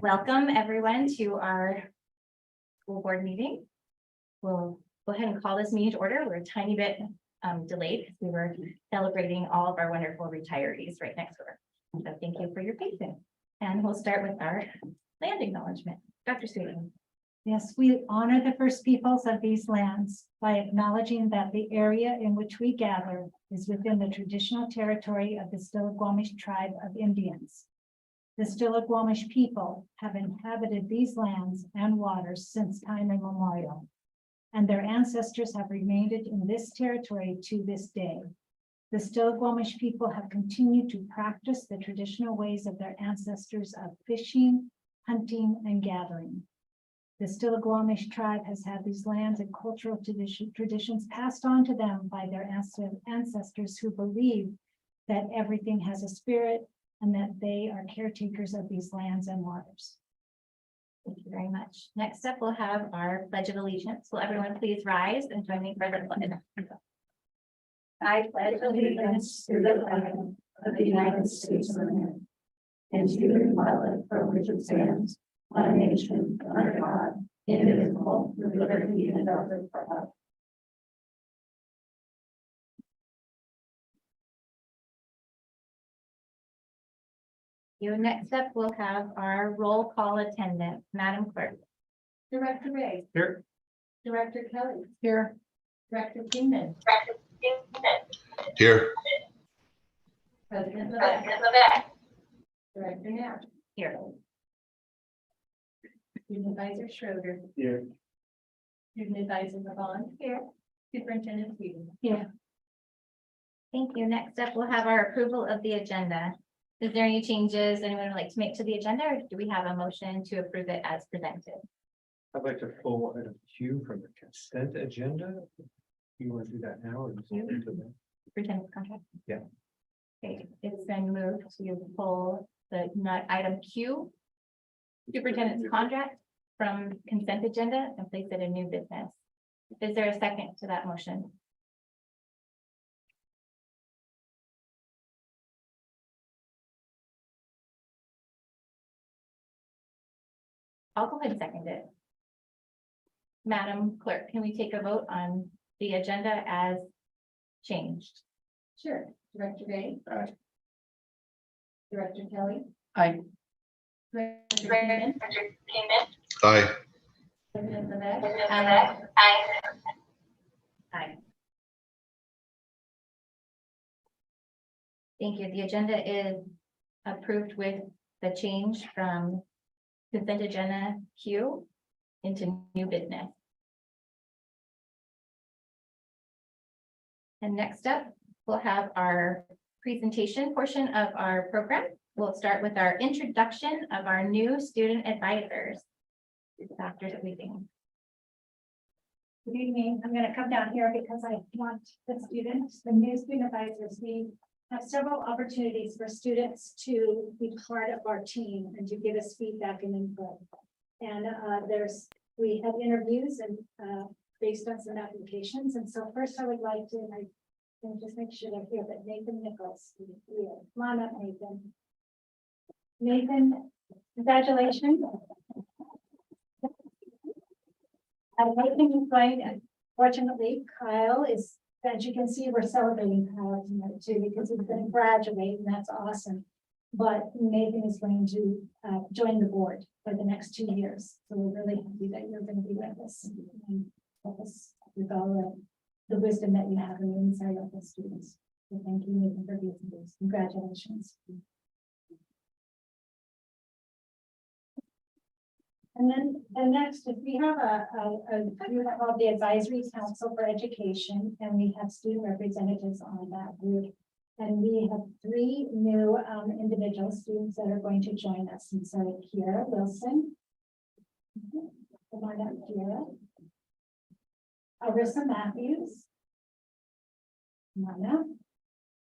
Welcome everyone to our school board meeting. We'll go ahead and call this meeting to order. We're a tiny bit delayed because we were celebrating all of our wonderful retirees right next door. So thank you for your patience. And we'll start with our land acknowledgement. Dr. Sweeten. Yes, we honor the first peoples of these lands by acknowledging that the area in which we gather is within the traditional territory of the Stillaguamish tribe of Indians. The Stillaguamish people have inhabited these lands and waters since time immemorial, and their ancestors have remained in this territory to this day. The Stillaguamish people have continued to practice the traditional ways of their ancestors of fishing, hunting, and gathering. The Stillaguamish tribe has had these lands and cultural traditions passed on to them by their ancestors who believe that everything has a spirit and that they are caretakers of these lands and waters. Thank you very much. Next up, we'll have our Pledge of Allegiance. Will everyone please rise and join me for the pledge? I pledge allegiance to the flag of the United States of America and to the republic for which it stands, one nation, under God, indivisible, with liberty and justice for all. Next up, we'll have our roll call attendant, Madam Clerk. Director Ray. Here. Director Kelly. Here. Director Kingman. Here. President Levesque. Director Knapp. Here. Student Advisor Schroeder. Here. Student Advisor Levon. Here. Superintendent Sweden. Here. Thank you. Next up, we'll have our approval of the agenda. Is there any changes anyone would like to make to the agenda, or do we have a motion to approve it as presented? I'd like to pull item Q from the consent agenda. You want to do that now or just Q? into that? Superintendent's contract? Yeah. Okay, it's been moved to pull the item Q, superintendent's contract from consent agenda and place it in new business. Is there a second to that motion? I'll go ahead and second it. Madam Clerk, can we take a vote on the agenda as changed? Sure. Director Ray. Aye. Director Kelly. Aye. Director Kingman. Aye. President Levesque. Aye. Thank you. The agenda is approved with the change from consent agenda Q into new business. And next up, we'll have our presentation portion of our program. We'll start with our introduction of our new student advisors. Dr. Sweeting. Good evening. I'm going to come down here because I want the students, the new student advisors. We have several opportunities for students to be part of our team and to give us feedback and input. And we have interviews and based on some applications. And so first I would like to, and just make sure they're here, but Nathan Nichols, here. Come on up, Nathan. Nathan, congratulations. Nathan is going, and fortunately, Kyle is, as you can see, we're celebrating Kyle tonight too, because he's going to graduate, and that's awesome. But Nathan is going to join the board for the next 2 years. So we're really happy that you're going to be with us and help us with all the wisdom that you have in the inside of the students. So thank you, Nathan, for being with us. Congratulations. And next, we have a group called the Advisory Council for Education, and we have student representatives on that group. And we have 3 new individual students that are going to join us. And so Kiara Wilson. Come on up, Kiara. Arissa Matthews. Come on up.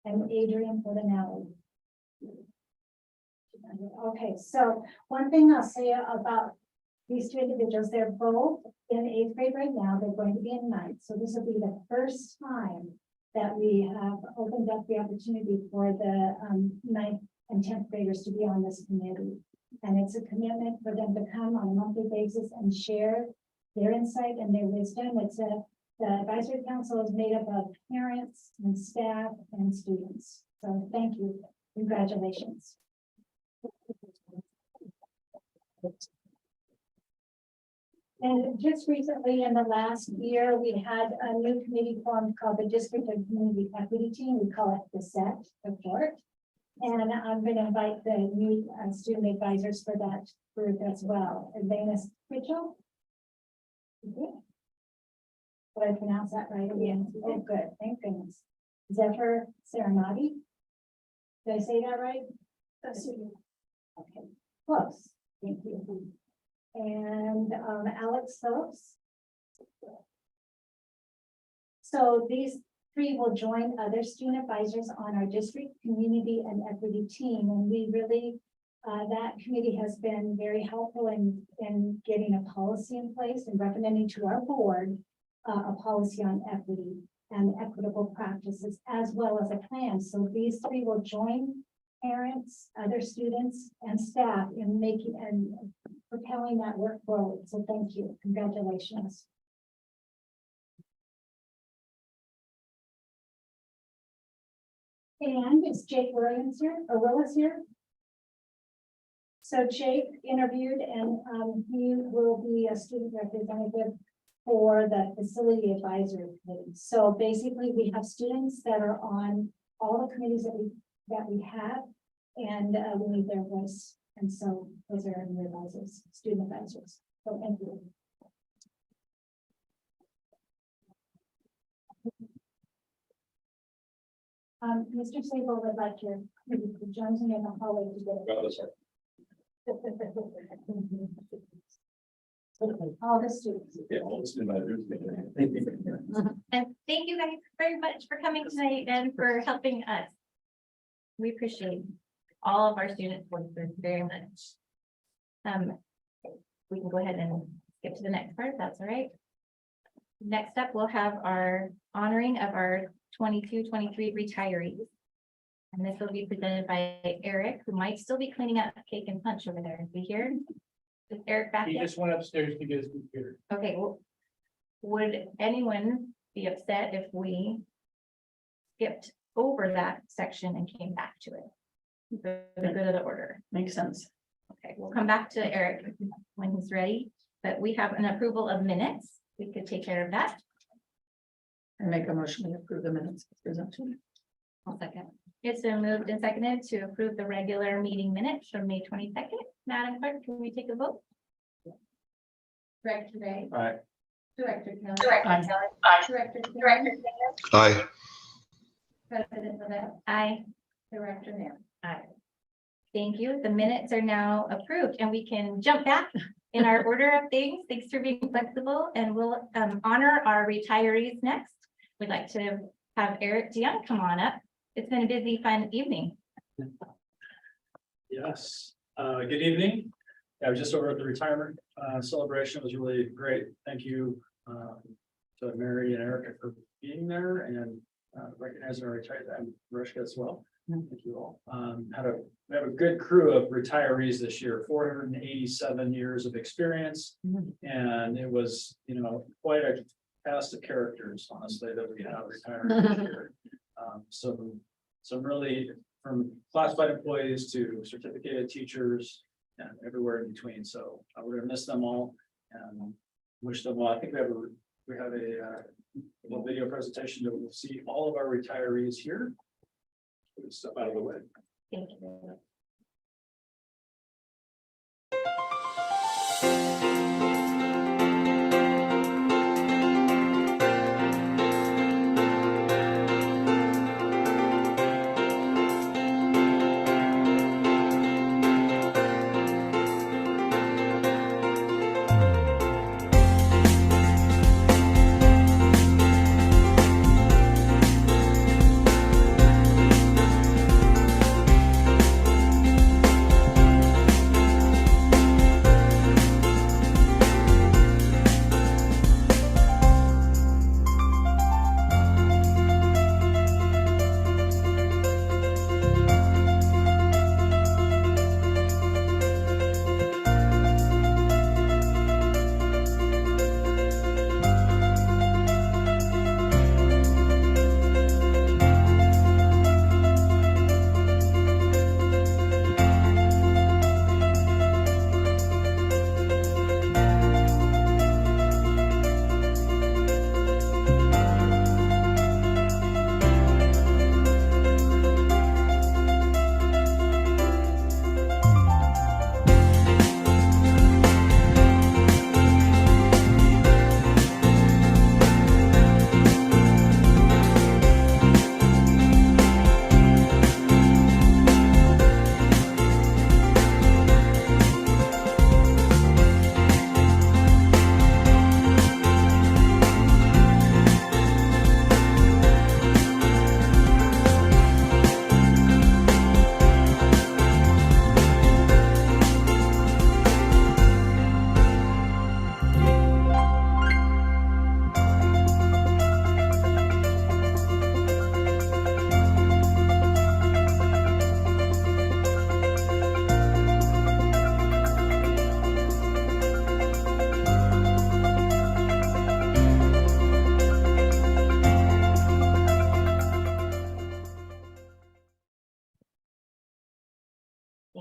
And Adrian Portinelli. Okay, so one thing I'll say about these 2 individuals, they're both in 8th grade right now. They're going to be in 9th. So this will be the first time that we have opened up the opportunity for the 9th and 10th graders to be on this committee. And it's a commitment for them to come on a monthly basis and share their insight and their wisdom. The advisory council is made up of parents and staff and students. So thank you. Congratulations. And just recently, in the last year, we had a new committee formed called the District of Community Equity Team. We call it the SET for short. And I'm going to invite the new student advisors for that group as well. Elena Mitchell. Did I pronounce that right again? Oh, good. Thank goodness. Zephyr Serenati. Did I say that right? Okay, close. Thank you. And Alex Phillips. So these three will join other student advisors on our district community and equity team. And we really, that committee has been very helpful in getting a policy in place and recommending to our board a policy on equity and equitable practices, as well as a plan. So these three will join parents, other students, and staff in making and propelling that work forward. So thank you. Congratulations. And is Jake Williams here, or Willis here? So Jake interviewed and he will be a student representative for the facility advisory committee. So basically we have students that are on all the committees that we have, and we need their voice. And so those are new advisors, student advisors. So thank you. Mr. Sable would like to join me in the hallway to get all the students. And thank you guys very much for coming tonight and for helping us. We appreciate all of our student voices very much. We can go ahead and skip to the next part, if that's all right. Next up, we'll have our honoring of our 22-23 retirees. And this will be presented by Eric, who might still be cleaning up cake and punch over there. Is he here? Is Eric back He yet? just went upstairs to get his computer. Okay, well, would anyone be upset if we skipped over that section and came back to it? For the good of the order. Makes sense. Okay, we'll come back to Eric when he's ready, but we have an approval of minutes. We could take care of that. I make a motion to approve the minutes presented. I'll second. It's been moved and seconded to approve the regular meeting minutes from May 22nd. Madam Clerk, can we take a vote? Director Ray. Aye. Director Kelly. Aye. Director King. Aye. President Levesque. Aye. Director Nair. Aye. Thank you. The minutes are now approved and we can jump back in our order of things. Thanks for being flexible, and we'll honor our retirees next. We'd like to have Eric DeYoung come on up. It's been a busy, fun evening. Yes, good evening. I was just over at the retirement celebration. It was really great. Thank you to Mary and Erica for being there and recognizing our retirees, and Mariska as well. Thank you all. We have a good crew of retirees this year, 487 years of experience. And it was, quite a cast of characters, honestly, that we have retiring this year. Some really, from classified employees to certificated teachers and everywhere in between. So we're gonna miss them all and wish them well. I think we have a little video presentation that we'll see all of our retirees here. Step out of the way. Thank you.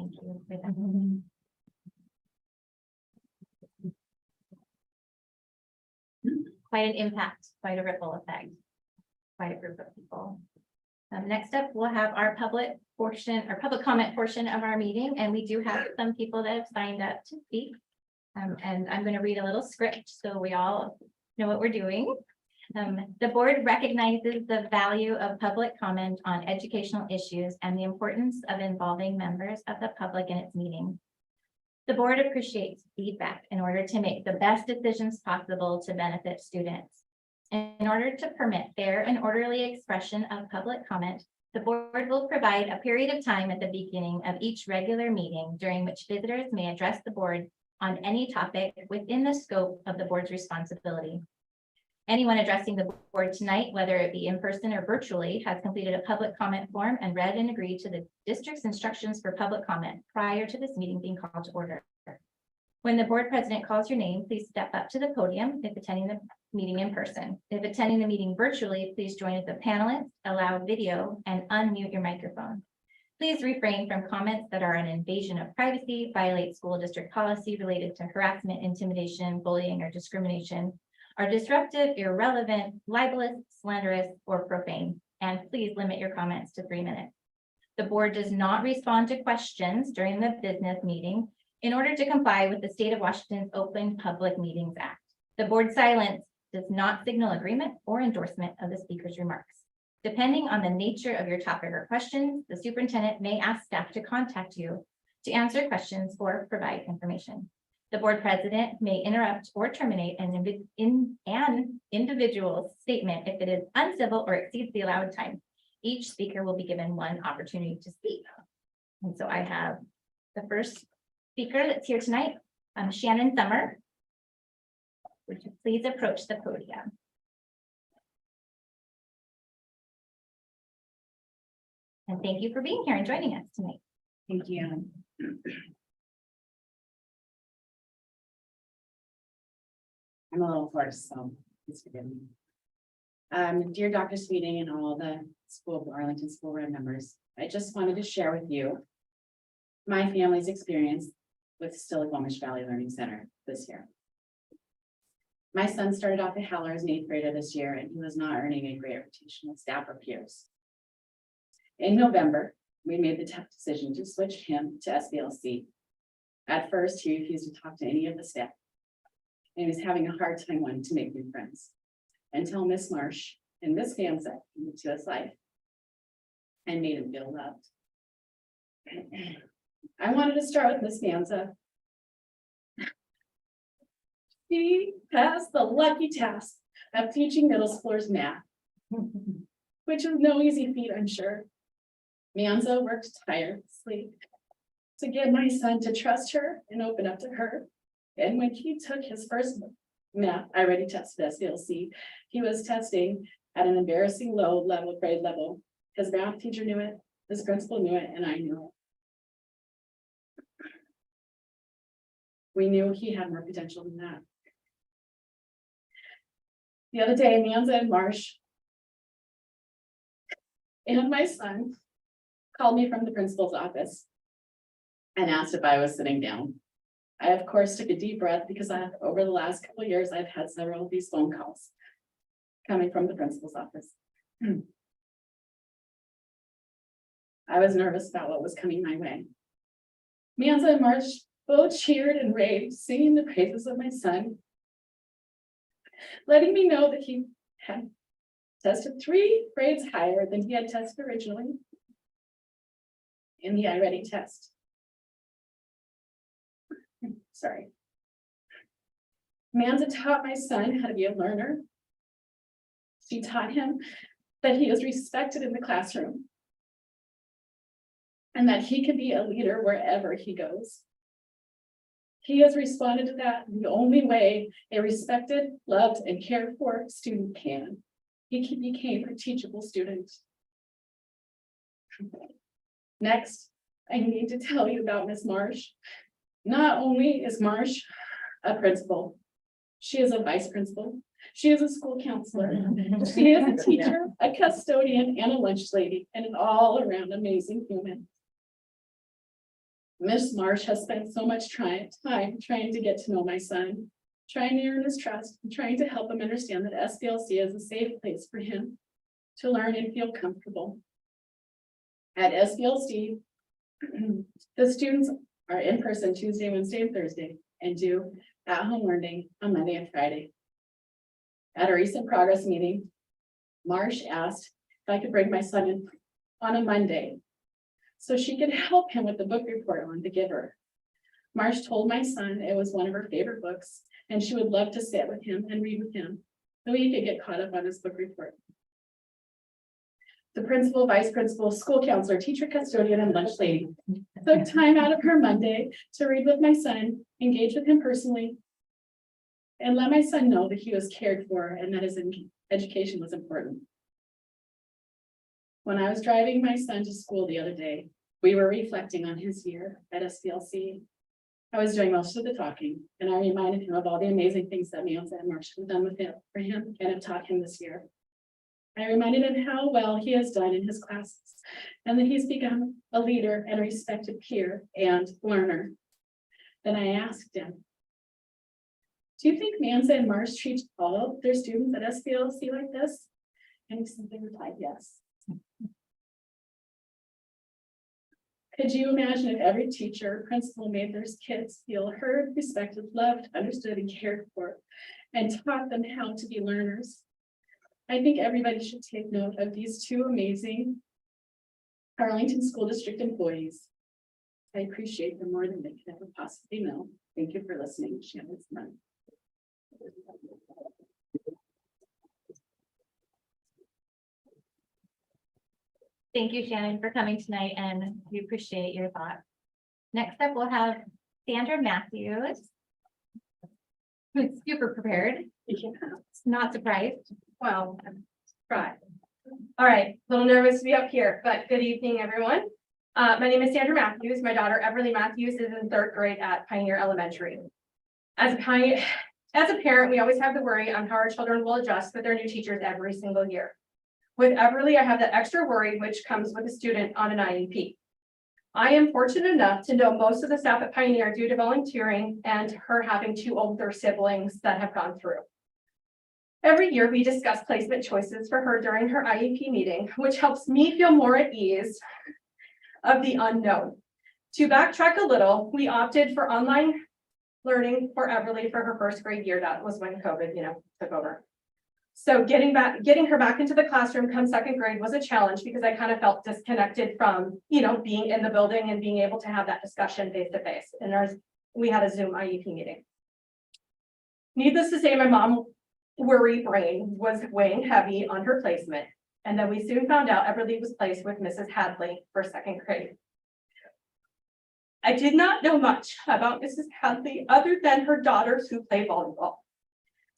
Thank you for that. Quite an impact, quite a ripple effect, quite a group of people. Next up, we'll have our public portion, or public comment portion of our meeting, and we do have some people that have signed up to speak. And I'm going to read a little script so we all know what we're doing. The board recognizes the value of public comment on educational issues and the importance of involving members of the public in its meetings. The board appreciates feedback in order to make the best decisions possible to benefit students. In order to permit fair and orderly expression of public comment, the board will provide a period of time at the beginning of each regular meeting during which visitors may address the board on any topic within the scope of the board's responsibility. Anyone addressing the board tonight, whether it be in person or virtually, has completed a public comment form and read and agreed to the district's instructions for public comment prior to this meeting being called to order. When the board president calls your name, please step up to the podium if attending the meeting in person. If attending the meeting virtually, please join as a panelist, allow video, and unmute your microphone. Please refrain from comments that are an invasion of privacy, violate school district policy related to harassment, intimidation, bullying, or discrimination, are disruptive, irrelevant, libelous, slanderous, or profane. And please limit your comments to 3 minutes. The board does not respond to questions during the business meeting in order to comply with the state of Washington's Open Public Meetings Act. The board's silence does not signal agreement or endorsement of the speaker's remarks. Depending on the nature of your topic or questions, the superintendent may ask staff to contact you to answer questions or provide information. The board president may interrupt or terminate an individual's statement if it is uncivil or exceeds the allowed time. Each speaker will be given 1 opportunity to speak. And so I have the first speaker that's here tonight, Shannon Summer. Would you please approach the podium? And thank you for being here and joining us tonight. Thank you. I'm a little hoarse, so please forgive me. Dear Dr. Sweeting and all the Arlington School Board members, I just wanted to share with you my family's experience with Stillaguamish Valley Learning Center this year. My son started off at Heller as an 8th grader this year, and he was not earning a great reputation with staff or peers. In November, we made the tough decision to switch him to SBLC. At first, he refused to talk to any of the staff, and he was having a hard time wanting to make new friends until Miss Marsh and Miss Gamza came into his life and made him feel loved. I wanted to start with Miss Gamza. She has the lucky task of teaching middle schoolers math, which is no easy feat, I'm sure. Manza worked tirelessly to get my son to trust her and open up to her. And when he took his first math I-Ready test at SBLC, he was testing at an embarrassing low grade level. His math teacher knew it, his principal knew it, and I knew it. We knew he had more potential than that. The other day, Manza and Marsh and my son called me from the principal's office and asked if I was sitting down. I, of course, took a deep breath because over the last couple of years, I've had several of these phone calls coming from the principal's office. I was nervous about what was coming my way. Manza and Marsh both cheered and raved, singing the praises of my son, letting me know that he had tested 3 grades higher than he had tested originally in the I-Ready test. Sorry. Manza taught my son how to be a learner. She taught him that he is respected in the classroom and that he can be a leader wherever he goes. He has responded to that the only way a respected, loved, and cared for student can. He became a teachable student. Next, I need to tell you about Miss Marsh. Not only is Marsh a principal, she is a vice principal. She is a school counselor. She is a teacher, a custodian, and a lunch lady, and an all-around amazing human. Miss Marsh has spent so much time trying to get to know my son, trying to earn his trust, and trying to help him understand that SBLC is a safe place for him to learn and feel comfortable. At SBLC, the students are in person Tuesday, Wednesday, and Thursday, and do at-home learning on Monday and Friday. At a recent progress meeting, Marsh asked if I could bring my son in on a Monday so she could help him with the book report I wanted to give her. Marsh told my son it was one of her favorite books and she would love to sit with him and read with him so he could get caught up on his book report. The principal, vice principal, school counselor, teacher, custodian, and lunch lady took time out of her Monday to read with my son, engage with him personally, and let my son know that he was cared for and that his education was important. When I was driving my son to school the other day, we were reflecting on his year at SBLC. I was doing most of the talking, and I reminded him of all the amazing things that Meals and Marsh have done with him for him and have taught him this year. I reminded him how well he has done in his classes and that he's become a leader and a respected peer and learner. Then I asked him, do you think Manza and Marsh treat all of their students at SBLC like this? And he simply replied, yes. Could you imagine if every teacher or principal made their kids feel heard, respected, loved, understood, and cared for, and taught them how to be learners? I think everybody should take note of these two amazing Arlington School District employees. I appreciate them more than they could ever possibly know. Thank you for listening. Shannon's none. Thank you, Shannon, for coming tonight, and we appreciate your thoughts. Next up, we'll have Sandra Matthews, who's super prepared. Not surprised. Well, right. All right, a little nervous to be up here, but good evening, everyone. My name is Sandra Matthews. My daughter Everly Matthews is in 3rd grade at Pioneer Elementary. As a parent, we always have the worry on how our children will adjust with their new teachers every single year. With Everly, I have that extra worry which comes with a student on an IEP. I am fortunate enough to know most of the staff at Pioneer due to volunteering and her having 2 older siblings that have gone through. Every year, we discuss placement choices for her during her IEP meeting, which helps me feel more at ease of the unknown. To backtrack a little, we opted for online learning for Everly for her 1st grade year. That was when COVID, took over. So getting her back into the classroom come 2nd grade was a challenge because I kind of felt disconnected from, being in the building and being able to have that discussion face to face. And we had a Zoom IEP meeting. Needless to say, my mom worry brain was weighing heavy on her placement. And then we soon found out Everly was placed with Mrs. Hadley for 2nd grade. I did not know much about Mrs. Hadley other than her daughters who play volleyball.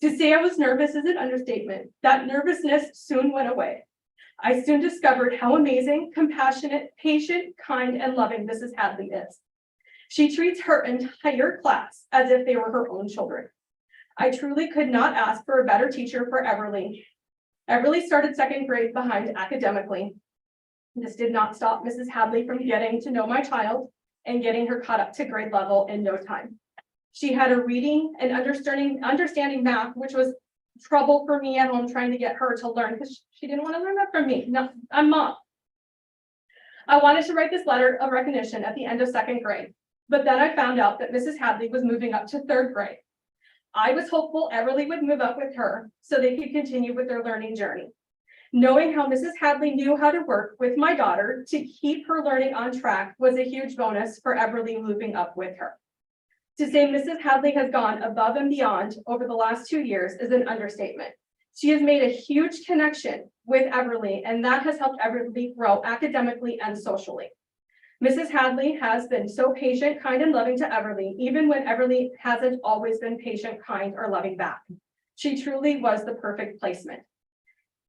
To say I was nervous is an understatement. That nervousness soon went away. I soon discovered how amazing, compassionate, patient, kind, and loving Mrs. Hadley is. She treats her entire class as if they were her own children. I truly could not ask for a better teacher for Everly. Everly started 2nd grade behind academically. This did not stop Mrs. Hadley from getting to know my child and getting her caught up to grade level in no time. She had a reading and understanding math, which was trouble for me at home trying to get her to learn because she didn't want to learn that from me. No, I'm mom. I wanted to write this letter of recognition at the end of 2nd grade, but then I found out that Mrs. Hadley was moving up to 3rd grade. I was hopeful Everly would move up with her so they could continue with their learning journey. Knowing how Mrs. Hadley knew how to work with my daughter to keep her learning on track was a huge bonus for Everly moving up with her. To say Mrs. Hadley has gone above and beyond over the last 2 years is an understatement. She has made a huge connection with Everly, and that has helped Everly grow academically and socially. Mrs. Hadley has been so patient, kind, and loving to Everly, even when Everly hasn't always been patient, kind, or loving back. She truly was the perfect placement.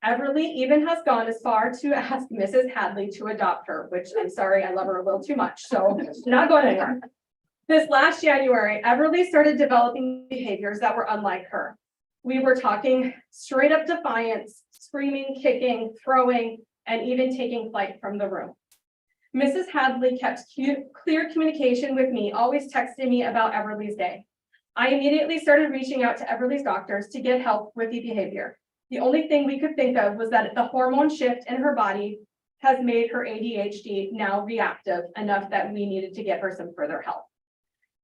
Everly even has gone as far to ask Mrs. Hadley to adopt her, which I'm sorry, I love her a little too much, so not going anywhere. This last January, Everly started developing behaviors that were unlike her. We were talking straight up defiance, screaming, kicking, throwing, and even taking flight from the room. Mrs. Hadley kept clear communication with me, always texting me about Everly's day. I immediately started reaching out to Everly's doctors to get help with the behavior. The only thing we could think of was that the hormone shift in her body has made her ADHD now reactive enough that we needed to get her some further help.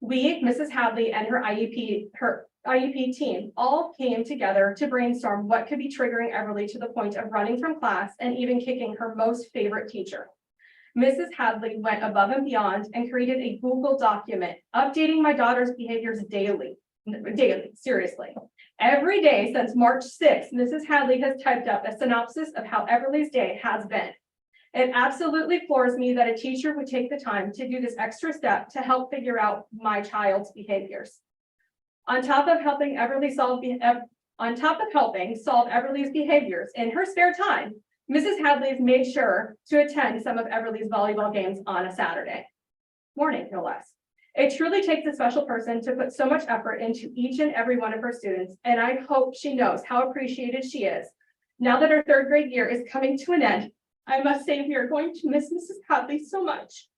We, Mrs. Hadley and her IEP team all came together to brainstorm what could be triggering Everly to the point of running from class and even kicking her most favorite teacher. Mrs. Hadley went above and beyond and created a Google document updating my daughter's behaviors daily, seriously. Every day since March 6th, Mrs. Hadley has typed up a synopsis of how Everly's day has been. It absolutely floors me that a teacher would take the time to do this extra step to help figure out my child's behaviors. On top of helping solve Everly's behaviors in her spare time, Mrs. Hadley has made sure to attend some of Everly's volleyball games on a Saturday morning, no less. It truly takes a special person to put so much effort into each and every one of her students, and I hope she knows how appreciated she is. Now that her third grade year is coming to an end, I must say we are going to miss Mrs. Hadley so much.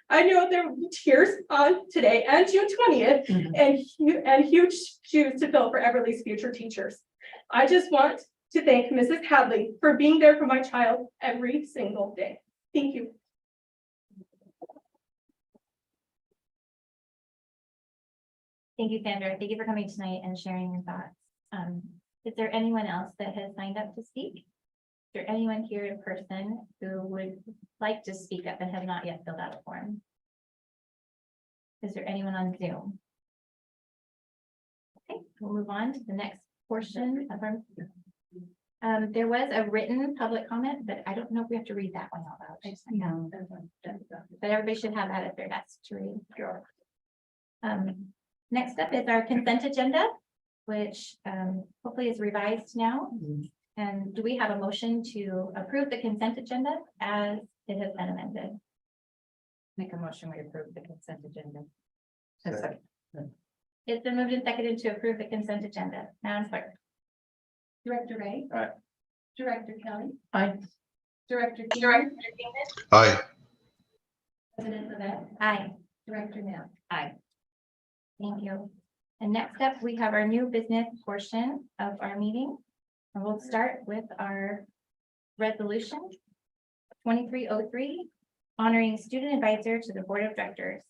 I know there will be tears on today and June 20th and huge shoes to fill for Everly's future teachers. I just want to thank Mrs. Hadley for being there for my child every single day. Thank you. Thank you, Sandra. Thank you for coming tonight and sharing your thoughts. Is there anyone else that has signed up to speak? Is there anyone here in person who would like to speak up and have not yet filled out a form? Is there anyone on Zoom? Okay, we'll move on to the next portion of our. There was a written public comment, but I don't know if we have to read that one out loud. No. But everybody should have that at their desk to read. Next up is our consent agenda, which hopefully is revised now. And do we have a motion to approve the consent agenda as it has been amended? Make a motion, we approve the consent agenda. It's been moved and seconded to approve the consent agenda. Madam Clerk. Director Ray. Aye. Director Kelly. Aye. Director Keenan. Aye. President Levesque. Aye. Director Nell. Aye. Thank you. And next up, we have our new business portion of our meeting. And we'll start with our resolution 2303, honoring student advisor to the Board of Directors.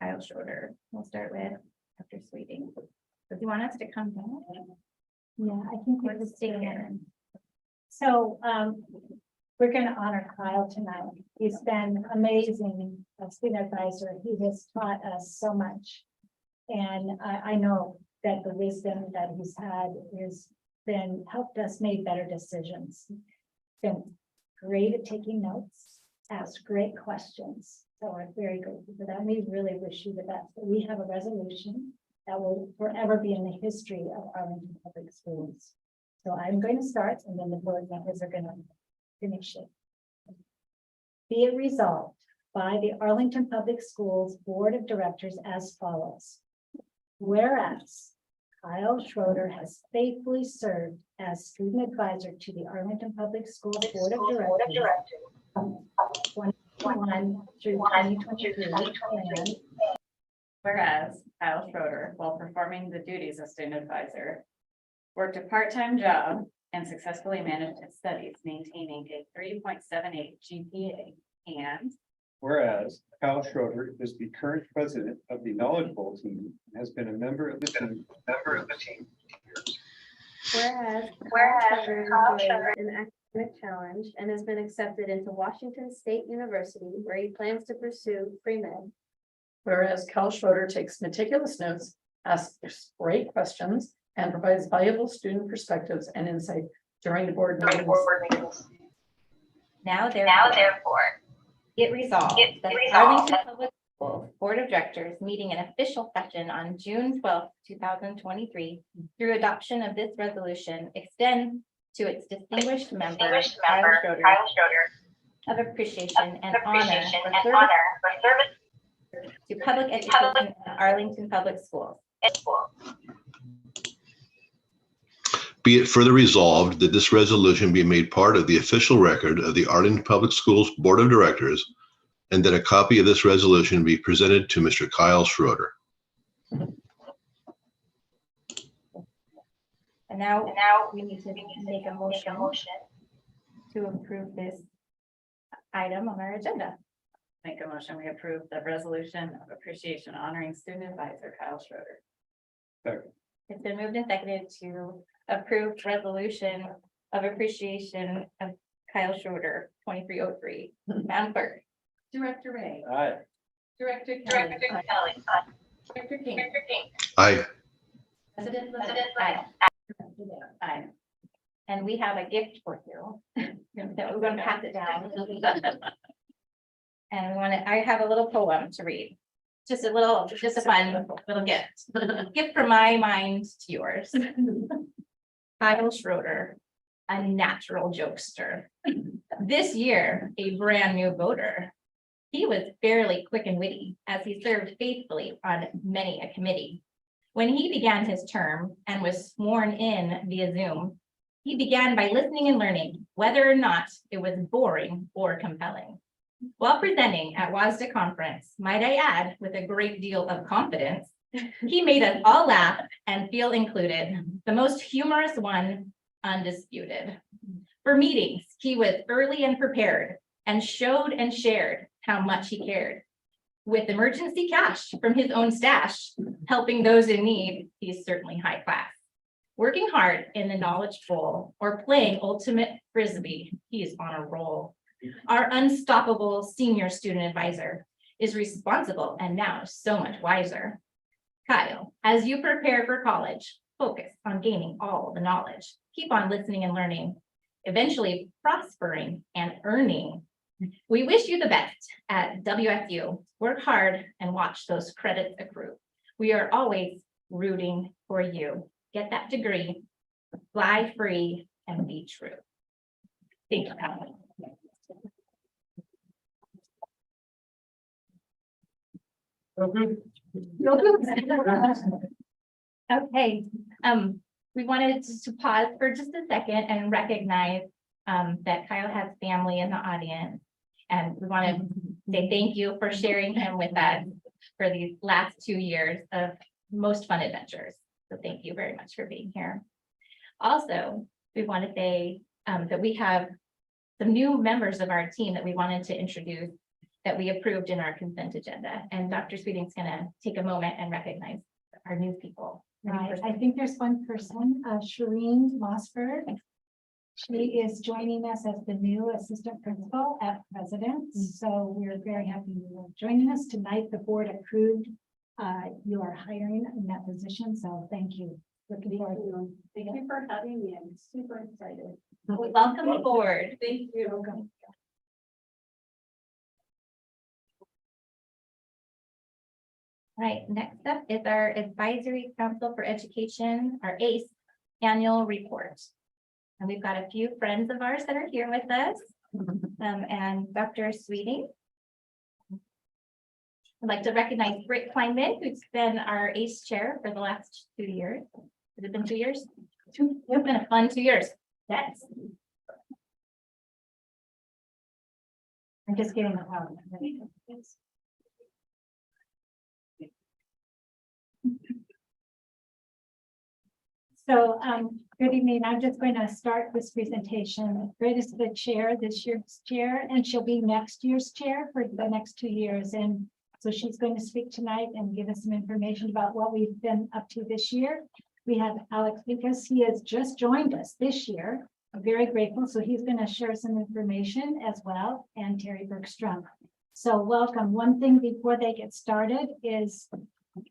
Kyle Schroeder. We'll start with Dr. Sweeting. Do you want us to come down? Yeah, I think Or we're just just stay staying here? in. So, we're gonna honor Kyle tonight. He's been amazing, a student advisor. He has taught us so much. And I know that the wisdom that he's had has been, helped us make better decisions. Been great at taking notes, asked great questions. So we're very grateful for that. We really wish you the best. We have a resolution that will forever be in the history of Arlington Public Schools. So I'm going to start and then the board members are going to finish it. Be it resolved by the Arlington Public Schools Board of Directors as follows. Whereas Kyle Schroeder has faithfully served as student advisor to the Arlington Public Schools Board of Directors from 2021 through 2023, and whereas Kyle Schroeder, while performing the duties of student advisor, worked a part-time job and successfully managed his studies, maintaining a 3.78 GPA, and Whereas Kyle Schroeder is the current president of the Knowledge Bowl team and has been a member of the team. Whereas Kyle Schroeder enjoyed an academic challenge and has been accepted into Washington State University, where he plans to pursue pre-med. Whereas Kyle Schroeder takes meticulous notes, asks great questions, and provides valuable student perspectives and insight during the board meetings. Now therefore, it resolved that the Arlington Public Schools Board of Directors meeting an official session on June 12th, 2023, through adoption of this resolution, extend to its distinguished member, Kyle Schroeder, of appreciation and honor for service to public education in Arlington Public Schools. be it further resolved that this resolution be made part of the official record of the Arlington Public Schools Board of Directors, and that a copy of this resolution be presented to Mr. Kyle Schroeder. And now we need to make a motion to approve this item on our agenda. Make a motion, we approve the resolution of appreciation honoring student advisor Kyle Schroeder. It's been moved and seconded to approve resolution of appreciation of Kyle Schroeder, 2303. Madam Clerk. Director Ray, Aye. Director Kelly, Director King, Aye. President Levesque. Aye. Director Dale. Aye. And we have a gift for you. So we're gonna pass it down. And I have a little poem to read. Just a fun little gift. Gift from my mind to yours. Kyle Schroeder, a natural jokester. This year, a brand new voter. He was fairly quick and witty as he served faithfully on many a committee. When he began his term and was sworn in via Zoom, he began by listening and learning whether or not it was boring or compelling. While presenting at WASDA conference, might I add, with a great deal of confidence, he made us all laugh and feel included, the most humorous one, undisputed. For meetings, he was early and prepared and showed and shared how much he cared. With emergency cash from his own stash, helping those in need, he's certainly high class. Working hard in the knowledge bowl or playing ultimate frisbee, he's on a roll. Our unstoppable senior student advisor is responsible and now so much wiser. Kyle, as you prepare for college, focus on gaining all the knowledge. Keep on listening and learning, eventually prospering and earning. We wish you the best at WSU. Work hard and watch those credits accrue. We are always rooting for you. Get that degree, fly free, and be true. Thank you, Kyle. Okay, we wanted to pause for just a second and recognize that Kyle has family in the audience. And we want to say thank you for sharing him with us for these last 2 years of most fun adventures. So thank you very much for being here. Also, we want to say that we have some new members of our team that we wanted to introduce that we approved in our consent agenda. And Dr. Sweeting's going to take a moment and recognize our new people. Right, I think there's one person, Shireen Mossberg. She is joining us as the new assistant principal at President's. So we're very happy you are joining us tonight. The board approved your hiring in that position. So thank you. Looking forward to it. Thank you for having me. I'm super excited. Welcome aboard. Thank you. Right, next up is our Advisory Council for Education, our ACE annual report. And we've got a few friends of ours that are here with us. And Dr. Sweeting. I'd like to recognize Britt Kleinman, who's been our ACE chair for the last 2 years. Has it been 2 years? It's been a fun 2 years. Yes. I'm just getting the power. So, good evening. I'm just going to start this presentation. Britt is the chair, this year's chair, and she'll be next year's chair for the next 2 years. And so she's going to speak tonight and give us some information about what we've been up to this year. We have Alex Lucas. He has just joined us this year. I'm very grateful. So he's going to share some information as well, and Terry Bergstrom. So welcome. One thing before they get started is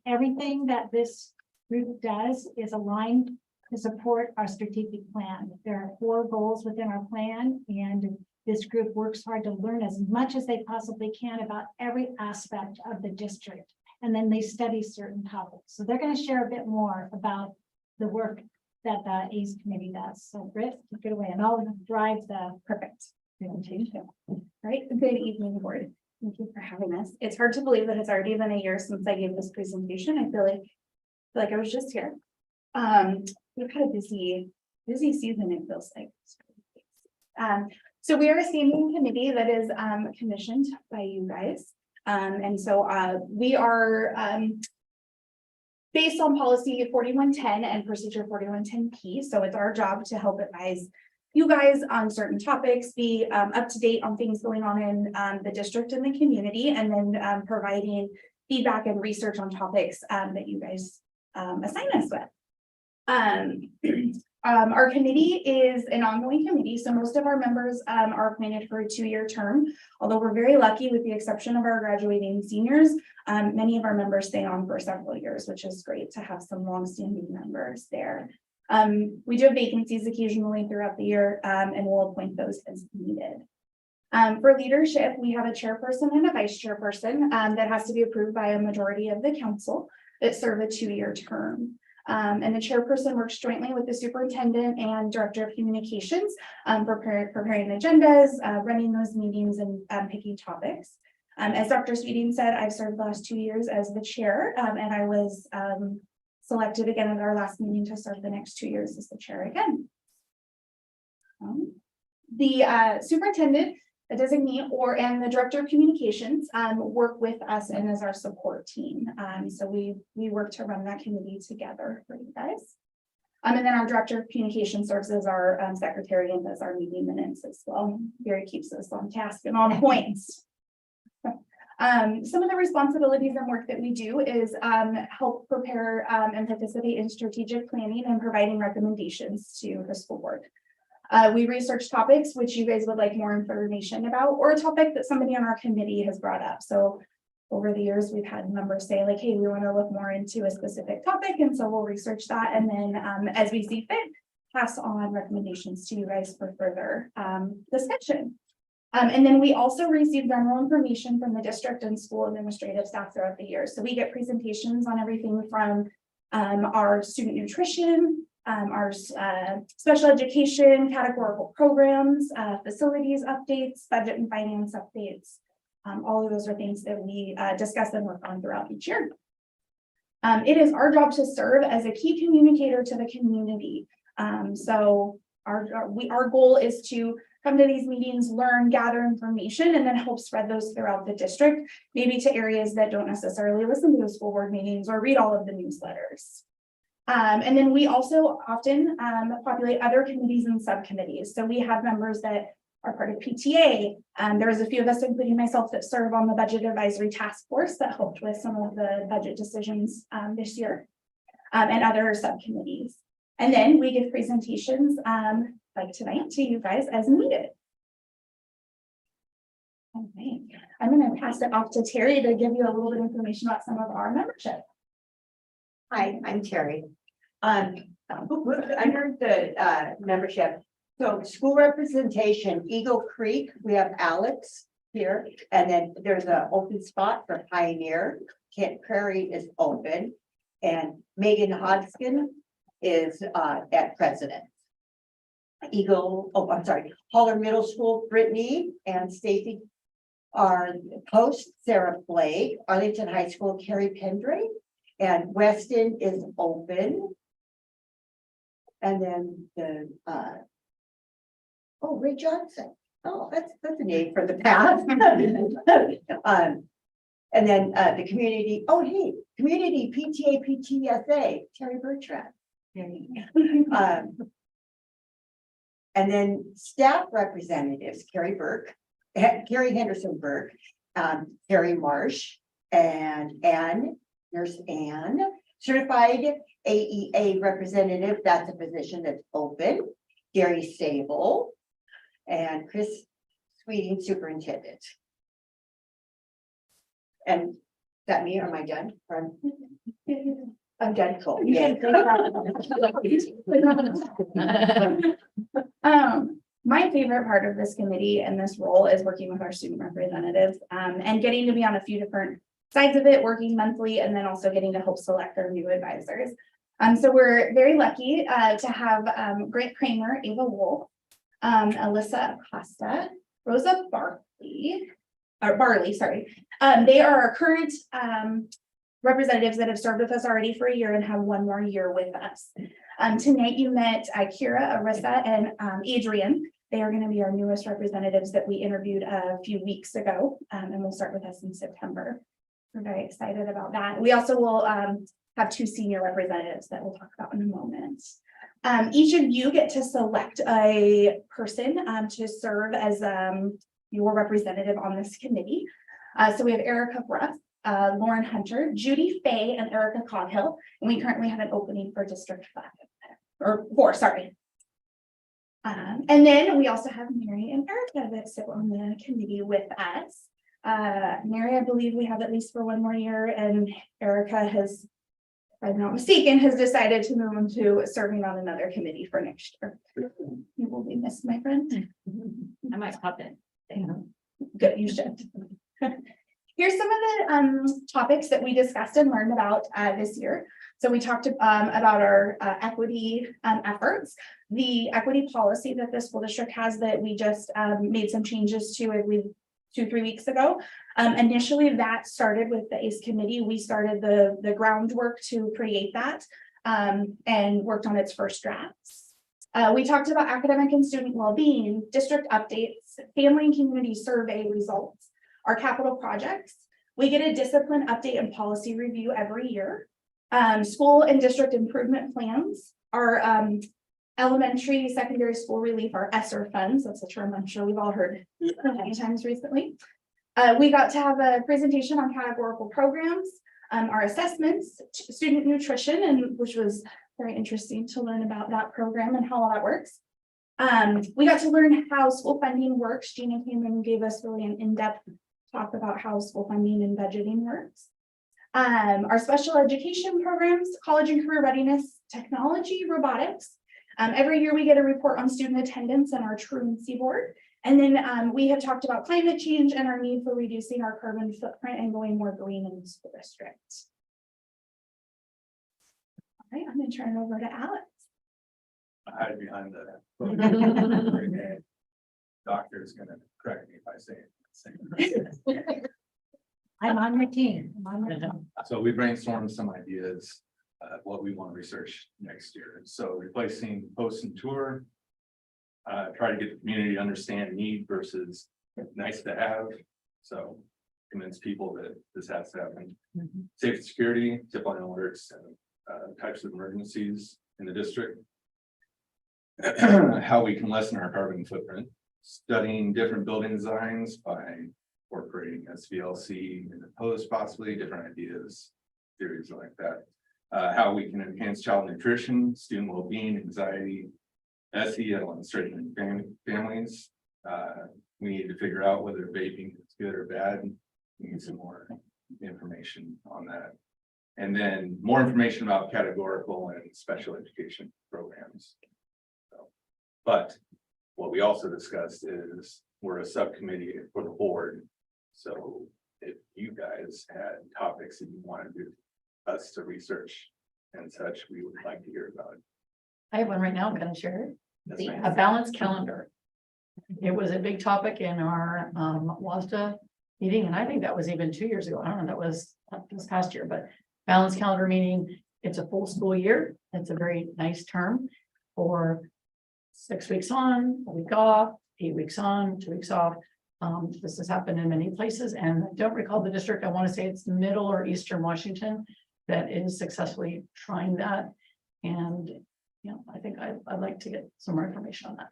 everything that this group does is aligned to support our strategic plan. There are 4 goals within our plan, and this group works hard to learn as much as they possibly can about every aspect of the district. And then they study certain topics. So they're going to share a bit more about the work that the ACE committee does. So Britt, take it away, and I'll drive the perfect presentation. Right, good evening, board. Thank you for having us. It's hard to believe that it's already been a year since I gave this presentation. I feel like I was just here. We've had a busy busy season, it feels like. So we are a standing committee that is commissioned by you guys. And so we are based on policy 4110 and procedure 4110P. So it's our job to help advise you guys on certain topics, be up to date on things going on in the district and the community, and then providing feedback and research on topics that you guys assign us with. Our committee is an ongoing committee, so most of our members are appointed for a 2-year term. Although we're very lucky, with the exception of our graduating seniors, many of our members stay on for several years, which is great to have some longstanding members there. We do have vacancies occasionally throughout the year, and we'll appoint those as needed. For leadership, we have a chairperson and a vice chairperson that has to be approved by a majority of the council that serve a 2-year term. And the chairperson works jointly with the superintendent and director of communications, preparing agendas, running those meetings, and picking topics. As Dr. Sweeting said, I've served the last 2 years as the chair, and I was selected again at our last meeting to serve the next 2 years as the chair again. The superintendent, a designee, and the director of communications work with us and as our support team. So we work to run that committee together for you guys. And then our director of communications serves as our secretary and does our meeting minutes as well. Gary keeps us on task and on points. Some of the responsibilities and work that we do is help prepare and participate in strategic planning and providing recommendations to the school board. We research topics which you guys would like more information about, or a topic that somebody on our committee has brought up. So over the years, we've had members say like, hey, we want to look more into a specific topic. And so we'll research that. And then as we see fit, pass on recommendations to you guys for further discussion. And then we also receive general information from the district and school administrative staff throughout the year. So we get presentations on everything from our student nutrition, our special education, categorical programs, facilities updates, budget and finance updates. All of those are things that we discuss and work on throughout each year. It is our job to serve as a key communicator to the community. So our goal is to come to these meetings, learn, gather information, and then help spread those throughout the district, maybe to areas that don't necessarily listen to the school board meetings or read all of the newsletters. And then we also often populate other committees and subcommittees. So we have members that are part of PTA. There's a few of us, including myself, that serve on the budget advisory task force that helped with some of the budget decisions this year, and other subcommittees. And then we give presentations like tonight to you guys as needed. Okay, I'm going to pass it off to Terry to give you a little bit of information about some of our membership. Hi, I'm Terry. Under the membership, so school representation, Eagle Creek, we have Alex here, and then there's an open spot for Pioneer. Kent Prairie is open, and Megan Hodgkin is at president. Holler Middle School, Brittany and Stacy are post, Sarah Blake, Arlington High School, Carrie Pendray, and Weston is open. And then the Ray Johnson. Oh, that's a name for the past. And then the community, community PTA PTSA, Terry Bertrand. And then staff representatives, Carrie Henderson Burke, Carrie Marsh, and Nurse Ann. Certified AEA representative, that's a position that's open. Gary Sable and Chris Sweeting, superintendent. And is that me, or am I done? I'm done, cool. Yeah. My favorite part of this committee and this role is working with our student representatives and getting to be on a few different sides of it, working monthly, and then also getting to help select our new advisors. So we're very lucky to have Grant Kramer, Ava Wolf, Alyssa Acosta, Rosa Barley, sorry. They are our current representatives that have served with us already for a year and have one more year with us. Tonight you met Kira, Arissa, and Adrian. They are going to be our newest representatives that we interviewed a few weeks ago, and will start with us in September. We're very excited about that. We also will have 2 senior representatives that we'll talk about in a moment. Each of you get to select a person to serve as your representative on this committee. So we have Erica Bruff, Lauren Hunter, Judy Fay, and Erica Coghill, and we currently have an opening for District 5 or 4, sorry. And then we also have Mary and Erica that sit on the committee with us. Mary, I believe we have at least for one more year, and Erica has, if I'm not mistaken, has decided to move into serving on another committee for next year. You will be missed, my friend. I might pop in. Good, you should. Here's some of the topics that we discussed and learned about this year. So we talked about our equity efforts, the equity policy that the school district has that we just made some changes to, I believe, 2-3 weeks ago. Initially, that started with the ACE committee. We started the groundwork to create that and worked on its first drafts. We talked about academic and student well-being, district updates, family and community survey results, our capital projects. We get a discipline update and policy review every year. School and district improvement plans, our elementary, secondary school relief, our ESSER funds. That's a term I'm sure we've all heard many times recently. We got to have a presentation on categorical programs, our assessments, student nutrition, and which was very interesting to learn about that program and how all that works. We got to learn how school funding works. Gina came and gave us really an in-depth talk about how school funding and budgeting works. Our special education programs, college and career readiness, technology, robotics. Every year we get a report on student attendance and our truancy board. And then we have talked about climate change and our need for reducing our carbon footprint and going more green in the school district. All right, I'm going to turn it over to Alex. I hide behind the doctor is going to correct me if I say it. I'm on your team. I'm on your team. So we brainstormed some ideas, what we want to research next year. So replacing post and tour, try to get the community to understand need versus nice to have. So convince people that this has to happen. Safety, security, tip line alerts, and types of emergencies in the district. How we can lessen our carbon footprint. Studying different building designs by incorporating SVLC and the post, possibly different ideas, theories like that. How we can enhance child nutrition, student well-being, anxiety, SEL and strengthening families. We need to figure out whether vaping is good or bad. We need some more information on that. And then more information about categorical and special education programs. So, but what we also discussed is we're a subcommittee for the board. So if you guys had topics that you wanted us to research and such, we would like to hear about it. I have one right now, can I share it? That's right. A balanced calendar. It was a big topic in our WASDA meeting, and I think that was even 2 years ago. I don't know, that was this past year, but balanced calendar meaning it's a full school year. It's a very nice term for 6 weeks on, a week off, 8 weeks on, 2 weeks off. This has happened in many places, and I don't recall the district. I want to say it's Middle or Eastern Washington that is successfully trying that. And you know, I think I'd like to get some more information on that.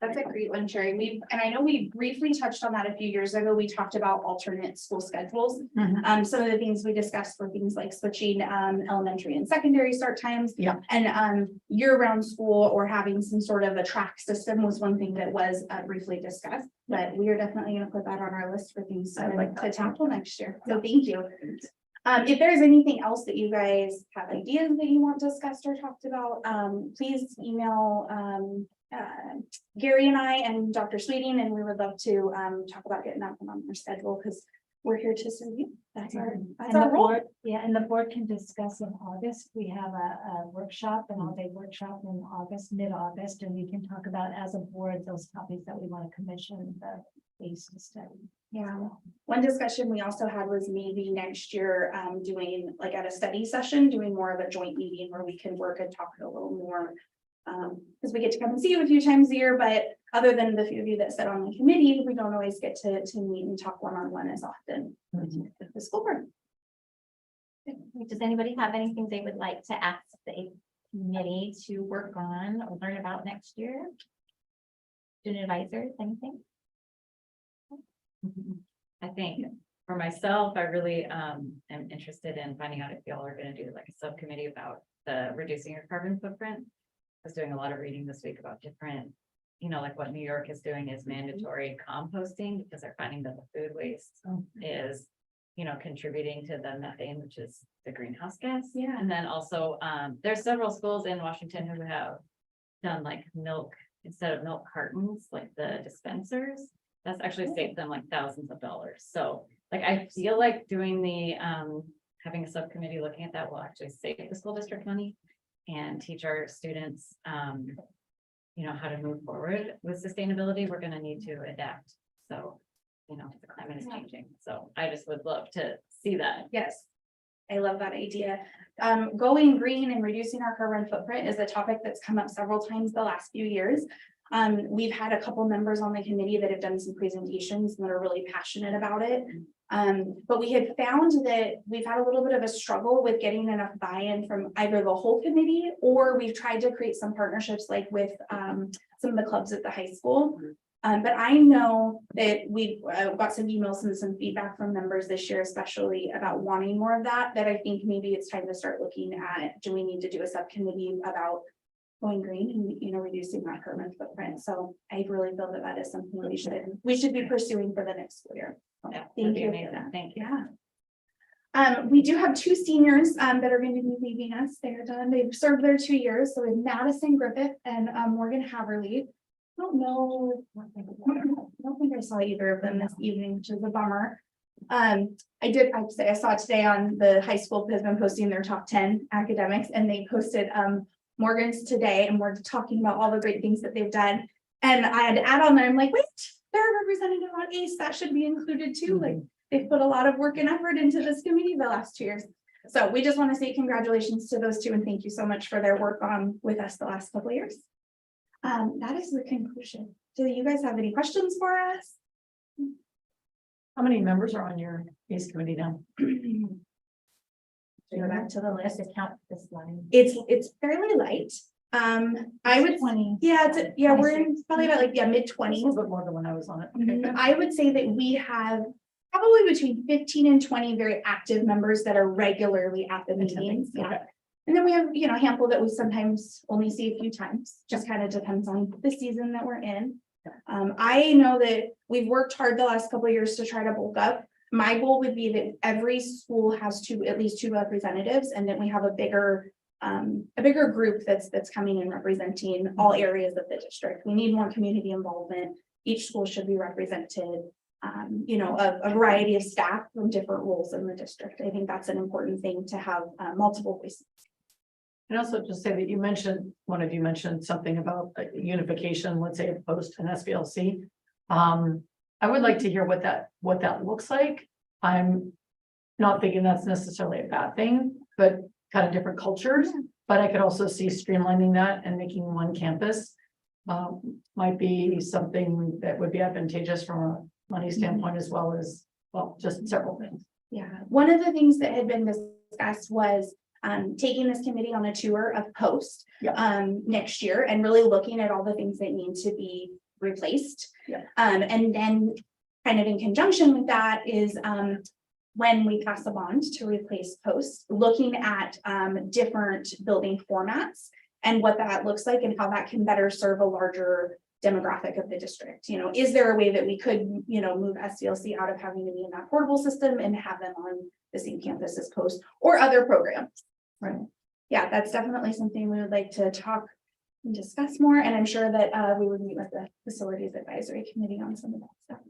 That's a great one, Sherry. And I know we briefly touched on that a few years ago. We talked about alternate school schedules. Some of the things we discussed were things like switching elementary and secondary start times. Yeah. And year-round school or having some sort of a track system was one thing that was briefly discussed. But we are definitely going to put that on our list for things to tackle next year. So thank you. If there's anything else that you guys have ideas that you want discussed or talked about, please email Gary and I and Dr. Sweeting, and we would love to talk about getting that one on our schedule because we're here to serve you. That's our role. Board, yeah, and the board can discuss in August. We have a workshop, an all-day workshop in August, mid-August, and we can talk about as a board those topics that we want to commission Based study. Yeah, one discussion we also had was maybe next year, doing like at a study session, doing more of a joint meeting where we can work and talk a little more. Because we get to come and see you a few times a year, but other than the few of you that sit on the committee, we don't always get to meet and talk one-on-one as often with the school board. Does anybody have anything they would like to ask the committee to work on or learn about next year? Student advisors, anything? I think for myself, I really am interested in finding out if y'all are gonna do like a subcommittee about the reducing your carbon footprint. I was doing a lot of reading this week about different, like what New York is doing is mandatory composting because they're finding that the food waste is, contributing to the methane, which is the greenhouse gas. Yeah. And then also, there's several schools in Washington who have done like milk, instead of milk cartons, like the dispensers. That's actually saved them like thousands of dollars. So like, I feel like doing the, having a subcommittee looking at that will actually save the school district money and teach our students, how to move forward with sustainability. We're gonna need to adapt. So, the climate is changing. So I just would love to see that. Yes, I love that idea. Going green and reducing our carbon footprint is a topic that's come up several times the last few years. We've had a couple members on the committee that have done some presentations that are really passionate about it. But we had found that we've had a little bit of a struggle with getting enough buy-in from either the whole committee, or we've tried to create some partnerships like with some of the clubs at the high school. But I know that we've got some emails and some feedback from members this year, especially about wanting more of that, that I think maybe it's time to start looking at, do we need to do a subcommittee about going green and, reducing that carbon footprint? So I really feel that that is something we should be pursuing for the next school year. Yeah, that'd Thank be you. amazing. Thank you. Yeah. We do have two seniors that are going to be leaving us. They're done. They've served their 2 years. So we have Madison Griffith and Morgan Haverly. I don't know. I don't think I saw either of them this evening, which is a bummer. I saw today on the high school has been posting their top 10 academics, and they posted Morgan's today, and we're talking about all the great things that they've done. And I had to add on there, I'm like, wait, they're a representative on ACE, that should be included too. Like, they've put a lot of work and effort into this committee the last 2 years. So we just want to say congratulations to those two, and thank you so much for their work with us the last couple of years. That is the conclusion. Do you guys have any questions for us? How many members are on your ACE committee now? Go back to the list. To count this line. It's fairly light. I would, 20. we're in probably about mid-20s. A little bit more than when I was on it. Okay, good. I would say that we have probably between 15 and 20 very active members that are regularly at the meetings. Yeah. Okay. And then we have, a handful that we sometimes only see a few times, just kind of depends on the season that we're in. I know that we've worked hard the last couple of years to try to bulk up. My goal would be that every school has at least 2 representatives, and then we have a bigger group that's coming and representing all areas of the district. We need more community involvement. Each school should be represented. A variety of staff from different roles in the district. I think that's an important thing to have multiple voices. And also just say that one of you mentioned something about unification, let's say post an SBLC. I would like to hear what that looks like. I'm not thinking that's necessarily a bad thing, but kind of different cultures. But I could also see streamlining that and making one campus might be something that would be advantageous from a money standpoint, as well as, just several things. Yeah, one of the things that had been discussed was taking this committee on a tour of Post next year and really looking at all the things that need to be replaced. And then kind of in conjunction with that is when we pass a bond to replace Post, looking at different building formats and what that looks like and how that can better serve a larger demographic of the district. Is there a way that we could, move SDLC out of having to be in that portable system and have them on the same campus as Post or other programs? Right. Yeah, that's definitely something we would like to talk and discuss more. And I'm sure that we would meet with the facilities advisory committee on some of that stuff.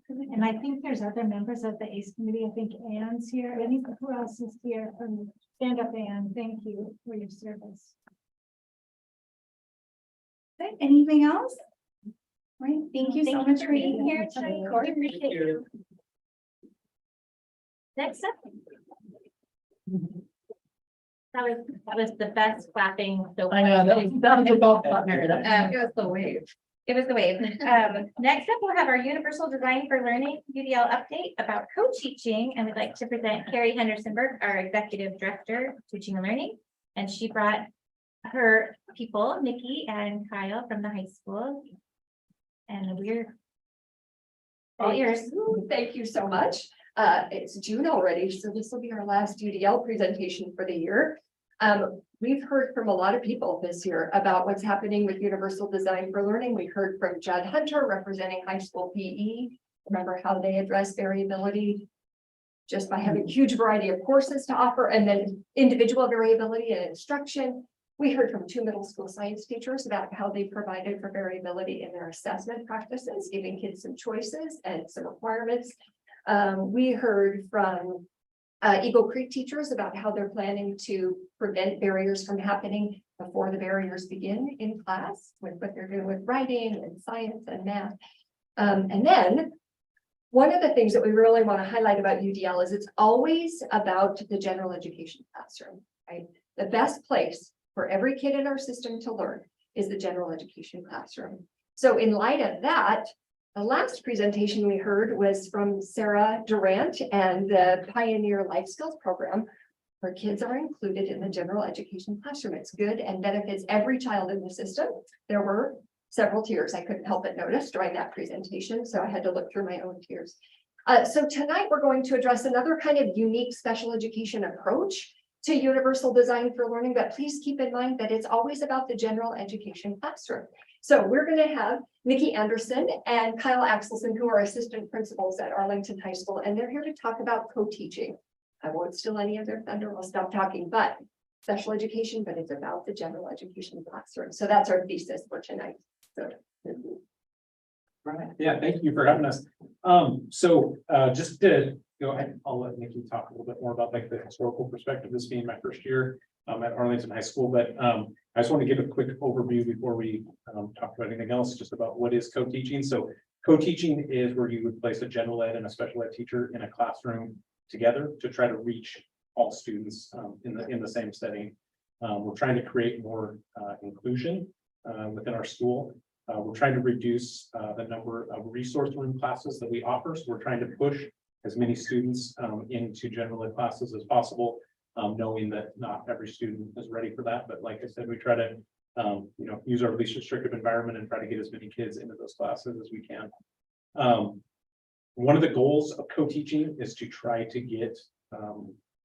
And I think there's other members of the ACE committee. I think Ann's here. Who else is here? Stand up, Ann. Thank you for your service. Okay, anything else? Right, thank you so Thank much you for being here Thank tonight. you. Corey. Appreciate you. Next up. That was the best clapping so I far. know, that was about that, Mary. It was the wave. It was the wave. Next up, we'll have our Universal Design for Learning UDL update about co-teaching, and we'd like to present Carrie Henderson-Burke, our Executive Director of Teaching and Learning. And she brought her people, Nikki and Kyle from the high school. And we're all ears. Thank you so much. It's June already, so this will be our last UDL presentation for the year. We've heard from a lot of people this year about what's happening with Universal Design for Learning. We heard from Judd Hunter representing high school PE. Remember how they address variability just by having a huge variety of courses to offer, and then individual variability in instruction. We heard from 2 middle school science teachers about how they provided for variability in their assessment practices, giving kids some choices and some requirements. We heard from Eagle Creek teachers about how they're planning to prevent barriers from happening before the barriers begin in class with what they're doing with writing and science and math. And then one of the things that we really want to highlight about UDL is it's always about the general education classroom, right? The best place for every kid in our system to learn is the general education classroom. So in light of that, the last presentation we heard was from Sarah Durant and the Pioneer Life Skills Program, where kids are included in the general education classroom. It's good and benefits every child in the system. There were several tears I couldn't help but notice during that presentation, so I had to look through my own tears. So tonight we're going to address another kind of unique special education approach to Universal Design for Learning, but please keep in mind that it's always about the general education classroom. So we're going to have Nikki Anderson and Kyle Axelson, who are assistant principals at Arlington High School, and they're here to talk about co-teaching. I won't steal any of their thunder, I'll stop talking, but special education, but it's about the general education classroom. So that's our thesis for tonight. So. Right, yeah, thank you for having us. Just to go ahead, I'll let Nikki talk a little bit more about like the historical perspective, this being my first year at Arlington High School, but I just want to give a quick overview before we talk about anything else, just about what is co-teaching. So co-teaching is where you would place a general ed and a special ed teacher in a classroom together to try to reach all students in the same setting. We're trying to create more inclusion within our school. We're trying to reduce the number of resource room classes that we offer. So we're trying to push as many students into general ed classes as possible, knowing that not every student is ready for that. But like I said, we try to use our least restrictive environment and try to get as many kids into those classes as we can. One of the goals of co-teaching is to try to get,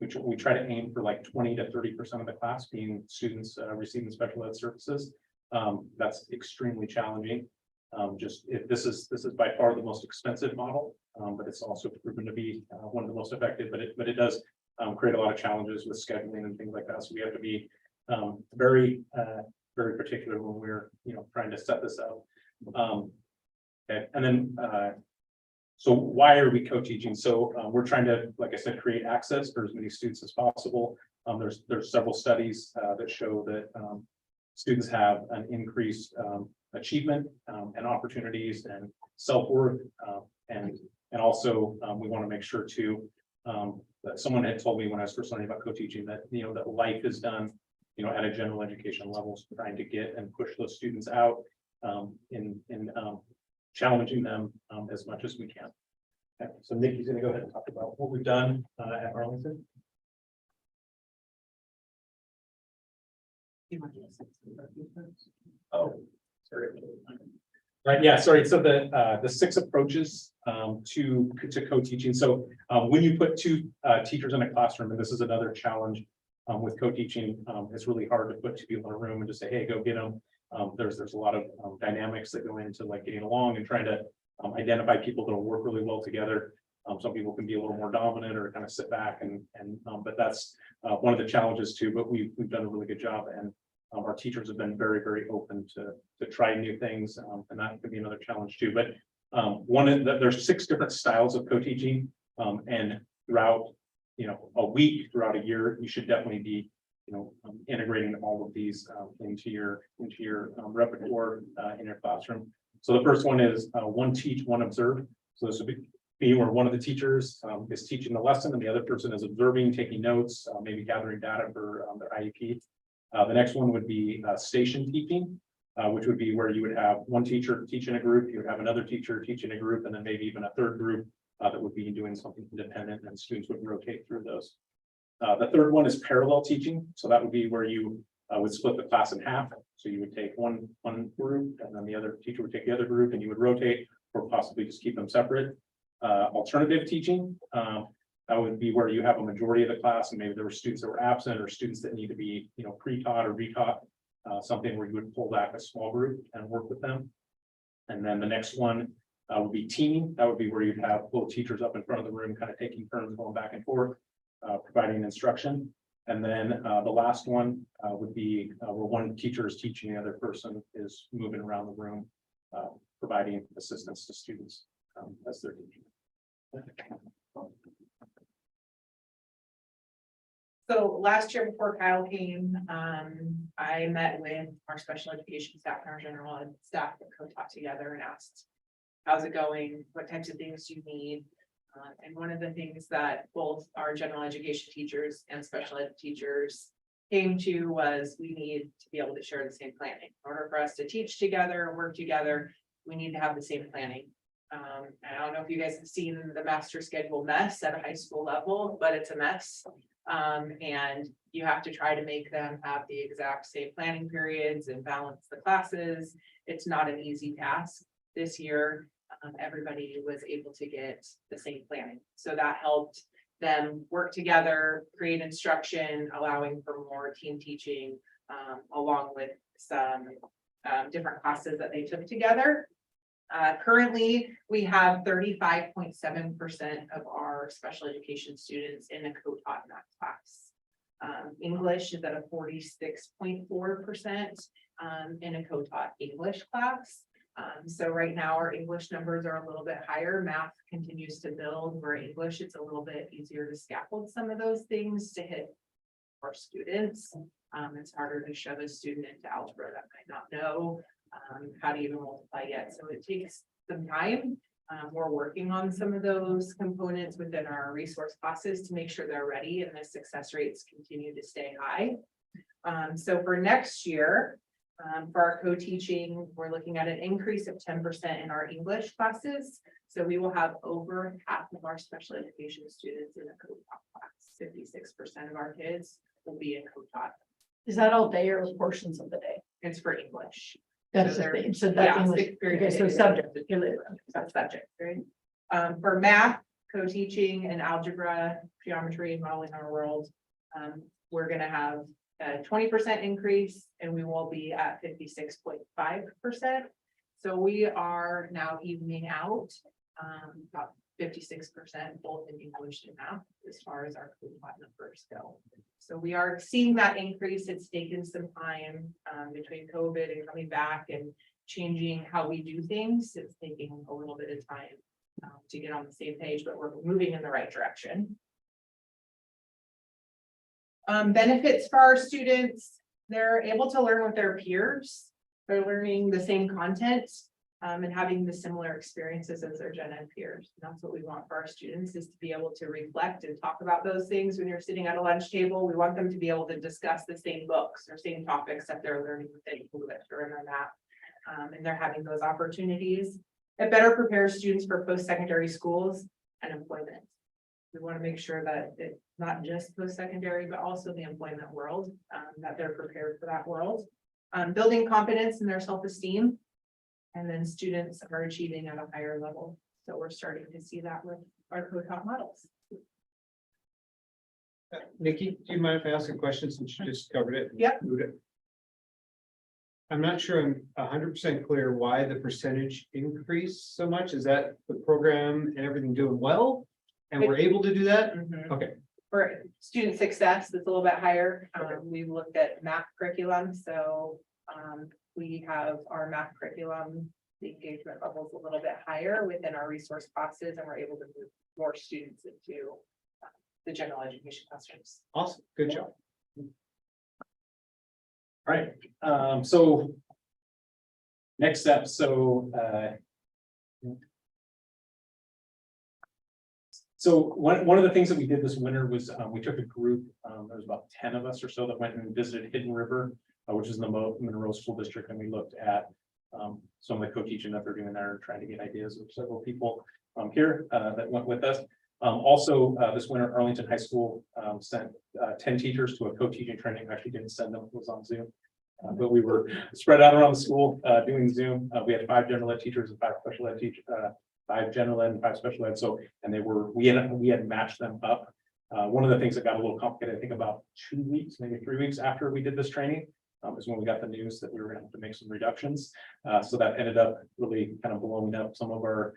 we try to aim for like 20 to 30% of the class being students receiving special ed services. That's extremely challenging. This is by far the most expensive model, but it's also proven to be one of the most effective, but it does create a lot of challenges with scheduling and things like that. So we have to be very particular when we're trying to set this up. Okay. And then so why are we co-teaching? So we're trying to, like I said, create access for as many students as possible. There's several studies that show that students have an increased achievement and opportunities and self-worth, and also we want to make sure too that someone had told me when I was first learning about co-teaching that that life is done at a general education level, so trying to get and push those students out in challenging them as much as we can. Okay, so Nikki's going to go ahead and talk about what we've done at Arlington. Oh, sorry. Right, yeah, sorry. So the 6 approaches to co-teaching. So when you put 2 teachers in a classroom, and this is another challenge with co-teaching, it's really hard to put 2 people in a room and just say, hey, go get them. There's a lot of dynamics that go into like getting along and trying to identify people that will work really well together. Some people can be a little more dominant or kind of sit back but that's one of the challenges too, but we've done a really good job, and our teachers have been very, very open to try new things, and that could be another challenge too. But there's 6 different styles of co-teaching, and throughout a week, throughout a year, you should definitely be integrating all of these into your repertoire in your classroom. So the first one is one teach, one observe. So this would be where one of the teachers is teaching the lesson and the other person is observing, taking notes, maybe gathering data for their IEP. The next one would be station teaching, which would be where you would have one teacher teaching a group, you would have another teacher teaching a group, and then maybe even a third group that would be doing something independent, and students would rotate through those. The third one is parallel teaching. So that would be where you would split the class in half. So you would take one group and then the other teacher would take the other group and you would rotate or possibly just keep them separate. Alternative teaching, that would be where you have a majority of the class and maybe there were students that were absent or students that need to be, pre-taught or retaught. Something where you would pull back a small group and work with them. And then the next one would be teaming. That would be where you'd have both teachers up in front of the room, kind of taking turns going back and forth, providing instruction. And then the last one would be where one teacher is teaching, the other person is moving around the room, providing assistance to students as they're teaching. So last year before Kyle came, I met with our special education staff and our general ed staff that co-taught together and asked, how's it going? What types of things do you need? And one of the things that both our general education teachers and special ed teachers came to was we need to be able to share the same planning. In order for us to teach together, work together, we need to have the same planning. I don't know if you guys have seen the master schedule mess at a high school level, but it's a mess. And you have to try to make them have the exact same planning periods and balance the classes. It's not an easy task. This year, everybody was able to get the same planning. So that helped them work together, create instruction, allowing for more team teaching, along with some different classes that they took together. Currently, we have 35.7% of our special education students in a co-taught math class. English is at a 46.4% in a co-taught English class. So right now our English numbers are a little bit higher. Math continues to build, where English, it's a little bit easier to scaffold some of those things to hit our students. It's harder to shove a student into algebra that might not know how to even multiply yet. So it takes some time. We're working on some of those components within our resource classes to make sure they're ready and the success rates continue to stay high. So for next year, for our co-teaching, we're looking at an increase of 10% in our English classes. So we will have over half of our special education students in a co-taught class. 56% of our kids will be in co-taught. Is that all day or portions of the day? It's for English. That's So the they're- thing. So that's yeah, English. 6th period. Okay, so subject. That's subject, right? For math, co-teaching and algebra, geometry, modeling our world, we're gonna have a 20% increase and we will be at 56.5%. So we are now evening out about 56% both in English and math as far as our co-taught numbers go. So we are seeing that increase. It's taken some time between COVID and coming back and changing how we do things. It's taking a little bit of time to get on the same page, but we're moving in the right direction. Benefits for our students, they're able to learn with their peers. They're learning the same content and having the similar experiences as their gen ed peers. And that's what we want for our students, is to be able to reflect and talk about those things when you're sitting at a lunch table. We want them to be able to discuss the same books or same topics that they're learning within English or in their math. And they're having those opportunities. It better prepares students for post-secondary schools and employment. We want to make sure that it's not just post-secondary, but also the employment world, that they're prepared for that world. Building confidence in their self-esteem. And then students are achieving at a higher level. So we're starting to see that with our co-taught models. Nikki, do you mind if I ask a question since you just covered it? Yep. I'm not sure I'm 100% clear why the percentage increased so much. Is that the program and everything doing well? And we're able to do that? Okay. For student success, it's a little bit higher. We've looked at math curriculum, so we have our math curriculum, the engagement levels a little bit higher within our resource classes, and we're able to move more students into the general education classrooms. Awesome. Good job. All right, so Next up, so one of the things that we did this winter was we took a group, there was about 10 of us or so that went and visited Hidden River, which is in the Monroe School District, and we looked at some of the co-teaching that they're doing there, trying to get ideas of several people here that went with us. Also, this winter, Arlington High School sent 10 teachers to a co-teaching training. Actually didn't send them, it was on Zoom. But we were spread out around the school doing Zoom. We had 5 general ed teachers and 5 special ed teachers, 5 general ed and 5 special ed. So, and we had matched them up. One of the things that got a little complicated, I think about 2 weeks, maybe 3 weeks after we did this training, is when we got the news that we were going to have to make some reductions. So that ended up really kind of blowing up some of our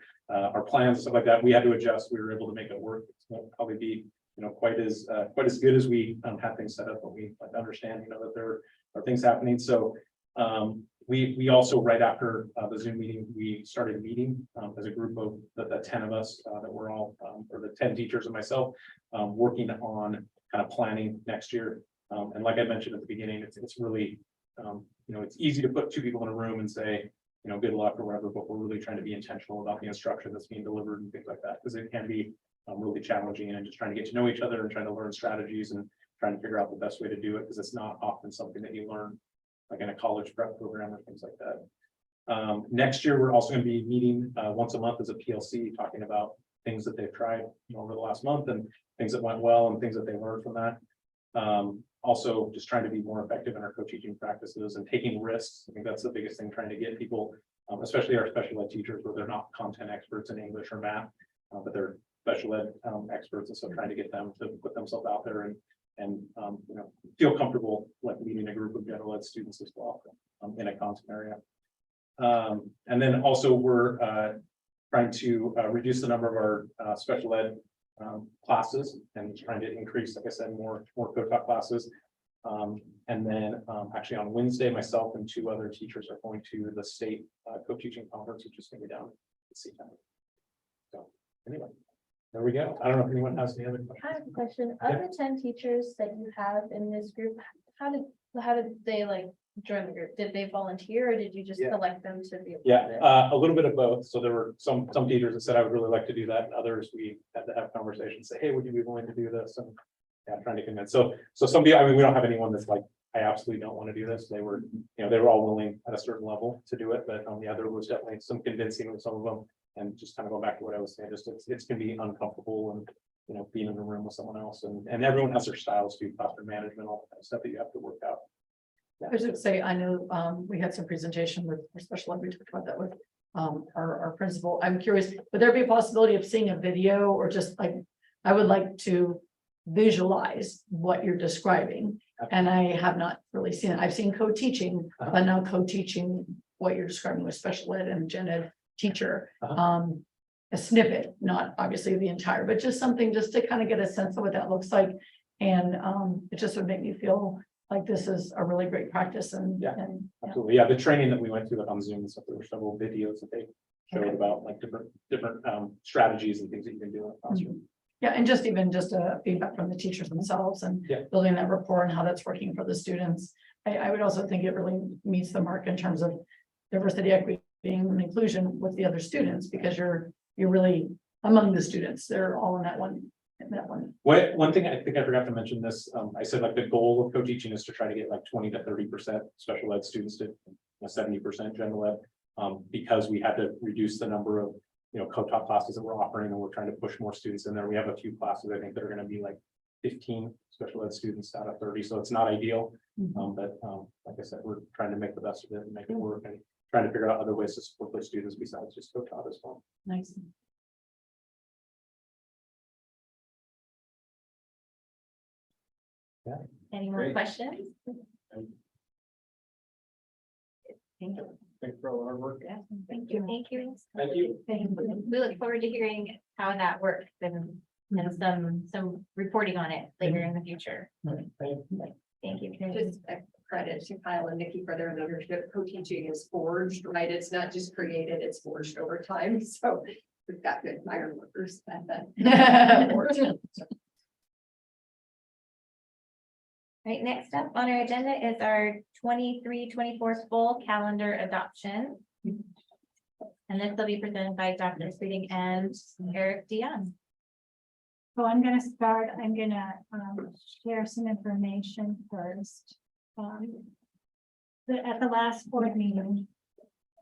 plans and stuff like that. We had to adjust. We were able to make it work. It won't probably be, quite as good as we had things set up, but we like to understand, that there are things happening. So we also, right after the Zoom meeting, we started meeting as a group of the 10 of us that were all, or the 10 teachers and myself, working on kind of planning next year. And like I mentioned at the beginning, it's really, it's easy to put 2 people in a room and say, good luck or whatever, but we're really trying to be intentional about the instruction that's being delivered and things like that, because it can be really challenging and just trying to get to know each other and trying to learn strategies and trying to figure out the best way to do it, because it's not often something that you learn like in a college prep program or things like that. Next year, we're also going to be meeting once a month as a PLC, talking about things that they've tried over the last month and things that went well and things that they learned from that. Also, just trying to be more effective in our co-teaching practices and taking risks. I think that's the biggest thing, trying to get people, especially our special ed teachers, where they're not content experts in English or math, but they're special ed experts, and so trying to get them to put themselves out there and feel comfortable like leading a group of general ed students as well in a content area. And then also we're trying to reduce the number of our special ed classes and trying to increase, like I said, more co-taught classes. And then actually on Wednesday, myself and 2 other teachers are going to the state co-teaching conference, which is going to be down in Seattle. So anyway, there we go. I don't know if anyone has any other questions. I have a question. Of the 10 teachers that you have in this group, how did they like join the group? Did they volunteer or did you just select them to be? A little bit of both. So there were some teachers that said, I would really like to do that. And others, we had to have conversations, say, hey, would you be willing to do this? And trying to convince. So some people, we don't have anyone that's like, I absolutely don't want to do this. They were, they were all willing at a certain level to do it. But there was definitely some convincing with some of them. And just kind of go back to what I was saying, just it's gonna be uncomfortable and being in a room with someone else, and everyone has their styles too, classroom management, all that kind of stuff that you have to work out. I should say, I know we had some presentation with our special ed, we talked about that with our principal. I'm curious, would there be a possibility of seeing a video, or just like, I would like to visualize what you're describing, and I have not really seen it. I've seen co-teaching, but now co-teaching what you're describing with special ed and gen ed teacher, a snippet, not obviously the entire, but just something just to kind of get a sense of what that looks like. And it just would make me feel like this is a really great practice. And absolutely. Yeah, the training that we went through on Zoom and stuff, there were several videos that they showed about like different strategies and things that you can do in the classroom. Yeah, and just a feedback from the teachers themselves and building that rapport and how that's working for the students. I would also think it really meets the mark in terms of diversity, equity, and inclusion with the other students, because you're really among the students. They're all in that one. One thing I think I forgot to mention this. I said like the goal of co-teaching is to try to get like 20 to 30% special ed students to 70% general ed, because we had to reduce the number of co-taught classes that we're offering, and we're trying to push more students in there. We have a few classes I think that are going to be like 15 special ed students out of 30, so it's not ideal. But like I said, we're trying to make the best of it and make it work, and trying to figure out other ways to support those students besides just co-taught as well. Nice. Any more questions? Thank you. Thanks for all the hard work. Yeah, thank you. Thank you. Thank you. We look forward to hearing how that works and some reporting on it later in the future. Thank you. Just a credit to Kyle and Nikki for their leadership. Co-teaching is forged, right? It's not just created, it's forged over time. So we've got good iron workers at that. Right, next up on our agenda is our 23-24 full calendar adoption. And this will be presented by Dr. Sweeting and Eric Dion. So I'm gonna start, I'm gonna share some information first. At the last board meeting,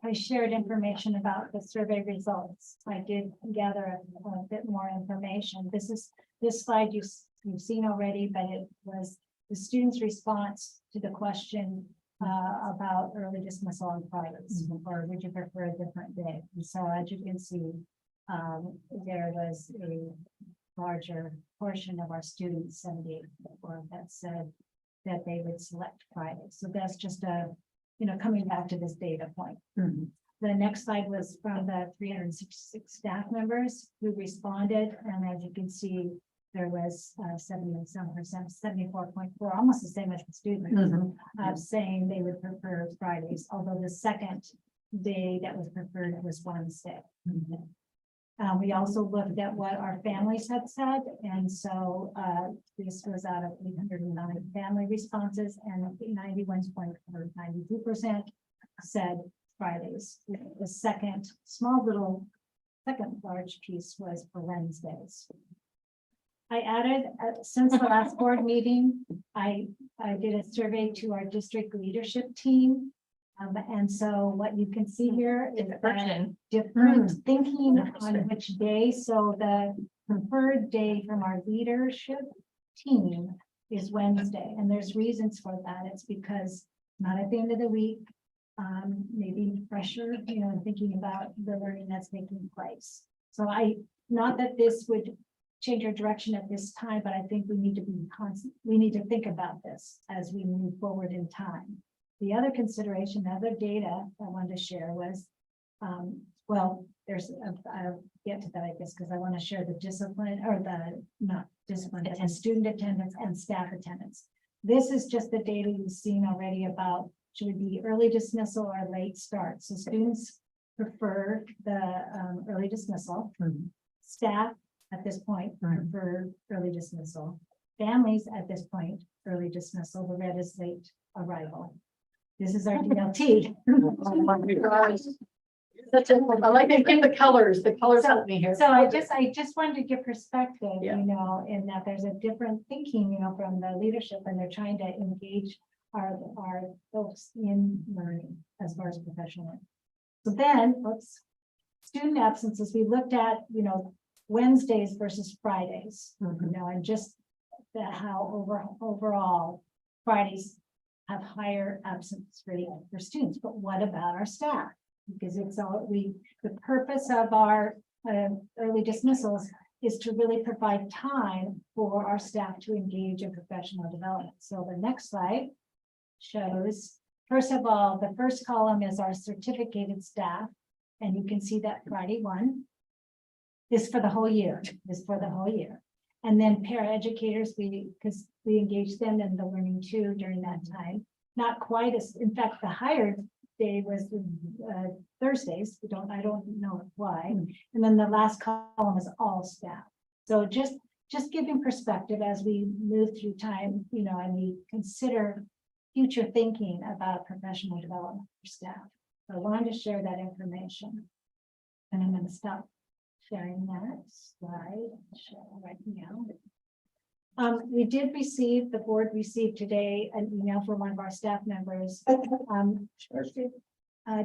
I shared information about the survey results. I did gather a bit more information. This slide you've seen already, but it was the students' response to the question about early dismissal on Fridays, or would you prefer a different day? And so as you can see, there was a larger portion of our students, 78%, that said that they would select Friday. So that's just coming back to this data point. The next slide was from the 366 staff members who responded, and as you can see, there was 77%, 74.4, almost the same as the students, saying they would prefer Fridays, although the second day that was preferred was Wednesday. We also looked at what our families had said, and so this was out of 809 family responses, and 92% said Fridays. The second large piece was for Wednesdays. I added, since the last board meeting, I did a survey to our district leadership team. And so what you can see here is different thinking on which day. So the preferred day from our leadership team is Wednesday, and there's reasons for that. It's because not at the end of the week, maybe pressure, thinking about the learning that's taking place. So not that this would change our direction at this time, but I think we need to be constant. We need to think about this as we move forward in time. The other consideration, the other data I wanted to share was, I'll get to that, I guess, because I want to share the discipline, or not discipline, and student attendance and staff attendance. This is just the data you've seen already about should it be early dismissal or late start. So students prefer the early dismissal. Staff at this point prefer early dismissal. Families at this point, early dismissal. The red is late arrival. This is our DLT. I like to give the colors. The colors help me here. So I just wanted to give perspective, in that there's a different thinking, from the leadership, and they're trying to engage our folks in learning as far as professional. So then, student absences, we looked at, Wednesdays versus Fridays, and just that how overall Fridays have higher absence rate for students. But what about our staff? Because the purpose of our early dismissals is to really provide time for our staff to engage in professional development. So the next slide shows, first of all, the first column is our certificated staff, and you can see that Friday one is for the whole year, And then paraeducators, because we engage them in the learning too during that time. Not quite in fact, the higher day was Thursdays. I don't know why. And then the last column is all staff. So just giving perspective as we move through time, and we consider future thinking about professional development for staff. So I wanted to share that information. And I'm going to stop sharing that slide right now. The board received today an email from one of our staff members.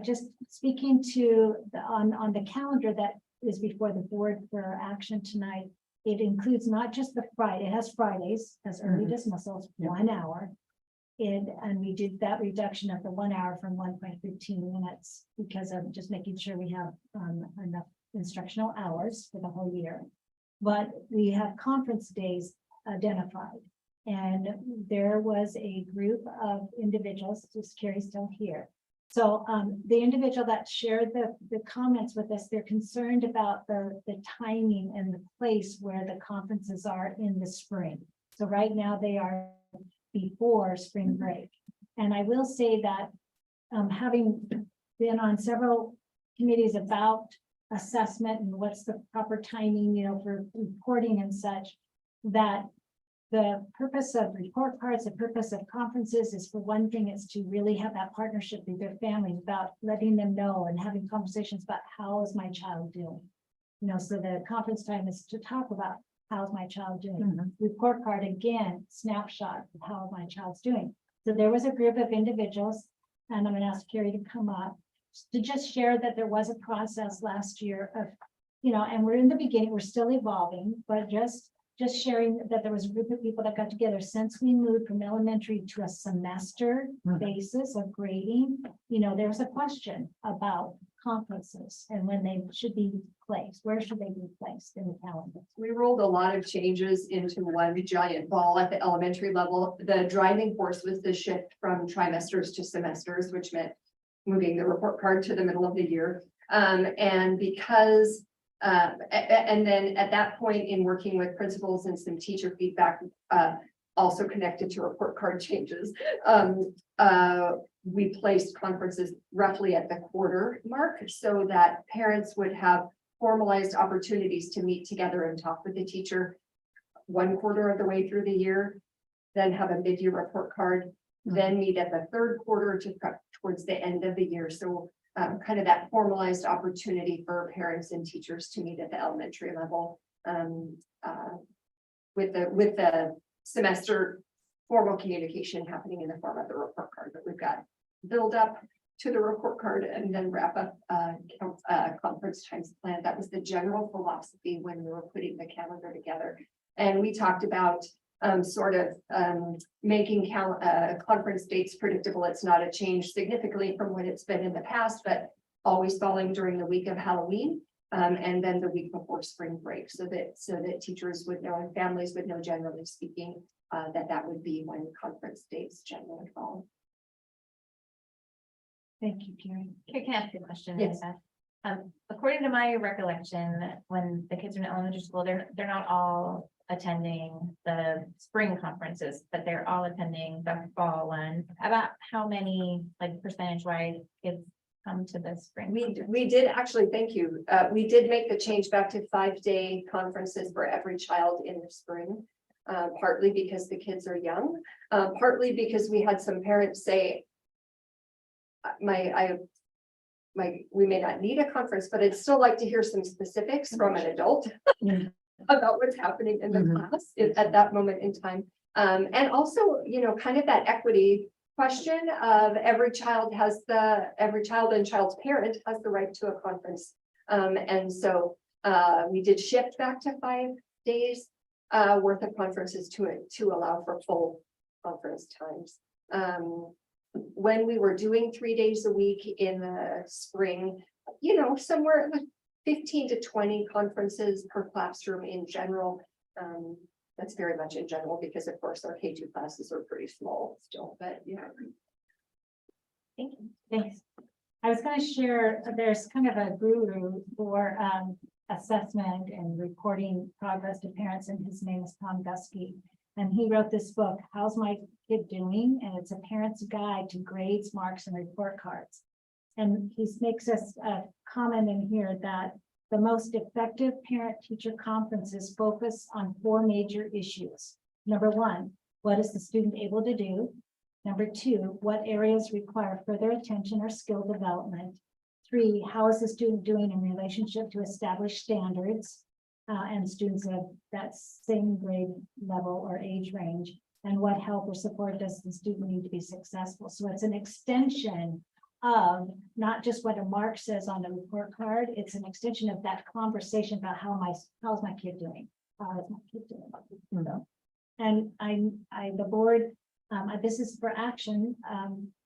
Just speaking to on the calendar that is before the board for action tonight, it includes not just the Friday, it has Fridays as early dismissals, 1 hour. And we did that reduction of the 1 hour from 1.15 minutes because of just making sure we have enough instructional hours for the whole year. But we have conference days identified, and there was a group of individuals, just Carrie's still here. So the individual that shared the comments with us, they're concerned about the timing and the place where the conferences are in the spring. So right now they are before spring break. And I will say that having been on several committees about assessment and what's the proper timing, for reporting and such, that the purpose of report cards, the purpose of conferences is, for one thing, is to really have that partnership with their families about letting them know and having conversations about how is my child doing. You know, so the conference time is to talk about how's my child doing. Report card, again, snapshot of how my child's doing. So there was a group of individuals, and I'm gonna ask Carrie to come up, to just share that there was a process last year of, you know, and we're in the beginning, we're still evolving, but just sharing that there was a group of people that got together since we moved from elementary to a semester basis of grading. You know, there was a question about conferences and when they should be placed, where should they be placed in the calendar? We rolled a lot of changes into one giant ball at the elementary level. The driving force was the shift from trimesters to semesters, which meant moving the report card to the middle of the year. And because and then at that point, in working with principals and some teacher feedback, also connected to report card changes, we placed conferences roughly at the quarter mark so that parents would have formalized opportunities to meet together and talk with the teacher one quarter of the way through the year, then have a mid-year report card, then meet at the third quarter to prep towards the end of the year. So kind of that formalized opportunity for parents and teachers to meet at the elementary level with the semester formal communication happening in the form of the report card. But we've got build up to the report card and then wrap up conference times plan. That was the general philosophy when we were putting the calendar together. And we talked about making conference dates predictable. It's not a change significantly from what it's been in the past, but always falling during the week of Halloween. And then the week before spring break, so that teachers would know and families would know, generally speaking, that would be when conference dates generally fall. Thank you, Carrie. Can I ask you a question? Yes. According to my recollection, when the kids are in elementary school, they're not all attending the spring conferences, but they're all attending the fall one. About how many, like, percentage wise kids come to the spring? We did actually, thank you. We did make the change back to 5-day conferences for every child in the spring. Partly because the kids are young, partly because we had some parents say, we may not need a conference, but I'd still like to hear some specifics from an adult about what's happening in the class at that moment in time. And also, you know, kind of that equity question of every child and child's parent has the right to a conference. And so we did shift back to 5 days worth of conferences to allow for full conference times. When we were doing 3 days a week in the spring, you know, somewhere like 15 to 20 conferences per classroom in general. That's very much in general because of course our K2 classes are pretty small still, but yeah. Thank you. Thanks. I was going to share, there's kind of a guru for assessment and reporting progress to parents, and his name is Tom Gusky. And he wrote this book, How's My Kid Doing? And it's a parent's guide to grades, marks, and report cards. And he makes us a comment in here that the most effective parent-teacher conferences focus on 4 major issues. Number 1, what is the student able to do? Number 2, what areas require further attention or skill development? 3, how is the student doing in relationship to established standards and students of that same grade level or age range? And what help or support does the student need to be successful? So it's an extension of not just what a mark says on the report card, it's an extension of that conversation about how's my kid doing? How is my kid doing? You know? And the board, this is for action.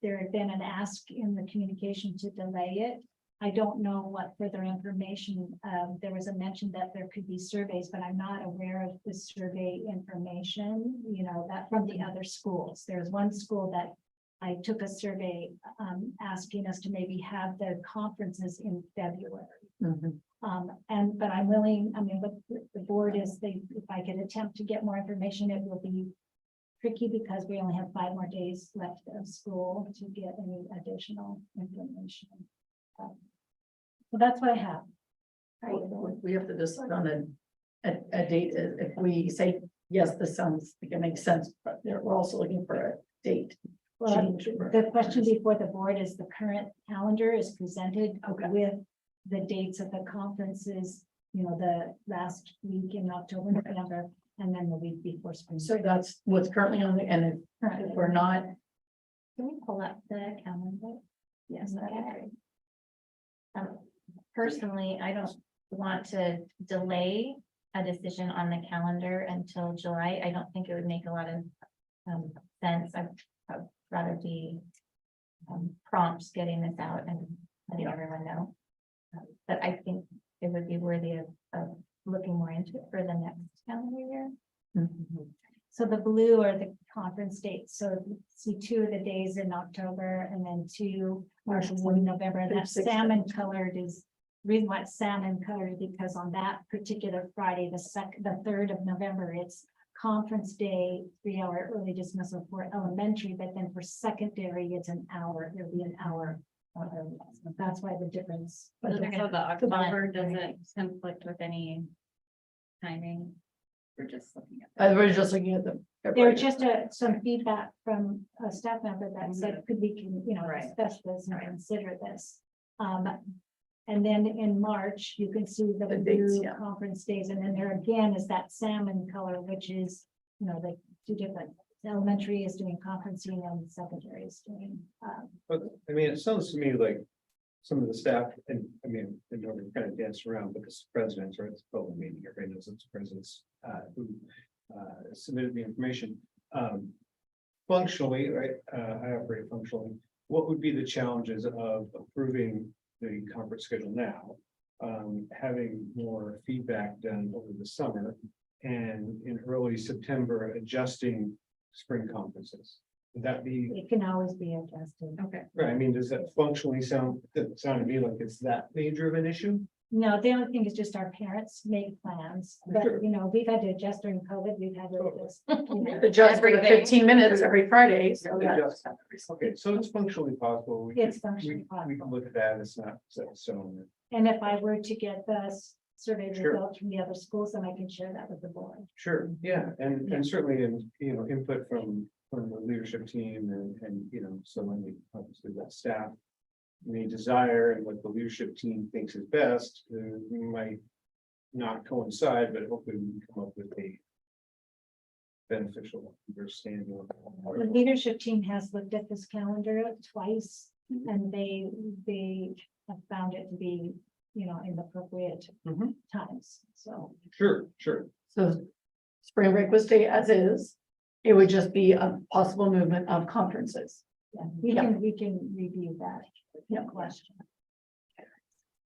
There had been an ask in the communication to delay it. I don't know what further information, there was a mention that there could be surveys, but I'm not aware of the survey information, you know, that from the other schools. There's one school that I took a survey asking us to maybe have the conferences in February. But I'm willing, I mean, what the board is, if I could attempt to get more information, it will be tricky because we only have 5 more days left of school to get any additional information. So that's what I have. We have to decide on a date. If we say yes, this sounds like it makes sense, but we're also looking for a date. Well, change. the question before the board is the current calendar is presented Okay. with the dates of the conferences, you know, the last week in October, November, and then the week before spring. So that's what's currently on the, and if we're not, Can we pull up the calendar? Yes, that'd be great. Personally, I don't want to delay a decision on the calendar until July. I don't think it would make a lot of sense. I'd rather be prompt getting this out and letting everyone know. But I think it would be worthy of looking more into it for the next calendar year. So the blue are the conference dates. So see two of the days in October and then two are in November. And that salmon colored is, the reason why it's salmon colored because on that particular Friday, the 3rd of November, it's conference day, 3-hour early dismissal for elementary, but then for secondary, it's an hour, there'll be an hour. That's why the difference. So But the October doesn't conflict with any timing. We're just looking at. we're just looking at the. There was just some feedback from a staff member that said, could we, Right. discuss this and consider this? And then in March, you can see the The dates, blue yeah. conference days, and then there again is that salmon color, which is, the two different. Elementary is doing conferencing and secondary is doing, But I mean, it sounds to me like some of the staff, and I mean, I know we're kind of dancing around, but it's presidents, right? It's a public meeting, everybody knows it's presidents who submitted the information. Functionally, right, I operate functionally. What would be the challenges of approving the conference schedule now? Having more feedback done over the summer and in early September adjusting spring conferences? Would that be? it can always be adjusted. Okay. Right, I mean, does that functionally sound to me like it's that major of an issue? No, the only thing is just our parents make plans, but Sure. we've had to adjust during COVID, we've had to adjust. Adjust for the Everything. 15 minutes every Friday, so that's. Okay, so it's functionally possible. We It's could- functionally We possible. can look at that, it's not set in stone. And if I were to get the survey Sure. results from the other schools, then I can share that with the board. Sure, yeah, and certainly in, input from the leadership team and, so when we obviously that staff may desire and what the leadership team thinks is best, we might not coincide, but hopefully we can come up with a beneficial understanding. of The leadership team has looked at this calendar twice and they have found it to be, in the appropriate Mhm. times, so. Sure. So spring break will stay as is. It would just be a possible movement of conferences. Yeah, we can review that. Yeah. Question.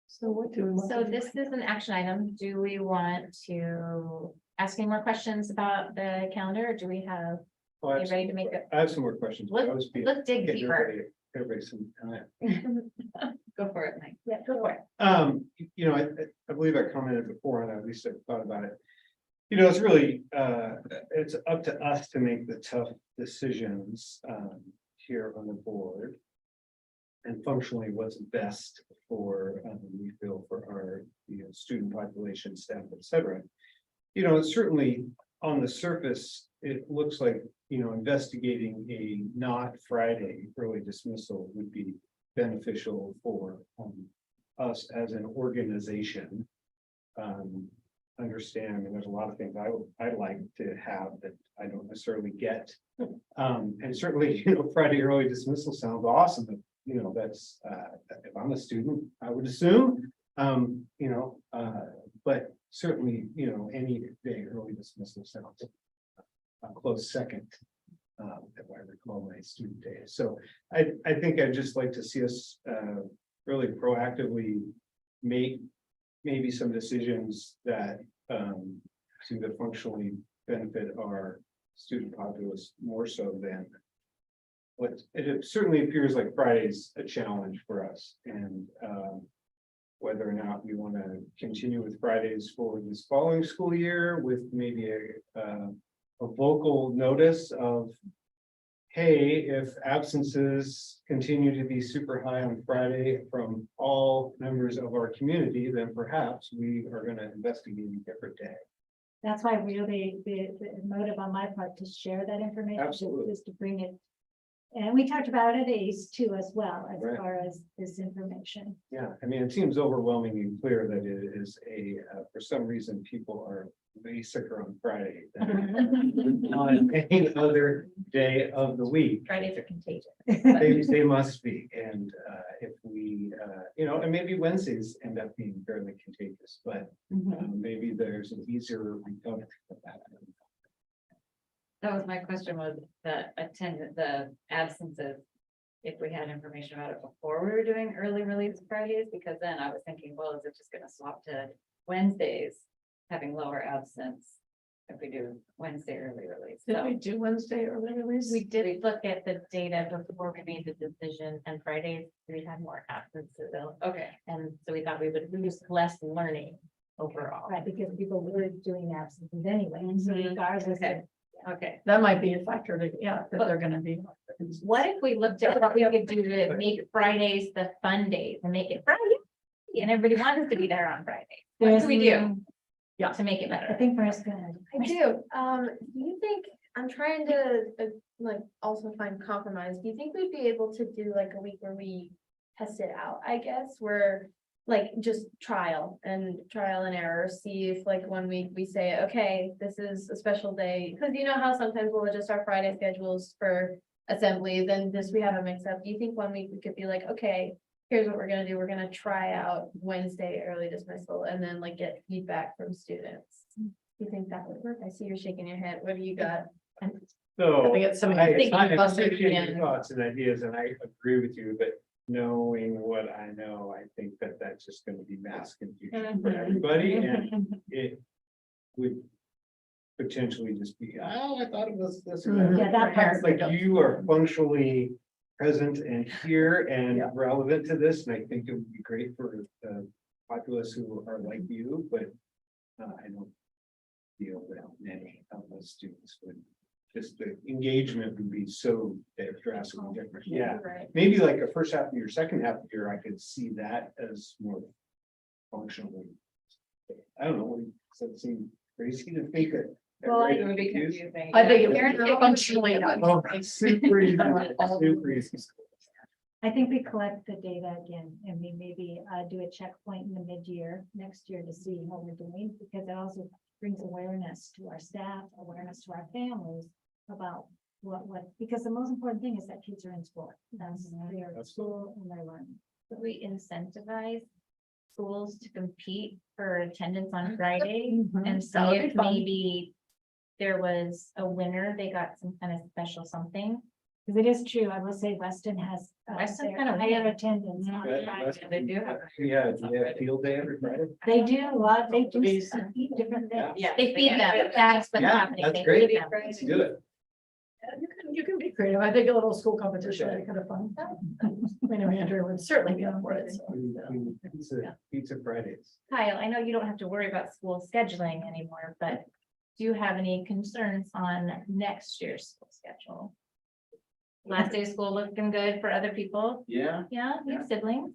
So what do we want? So to do? this is an action item. Do we want to ask any more questions about the calendar? Or do we have, Oh, are you ready to make it? I have some more questions. but I was being- Let's dig getting deeper. everybody some time. Go for it, Mike. Yeah, go for it. I believe I commented before, and at least I thought about it. It's really, it's up to us to make the tough decisions, here on the board. And functionally, what's best for, we feel for our, student population, staff, et cetera. Certainly on the surface, it looks like, investigating a not Friday early dismissal would be beneficial for, us as an organization. Understand, and there's a lot of things I'd like to have that I don't necessarily get. And certainly, Friday early dismissal sounds awesome, but, that's, if I'm a student, I would assume. But certainly, any day early dismissal sounds a close second. If I recall my student days, so I think I'd just like to see us, really proactively make maybe some decisions that seem to functionally benefit our student populace more so than what it certainly appears like Friday's a challenge for us, and whether or not we want to continue with Fridays for this following school year with maybe a vocal notice of, hey, if absences continue to be super high on Friday from all members of our community, then perhaps we are going to investigate a different day. That's why really the motive on my part to share that information. Absolutely. Is to bring it. And we talked about it at ACE too as well, as Right. far as this information. Yeah, I mean, it seems overwhelmingly clear that it is for some reason, people are way sicker on Friday than on any other day of the week. Fridays are contagious. They must be, and if we, and maybe Wednesdays end up being fairly contagious, but maybe there's an easier recovery for that. That was my question, was the absences. If we had information about it before we were doing early release Fridays, because then I was thinking, well, is it just gonna swap to Wednesdays? Having lower absence if we do Wednesday early release. Did So we do Wednesday early release? We did look at the data before we made the decision, and Fridays, we had more absences. okay, And so we thought we would lose less learning overall. Right, because people were doing absences anyway, and so regardless of. Okay. okay. That might be a factor that, that they're gonna be. What if we looked at what we could do to make Fridays the fun days and make it Friday? And everybody wants to be there on Friday. What do we do? Yeah. To make it I better. think Maria's gonna. I do. Do you think, I'm trying to like also find compromise. Do you think we'd be able to do like a week where we test it out, I guess, where like just trial and error, see if like 1 week we say, okay, this is a special day. Cause you know how sometimes we'll adjust our Friday schedules for assembly, then this, we have a mix up. Do you think 1 week we could be like, okay, here's what we're gonna do. We're gonna try out Wednesday early dismissal and then like get feedback from students. You think that would work? I see you're shaking your head. What do you got? So I get some I thinking busted appreciate your in. thoughts and ideas, and I agree with you, but knowing what I know, I think that that's just gonna be mass confusion for everybody, and it would potentially just be, oh, I thought it was this. or that. Yeah, that part's Like you are functionally present and here and Yeah. relevant to this, and I think it would be great for the populace who are like you, but I don't feel that many of those students would, just the engagement would be so drastically different. Yeah, Right. maybe like the first half of your second half of the year, I could see that as more functionally. I don't know, does that seem crazy to think that? Well, It would be confusing. I think Parents it get functionally. Oh, super easy, super easy. I think we collect the data again and we maybe do a checkpoint in the mid-year next year to see how we're doing, because it also brings awareness to our staff, awareness to our families about what, because the most important thing is that kids are in school. That's their school and their learning. Could we incentivize schools to compete for attendance on Friday and see That would be if fun. maybe there was a winner, they got some kind of special something? Because it is true, I will say Weston has Weston's their kind of higher weird. attendance on Right, Friday. that's- They do have. Yeah, do they have field day every Friday? They do a lot, they do These- different things. Yeah. They feed them, that's what's Yeah, happening. that's They great. feed them. Let's do it. You can be creative. I think a little school competition would be kind of fun. I know Andrew would certainly be on board. So. Pizza Fridays. Kyle, I know you don't have to worry about school scheduling anymore, but do you have any concerns on next year's school schedule? Last day of school looking good for other people? Yeah, Yeah, you have siblings?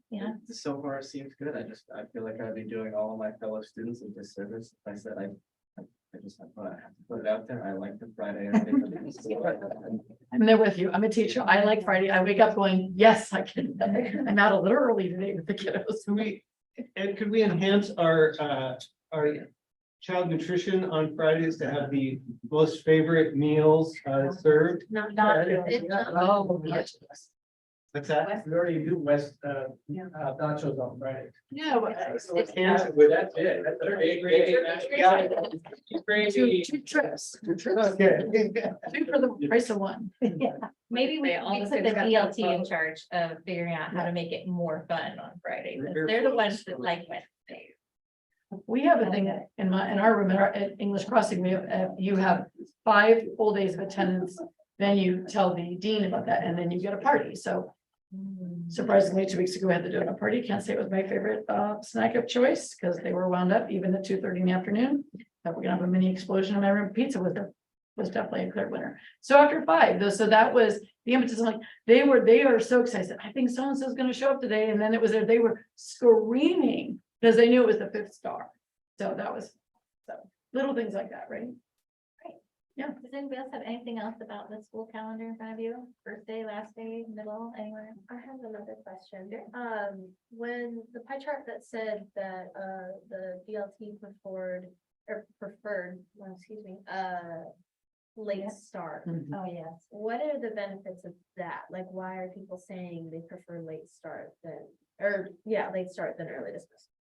Yeah, so far it seems good. I feel like I'd be doing all of my fellow students a disservice. If I said I just have to put it out there. I like the Friday. I'm there with you. I'm a teacher. I like Friday. I wake up going, yes, I can. I'm out a little early today with the kiddos. Could we enhance our child nutrition on Fridays to have the most favorite meals served? not. Oh, What's that? We already do nachos on Friday. yeah. That's it. Two trips. Okay. Two for the price of one. Maybe we They all put the the kids got BLT the in charge of figuring out how to make it more fun on Friday. They're the ones that like Wednesdays. We have a thing in our room at English Crossing, we have, you have 5 full days of attendance. Then you tell the dean about that and then you get a party. So surprisingly, 2 weeks ago, I had to do a party. Can't say it was my favorite snack of choice because they were wound up even at 2:30 in the afternoon. But we're gonna have a mini explosion in my room. Pizza was definitely a clear winner. So after 5, though, so that was the impetus. I'm like, they are so excited. I think so-and-so is gonna show up today. And then it was there, they were screaming because they knew it was the 5th star. So that was So little things like that, right? Does anybody else have anything else about the school calendar in front of you? First day, last day, middle, anywhere? I have another question. When the pie chart that said that, the BLT preferred, late start. Oh, yes. What are the benefits of that? Like, why are people saying they prefer late start late start than early dismissal?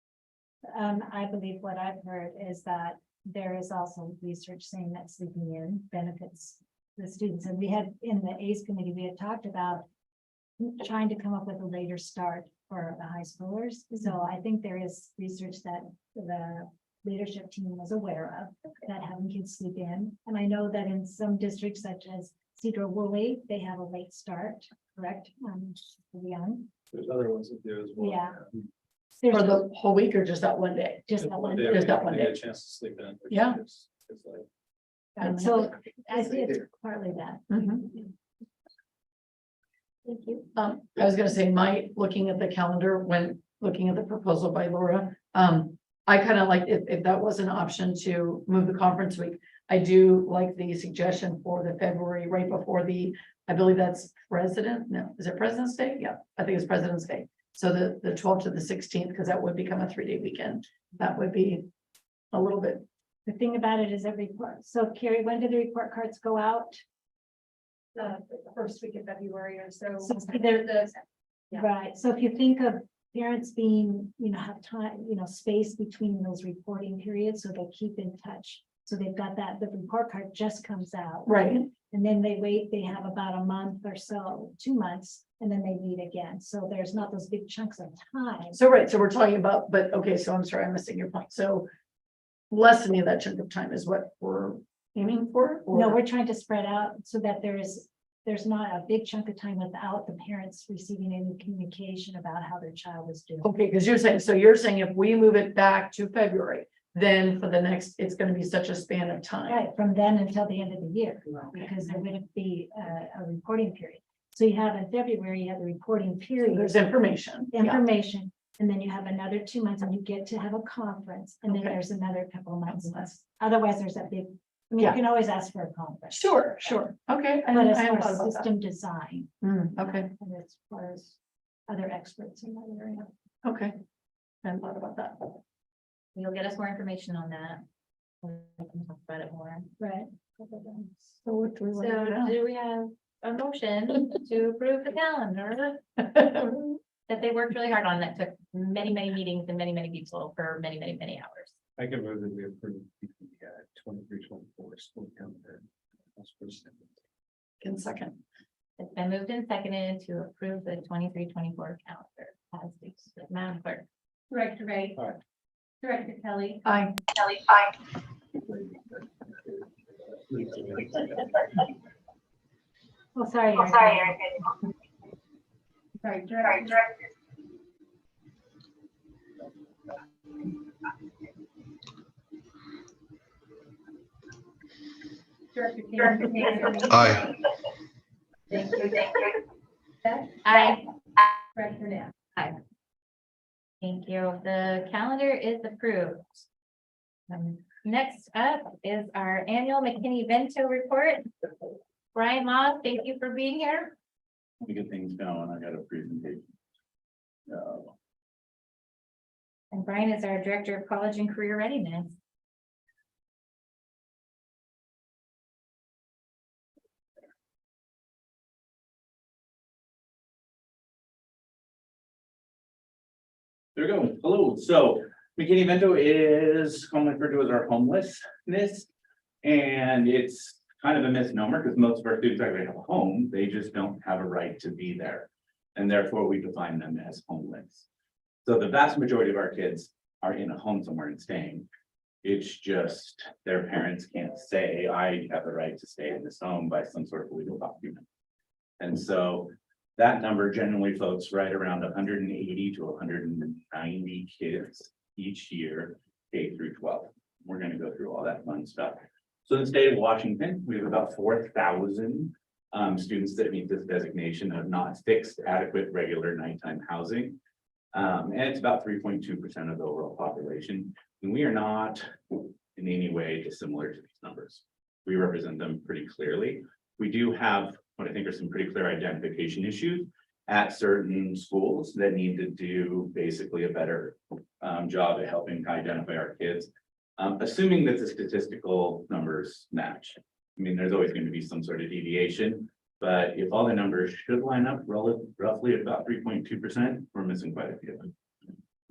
I believe what I've heard is that there is also research saying that sleeping in benefits the students. And we had, in the ACE committee, we had talked about trying to come up with a later start for the high schoolers. So I think there is research that the leadership team was aware of, that having kids sleep in. And I know that in some districts such as Cedar Woolley, they have a late start, correct? For the young. There's other ones that do as well. Yeah. For There's the whole week or just that one day? just that one. They Just that one they get day. a chance to sleep in. which Yeah. is like, And so I see it's partly that. Mhm. Thank you. I was gonna say, looking at the calendar, when looking at the proposal by Laura, I kind of like if that was an option to move the conference week. I do like the suggestion for the February, right before I believe that's is it President's Day? Yeah, I think it's President's Day. So the 12th to the 16th, because that would become a 3-day weekend. That would be a little bit. The thing about it is that report. So Carrie, when do the report cards go out? The first week of February or so. So either Yeah. Right, so if you think of parents being, have time, space between those reporting periods, so they keep in touch. So they've got that, the report card just comes out. Right. And then they have about a month or so, 2 months, and then they meet again. So there's not those big chunks of time. So, right, so we're talking about, but okay, so I'm sorry, I'm missing your point. So lessening of that chunk of time is what we're aiming for? No, or- we're trying to spread out so that there's not a big chunk of time without the parents receiving any communication about how their child is doing. Okay, because you're saying if we move it back to February, then for the next, it's gonna be such a span of time. Right, from then until the end of the year, because there wouldn't be a reporting period. So you have in February, you have the reporting So period. there's information. Yeah. Information, and then you have another 2 months and you get to have a conference, and then Okay. there's another couple of months less. Otherwise, there's that big, I mean, you Yeah. can always ask for a conference. Sure. Okay. I But as hadn't far thought as about that. system design, Okay, and as far as other experts in that area. okay. I hadn't thought about that. You'll get us more information on that. We can talk about it more. Right. So what do we want to So do now? do we have a motion to approve the calendar that they worked really hard on, that took many, many meetings and many, many people for many, many, many hours? I can move that we approve the 23-24 school calendar. That's first. In second. It's been moved and seconded to approve the 23-24 calendar. As the Madam Clerk. Director Ray. Aye. Director Kelly. Aye. Oh, sorry. Erica. Sorry, Director. Director King. Aye. Thank you. Aye. Director Nat. Thank you. The calendar is approved. Next up is our annual McKinney-Vento report. Brian Law, thank you for being here. Let me get things going. I got a presentation. And Brian is our Director of College and Career Readiness. There we go. Hello. So McKinney-Vento is commonly referred to as our homelessness. And it's kind of a misnomer because most of our students actually have a home. They just don't have a right to be there. And therefore we define them as homeless. So the vast majority of our kids are in a home somewhere and staying. It's just their parents can't say, I have the right to stay in this home by some sort of legal document. And so that number generally floats right around 180 to 190 kids each year, K through 12. We're going to go through all that fun stuff. So in the state of Washington, we have about 4,000 students that meet this designation of not fixed, adequate, regular nighttime housing. And it's about 3.2% of the overall population. And we are not, in in any way dissimilar to these numbers. We represent them pretty clearly. We do have what I think are some pretty clear identification issues at certain schools that need to do basically a better job at helping to identify our kids. Assuming that the statistical numbers match. I mean, there's always going to be some sort of deviation, but if all the numbers should line up roughly at about 3.2%, we're missing quite a few.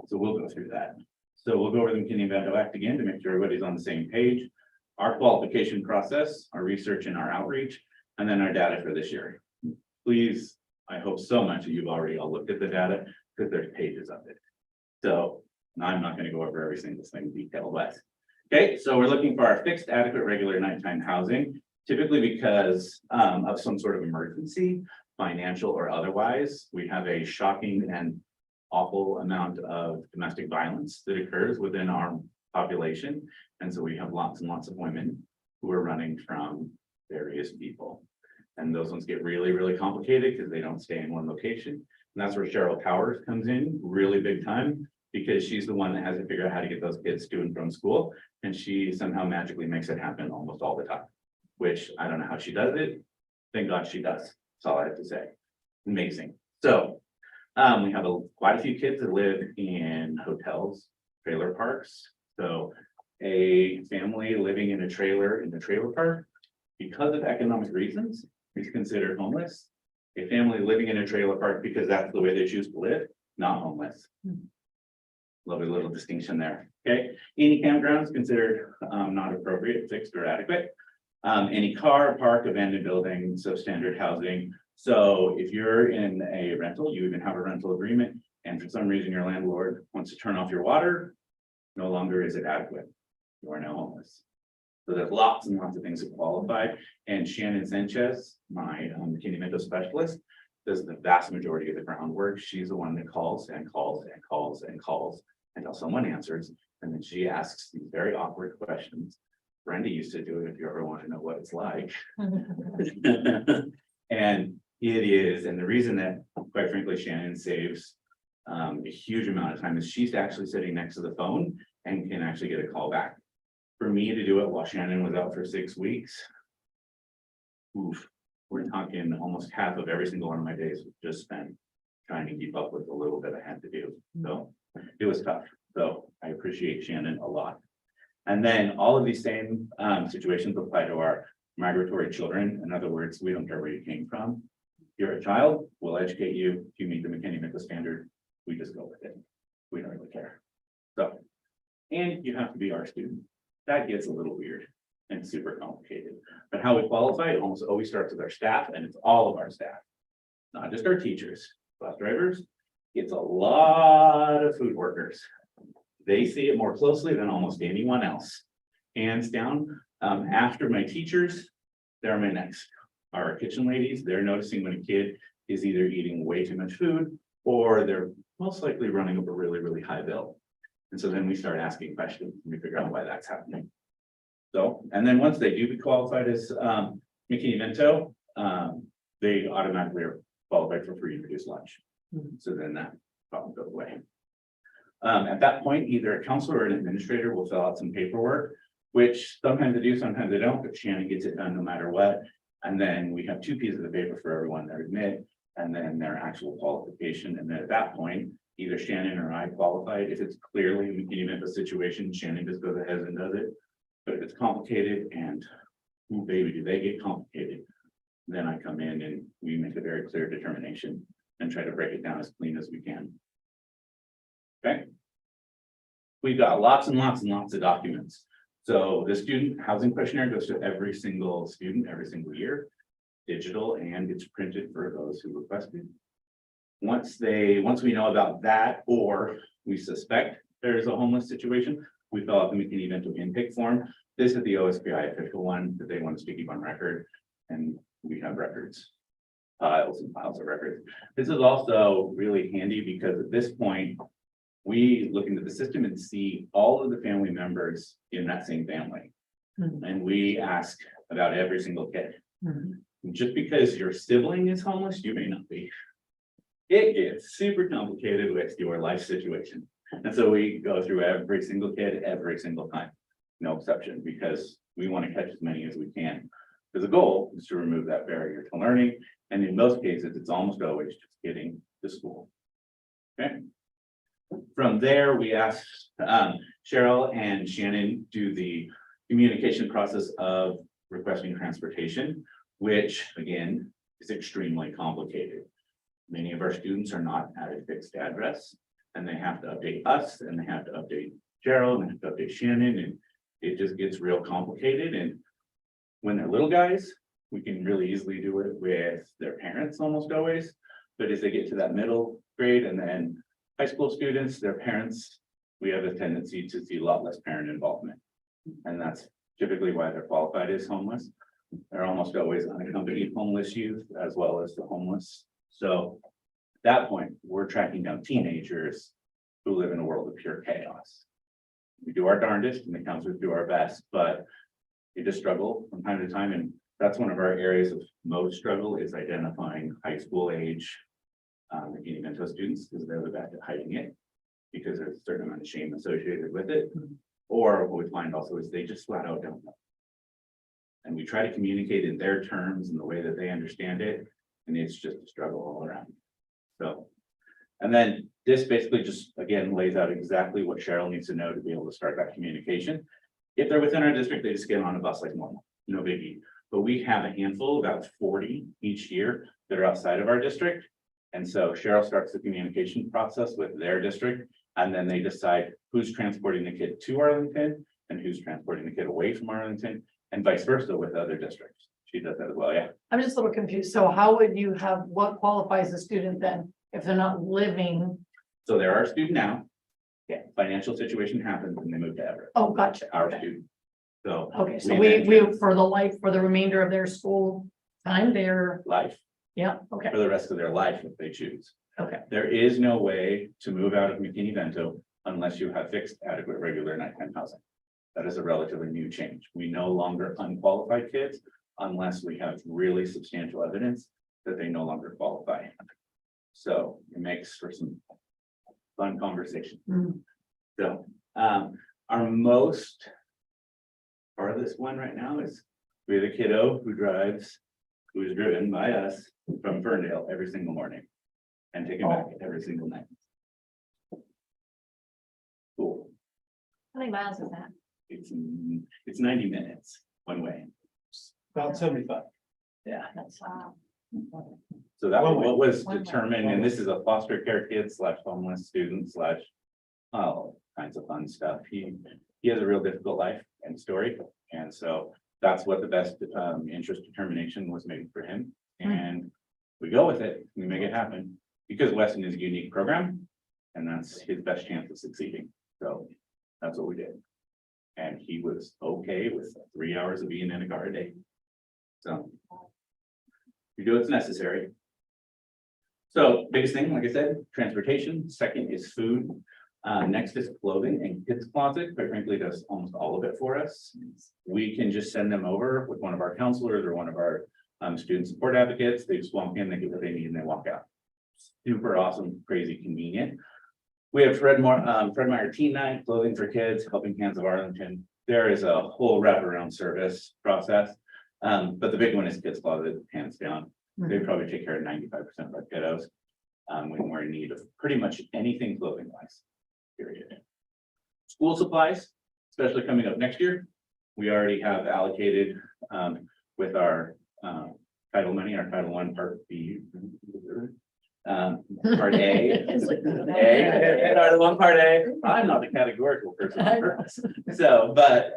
So we'll go through that. So we'll go over the McKinney-Vento Act again to make sure everybody's on the same page. Our qualification process, our research and our outreach, and then our data for this year. Please, I hope so much that you've already all looked at the data because there's pages of it. So I'm not going to go over every single thing detail-wise. Okay, so we're looking for our fixed, adequate, regular nighttime housing, typically because of some sort of emergency, financial or otherwise. We have a shocking and awful amount of domestic violence that occurs within our population. And so we have lots and lots of women who are running from various people. And those ones get really, really complicated because they don't stay in one location. And that's where Cheryl Powers comes in really big time, because she's the one that has to figure out how to get those kids to and from school. And she somehow magically makes it happen almost all the time, which I don't know how she does it. Thank God she does. That's all I have to say. Amazing. So we have quite a few kids that live in hotels, trailer parks. So a family living in a trailer in the trailer park, because of economic reasons, is considered homeless. A family living in a trailer park because that's the way they choose to live, not homeless. Lovely little distinction there. Okay, any campground is considered not appropriate, fixed, or adequate. Any car, park, abandoned building, substandard housing. So if you're in a rental, you even have a rental agreement, and for some reason your landlord wants to turn off your water, no longer is it adequate. You are now homeless. So there's lots and lots of things that qualify. And Shannon Sanchez, my McKinney-Vento specialist, does the vast majority of the groundwork. She's the one that calls and calls and calls and calls until someone answers. And then she asks these very awkward questions. Brenda used to do it if you ever want to know what it's like. And it is, and the reason that, quite frankly, Shannon saves a huge amount of time is she's actually sitting next to the phone and can actually get a call back. For me to do it while Shannon was out for 6 weeks. Oof, we're talking almost half of every single one of my days was just spent trying to keep up with the little bit I had to do. So it was tough. So I appreciate Shannon a lot. And then all of these same situations apply to our migratory children. In other words, we don't care where you came from. You're a child, we'll educate you. If you meet the McKinney-Vento standard, we just go with it. We don't really care. So, and you have to be our student. That gets a little weird and super complicated. But how we qualify, it almost always starts with our staff, and it's all of our staff. Not just our teachers, bus drivers. It's a lot of food workers. They see it more closely than almost anyone else. Hands down, after my teachers, they're my next. Our kitchen ladies, they're noticing when a kid is either eating way too much food or they're most likely running up a really, really high bill. And so then we start asking questions and we figure out why that's happening. So, and then once they do be qualified as McKinney-Vento, they automatically are qualified for free and reduced lunch. So then that problem goes away. At that point, either a counselor or an administrator will fill out some paperwork, which sometimes they do, sometimes they don't, but Shannon gets it done no matter what. And then we have 2 pieces of paper for everyone, their admit, and then their actual qualification. And then at that point, either Shannon or I qualified. If it's clearly a McKinney-Vento situation, Shannon just goes ahead and does it. But if it's complicated and, oh baby, do they get complicated, then I come in and we make a very clear determination and try to break it down as clean as we can. Okay. We've got lots and lots and lots of documents. So the student housing questionnaire goes to every single student every single year, digital, and it's printed for those who requested. Once we know about that, or we suspect there's a homeless situation, we fill out the McKinney-Vento intake form. This is the OSPI official one that they want us to keep on record, and we have records, piles and piles of records. This is also really handy because at this point, we look into the system and see all of the family members in that same family. And we ask about every single kid. Just because your sibling is homeless, you may not be. It gets super complicated with your life situation. And so we go through every single kid every single time. no exception, because we want to catch as many as we can. Because the goal is to remove that barrier to learning, and in most cases, it's almost always just getting to school. Okay. From there, we asked Cheryl and Shannon do the communication process of requesting transportation, which again is extremely complicated. Many of our students are not at a fixed address, and they have to update us, and they have to update Cheryl, and they have to update Shannon, and it just gets real complicated. And when they're little guys, we can really easily do it with their parents almost always. But as they get to that middle grade and then high school students, their parents, we have a tendency to see a lot less parent involvement. And that's typically why they're qualified as homeless. They're almost always unaccompanied homeless youth as well as the homeless. So at that point, we're tracking down teenagers who live in a world of pure chaos. We do our darndest and the counselors do our best, but you just struggle from time to time. And that's one of our areas of most struggle is identifying high school age McKinney-Vento students, because they're the best at hiding it, because there's a certain amount of shame associated with it. Or what we find also is they just flat out don't know. And we try to communicate in their terms and the way that they understand it, and it's just a struggle all around. So, and then this basically just, again, lays out exactly what Cheryl needs to know to be able to start that communication. If they're within our district, they just get on a bus like normal, no biggie. But we have a handful, about 40 each year, that are outside of our district. And so Cheryl starts the communication process with their district, and then they decide who's transporting the kid to Arlington and who's transporting the kid away from Arlington, and vice versa with other districts. She does that as well, yeah. I'm just a little confused. So how would you have, what qualifies a student then if they're not living? So they're our student now. Yeah. Financial situation happens and they move to Everett. Oh, gotcha. Our Okay. student. So. Okay, so then we, for the remainder of their school time, they're, life, yeah, okay, for the rest of their life if they choose. okay. There is no way to move out of McKinney-Vento unless you have fixed adequate regular nighttime housing. That is a relatively new change. We no longer unqualified kids unless we have really substantial evidence that they no longer qualify. So it makes for some fun conversation. Mhm. So our most farthest one right now is we have a kiddo who is driven by us from Ferndale every single morning and taken back every single night. Cool. How many miles is that? It's 90 minutes one way. About 75. Yeah. That's wow. So that was what was One way. determined, and this is a foster care kid slash homeless student slash all kinds of fun stuff. He has a real difficult life and story. And so that's what the best interest determination was made for him. And we go with it, we make it happen, because Weston is a unique program, and that's his best chance of succeeding. So that's what we did. And he was okay with 3 hours of being in a car a day. So you do what's necessary. So biggest thing, like I said, transportation. Second is food. Next is clothing, and kids closet, quite frankly, does almost all of it for us. We can just send them over with one of our counselors or one of our student support advocates. They just walk in, they get what they need, and they walk out. Super awesome, crazy convenient. We have Fred Meyer Teen Night, clothing for kids, Helping Hands of Arlington. There is a whole wraparound service process. But the big one is kids closet, hands down. They probably take care of 95% of our kiddos. When we're in need of pretty much anything clothing wise, period. School supplies, especially coming up next year. We already have allocated with our title money, our Title I Part B. Part A. Title I Part A. I'm not the categorical person. So, but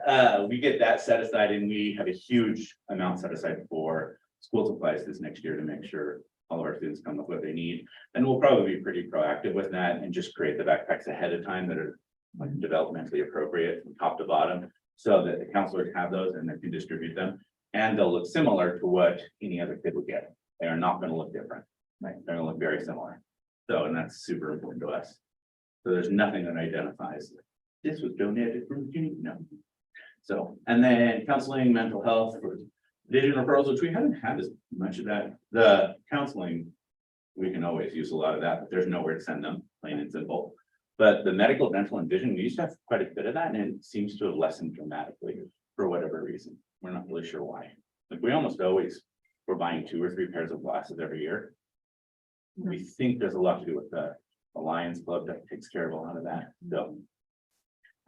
we get that set aside, and we have a huge amount set aside for school supplies this next year to make sure all of our students come with what they need. And we'll probably be pretty proactive with that and just create the backpacks ahead of time that are like developmentally appropriate from top to bottom, so that the counselors have those and they can distribute them. And they'll look similar to what any other kid would get. They are not going to look different. Right? They're going to look very similar. So, and that's super important to us. So there's nothing that identifies this was donated from McKinney. No. So, and then counseling, mental health, for vision referrals, which we haven't had as much of that. The counseling, we can always use a lot of that, but there's nowhere to send them, plain and simple. But the medical, dental and vision, we used to have quite a bit of that and it seems to have lessened dramatically for whatever reason. We're not really sure why. Like we almost always, we're buying 2 or 3 pairs of glasses every year. We think there's a lot to do with the Lions Club that takes care of a lot of that, so.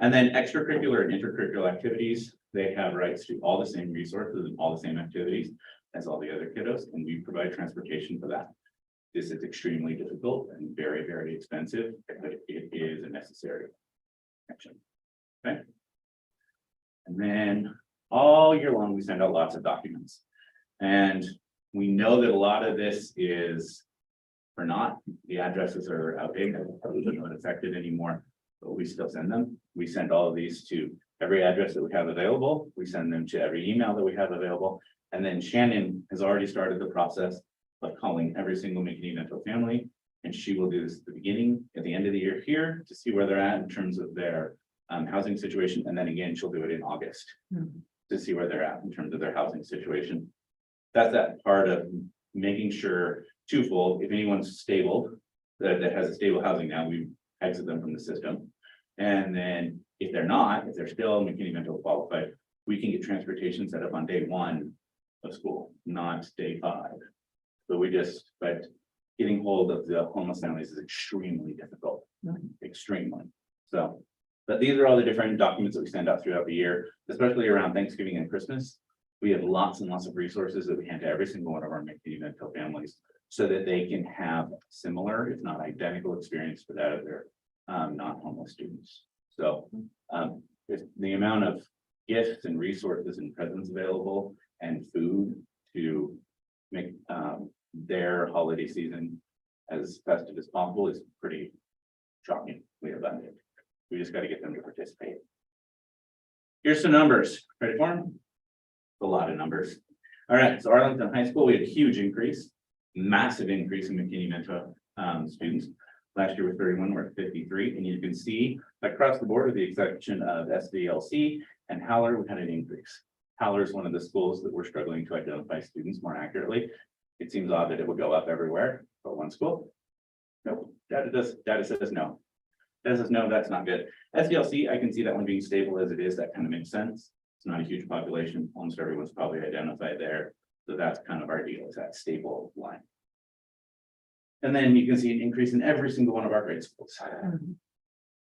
And then extracurricular and intercurricular activities, they have rights to all the same resources and all the same activities as all the other kiddos, and we provide transportation for that. This is extremely difficult and very, very expensive, but it is a necessary action. Okay. And then all year long, we send out lots of documents. And we know that a lot of this is or not, the addresses are outdated, probably not affected anymore, but we still send them. We send all of these to every address that we have available. We send them to every email that we have available. And then Shannon has already started the process of calling every single McKinney-Vento family. And she will do this at the beginning, at the end of the year here to see where they're at in terms of their housing situation. And then again, she'll do it in August to see where they're at in terms of their housing situation. That's that part of making sure twofold, if anyone's stable, that has a stable housing now, we exit them from the system. And then if they're not, if they're still McKinney-Vento qualified, we can get transportation set up on day 1 of school, not day 5. But getting hold of the homeless families is extremely difficult, extremely. So, but these are all the different documents that we send out throughout the year, especially around Thanksgiving and Christmas. We have lots and lots of resources that we hand to every single one of our McKinney-Vento families so that they can have similar, if not identical experience for that of their non-homeless students. So if the amount of gifts and resources and presents available and food to make their holiday season as festive as possible is pretty shocking. We just got to get them to participate. Here's some numbers. Ready for them? A lot of numbers. All right, so Arlington High School, we had a huge increase, massive increase in McKinney-Vento students. Last year was 31, we're at 53, and you can see across the board, with the exception of SDLC and Howler, we had an increase. Howler is one of the schools that we're struggling to identify students more accurately. It seems odd that it would go up everywhere, but one school. Nope, data says no. Data says no, that's not good. SDLC, I can see that one being stable as it is, that kind of makes sense. It's not a huge population, almost everyone's probably identified there. So that's kind of our deal, is that stable line. And then you can see an increase in every single one of our grade schools.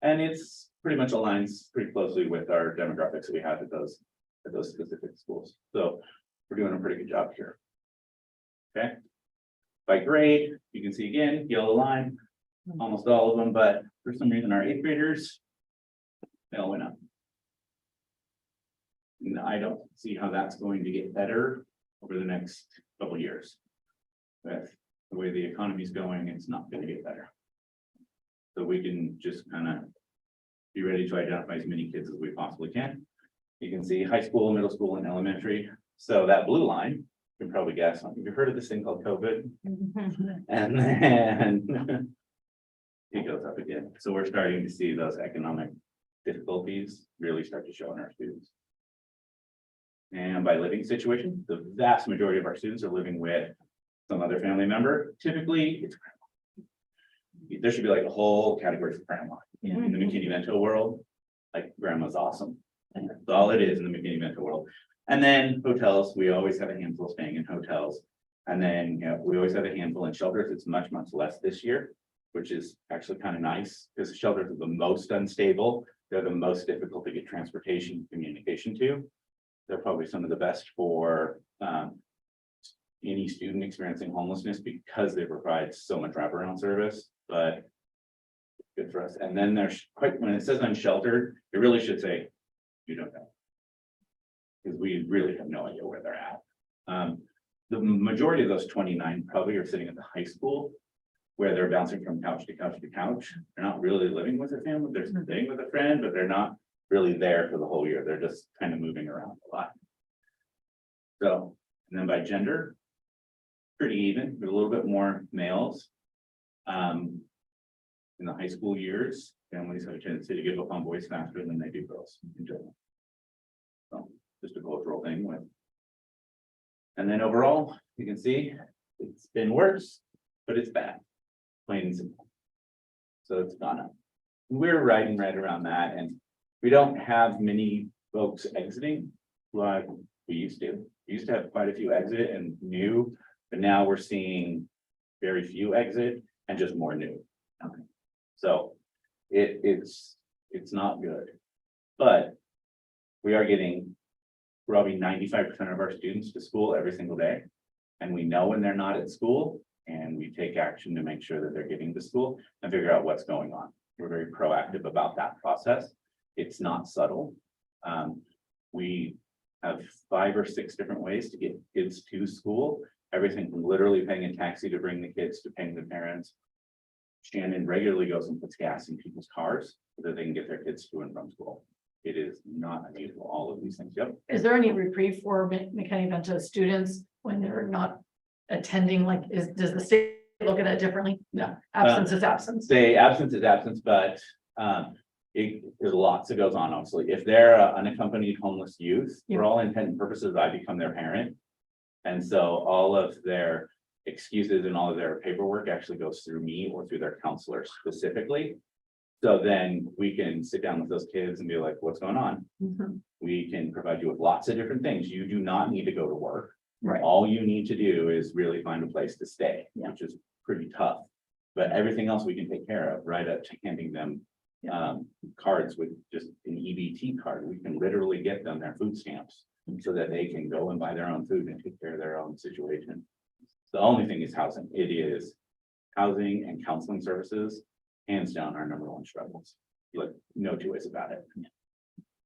And it's pretty much aligns pretty closely with our demographics that we have at those specific schools. So we're doing a pretty good job here. Okay. By grade, you can see again, yellow line, almost all of them, but for some reason our 8th graders, they all went up. And I don't see how that's going to get better over the next couple of years. With the way the economy is going, it's not going to get better. So we can just kind of be ready to identify as many kids as we possibly can. You can see high school, middle school, and elementary. So that blue line, you can probably guess, you've heard of this thing called COVID. And then it goes up again. So we're starting to see those economic difficulties really start to show in our students. And by living situation, the vast majority of our students are living with some other family member. Typically, it's grandma. There should be like a whole category for grandma in the McKinney-Vento world. Like grandma's awesome. And that's all it is in the McKinney-Vento world. And then hotels, we always have a handful staying in hotels. And then we always have a handful in shelters. It's much, much less this year, which is actually kind of nice because shelters are the most unstable. They're the most difficult to get transportation communication to. They're probably some of the best for any student experiencing homelessness because they provide so much wraparound service, but good for us. And then there's quite, when it says unsheltered, it really should say, you don't know. Because we really have no idea where they're at. The majority of those 29 probably are sitting at the high school where they're bouncing from couch to couch to couch. They're not really living with their family. They're staying with a friend, but they're not really there for the whole year. They're just kind of moving around a lot. So, and then by gender, pretty even, with a little bit more males. In the high school years, families have a tendency to give up on boys faster than they do girls in general. So just a cultural thing with. And then overall, you can see it's been worse, but it's bad, plain and simple. So it's gone up. we're riding right around that, and we don't have many folks exiting like we used to. We used to have quite a few exit and new, but now we're seeing very few exit and just more new. So it's not good. But we are getting probably 95% of our students to school every single day. And we know when they're not at school, and we take action to make sure that they're getting to school and figure out what's going on. We're very proactive about that process. It's not subtle. We have 5 or 6 different ways to get kids to school. Everything from literally paying a taxi to bring the kids to paying the parents. Shannon regularly goes and puts gas in people's cars so that they can get their kids to and from school. It is not unusual, all of these things. Yep. Is there any reprieve for McKinney-Vento students when they're not attending? Like, does the state look at it differently? No, absence is absence. Say absence is absence, but there's lots that goes on, obviously. If they're an unaccompanied homeless youth, for all intent and purposes, I become their parent. And so all of their excuses and all of their paperwork actually goes through me or through their counselor specifically. So then we can sit down with those kids and be like, what's going on? We can provide you with lots of different things. You do not need to go to work. Right. All you need to do is really find a place to stay, which is pretty tough. But everything else we can take care of, right up to handing them cards with just an EBT card. We can literally get them their food stamps so that they can go and buy their own food and take care of their own situation. The only thing is housing. It is housing and counseling services, hands down, our number 1 struggles. Like, no 2 ways about it.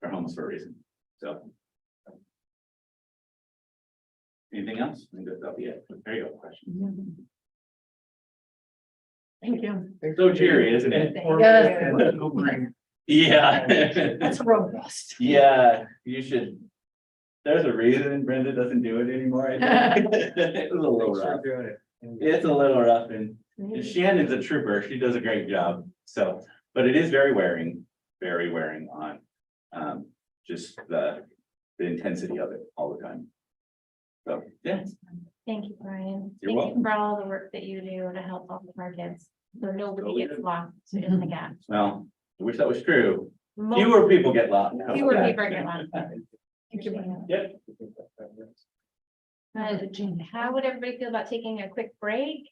They're homeless for a reason. So. Anything else? I think that'll be it. There you go. Question. Thank you. So cheery, isn't it? Yes. Yeah. That's robust. Yeah, you should. There's a reason Brenda doesn't do it anymore. I think. It's a little rough. It's a little rough, and Shannon's a trooper. She does a great job. So, but it is very wearing on just the intensity of it all the time. So, yeah. Thank you, Brian. You're Thank welcome. you for all the work that you do to help all of our kids. So nobody Totally gets good. lost in the gap. Well, I wish that was true. Most- Fewer people get lost. Fewer people get lost. Thank you. Yep. How would everybody feel about taking a quick break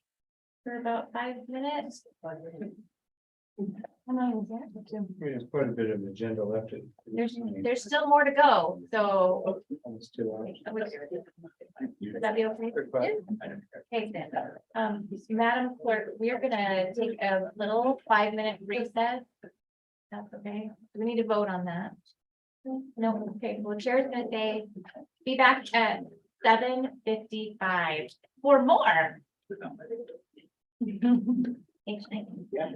for about 5 minutes? How long is that? There's quite a bit of agenda left. There's still more to go, so Almost 2 hours. would that be okay? Okay, then, Madam Clerk, we are gonna take a little 5-minute recess. That's okay. Do we need to vote on that? No, okay, well, Chair's gonna say, be back at 7:55 for more. Thanks, thank you. Yeah.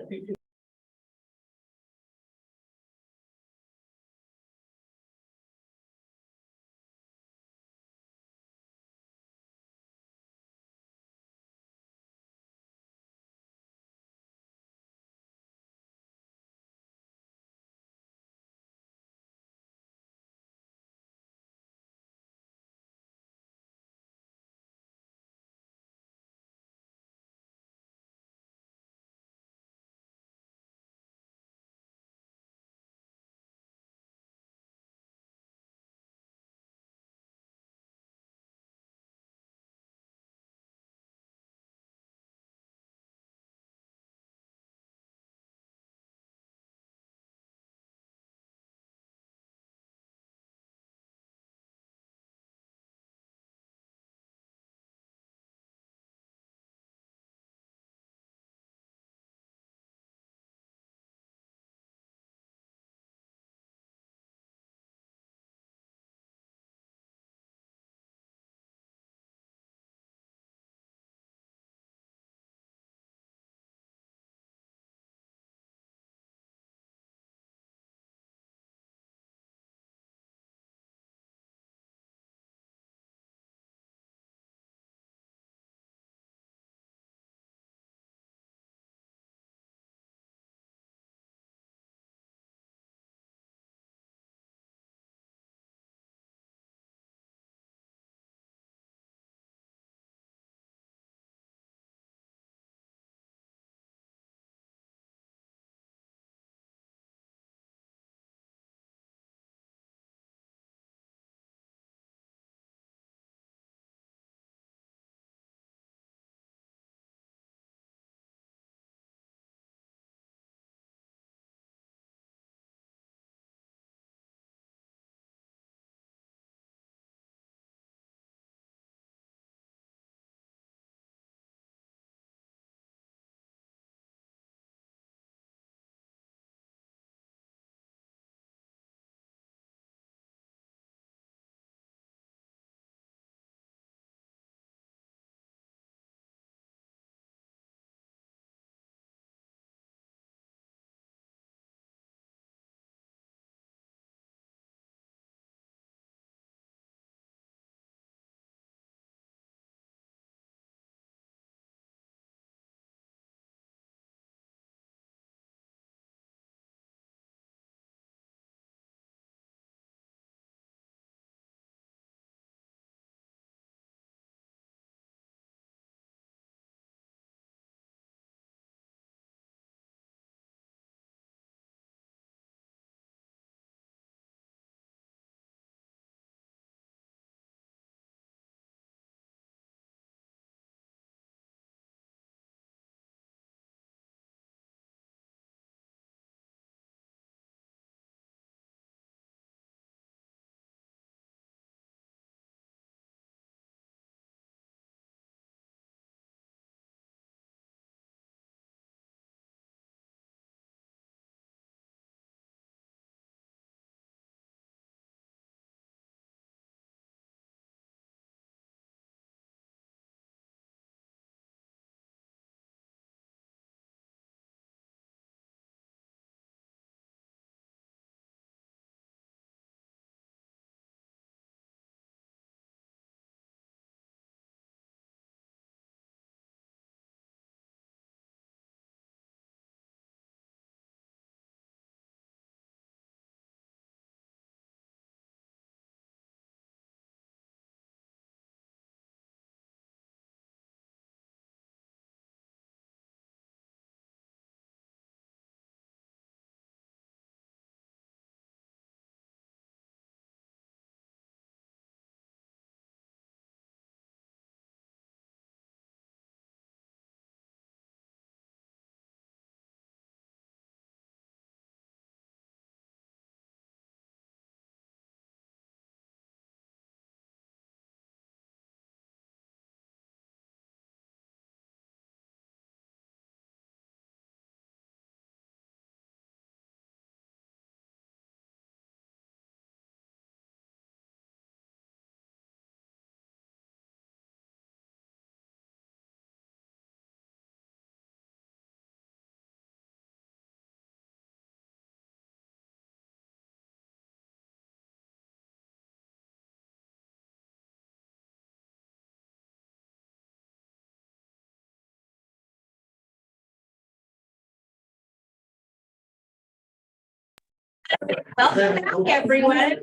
Welcome back, everyone.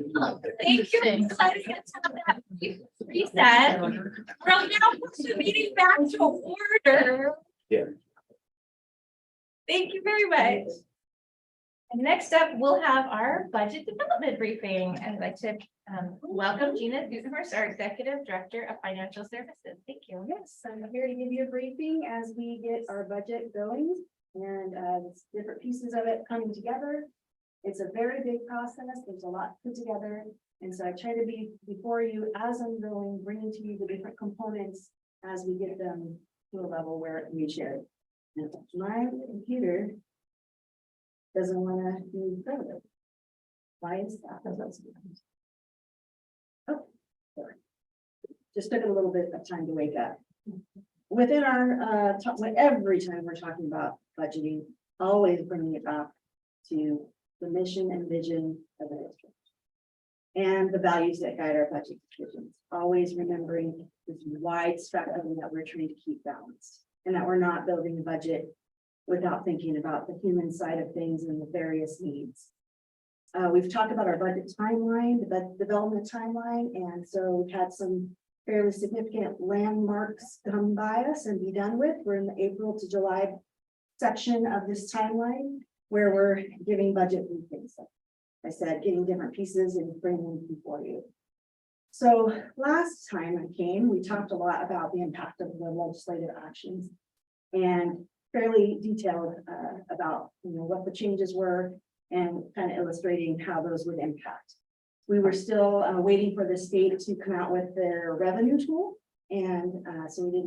Thank you for letting us have that reset. We'll now put the meeting back to order. Yeah. Thank you very much. And next up, we'll have our budget development briefing. I'd like to welcome Gina Gutenhorst, our Executive Director of Financial Services. Thank you. Yes, I'm here to give you a briefing as we get our budget going and different pieces of it coming together. It's a very big process. There's a lot put together. And so I try to be before you as I'm going, bringing to you the different components as we get them to a level where it can be shared. And my computer doesn't want to move further. Why is that? Oh, sorry. Just took a little bit of time to wake up. Within our, every time we're talking about budgeting, always bringing it back to the mission and vision of the district. And the values that guide our budget decisions, always remembering this wide spectrum that we're trying to keep balanced. And that we're not building a budget without thinking about the human side of things and the various needs. We've talked about our budget timeline, the development timeline, and so we've had some fairly significant landmarks come by us and be done with. We're in the April to July section of this timeline where we're giving budget briefings. I said, getting different pieces and bringing them before you. So last time I came, we talked a lot about the impact of the legislative actions and fairly detailed about what the changes were and kind of illustrating how those would impact. We were still waiting for the state to come out with their revenue tool. And so we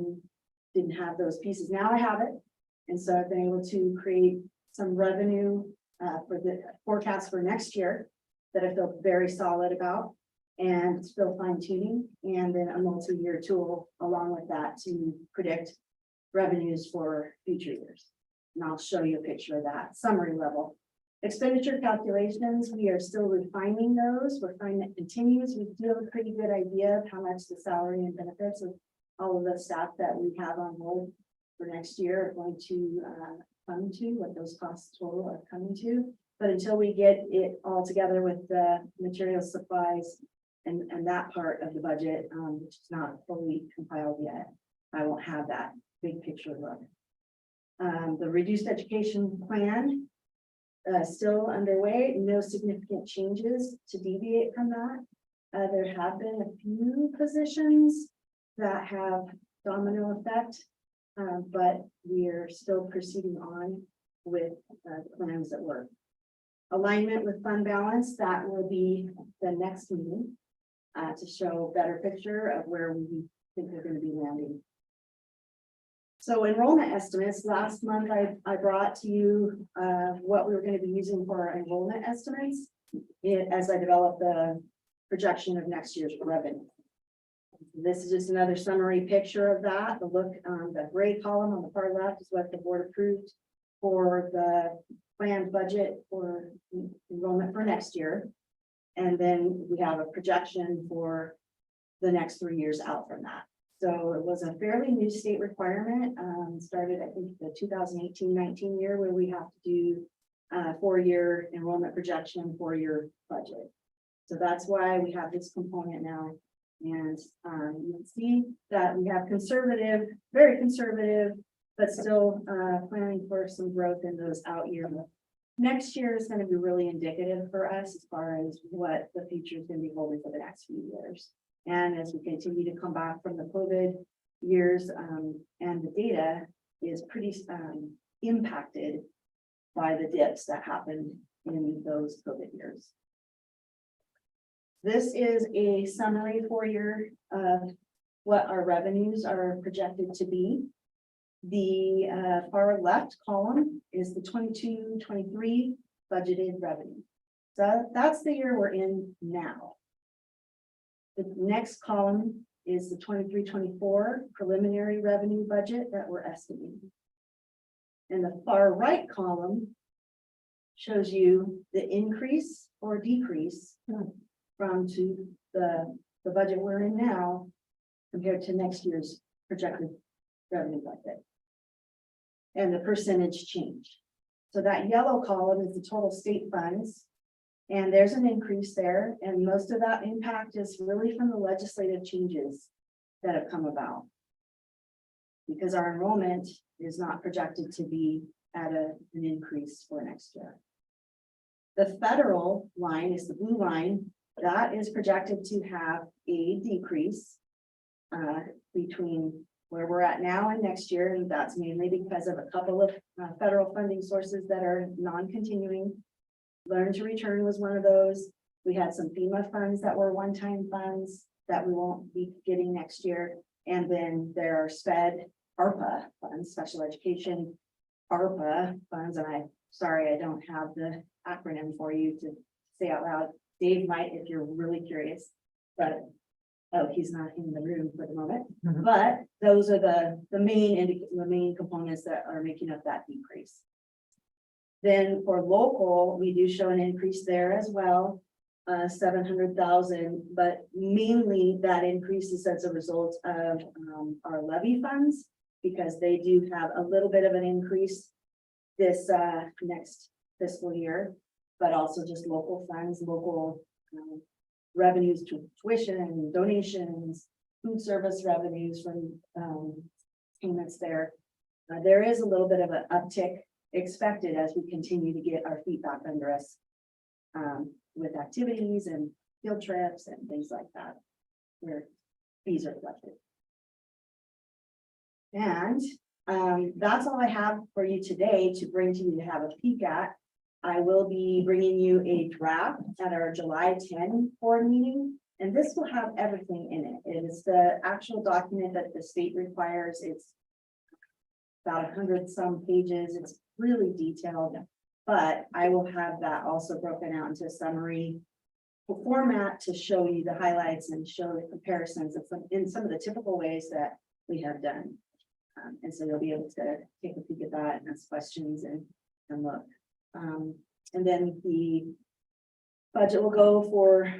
didn't have those pieces. Now I have it. And so I've been able to create some revenue for the forecast for next year that I feel very solid about and still fine tuning, and then a multi-year tool along with that to predict revenues for future years. And I'll show you a picture of that summary level. Expenditure calculations, we are still refining those. We're finding it continues. We do have a pretty good idea of how much the salary and benefits of all of the staff that we have on board for next year are going to come to, what those costs total are coming to. But until we get it all together with the material supplies and that part of the budget, which is not fully compiled yet, I won't have that big picture look. The reduced education plan still underway, no significant changes to deviate from that. There have been a few positions that have domino effect, but we are still proceeding on with plans that work. Alignment with fund balance, that will be the next meeting to show a better picture of where we think we're going to be landing. So enrollment estimates, last month I brought to you what we were going to be using for our enrollment estimates as I developed the projection of next year's revenue. This is just another summary picture of that. The look on the gray column on the far left is what the board approved for the planned budget for enrollment for next year. And then we have a projection for the next 3 years out from that. So it was a fairly new state requirement, started, I think, the 2018-19 year where we have to do 4-year enrollment projection, 4-year budget. So that's why we have this component now. And you can see that we have conservative, very conservative, but still planning for some growth in those out years. Next year is going to be really indicative for us as far as what the future is going to be holding for the next few years. And as we continue to come back from the COVID years, and the data is pretty impacted by the dips that happened in those COVID years. This is a summary for you of what our revenues are projected to be. The far left column is the 22-23 budgeted revenue. So that's the year we're in now. The next column is the 23-24 preliminary revenue budget that we're estimating. And the far right column shows you the increase or decrease from to the budget we're in now compared to next year's projected revenue budget. And the percentage change. So that yellow column is the total state funds And there's an increase there, and most of that impact is really from the legislative changes that have come about. Because our enrollment is not projected to be at an increase for next year. The federal line is the blue line, that is projected to have a decrease between where we're at now and next year, and that's mainly because of a couple of federal funding sources that are non-continuing. Learn to Return was one of those. We had some FEMA funds that were one-time funds that we won't be getting next year. And then there are SPED, ARPA funds, special education, ARPA funds, and I'm sorry, I don't have the acronym for you to say out loud. Dave might, if you're really curious, but, oh, he's not in the room for the moment. But those are the main components that are making up that decrease. Then for local, we do show an increase there as well, 700,000, but mainly that increase is as a result of our levy funds, because they do have a little bit of an increase this next fiscal year, but also just local funds, local revenues to tuition, donations, food service revenues from payments there. There is a little bit of an uptick expected as we continue to get our feet back under us with activities and field trips and things like that, where fees are collected. And that's all I have for you today to bring to you to have a peek at. I will be bringing you a draft at our July 10 board meeting, and this will have everything in it. It is the actual document that the state requires. It's about 100 some pages. It's really detailed, but I will have that also broken out into a summary format to show you the highlights and show the comparisons of some of the typical ways that we have done. And so you'll be able to take a peek at that and ask questions and look. And then the budget will go for,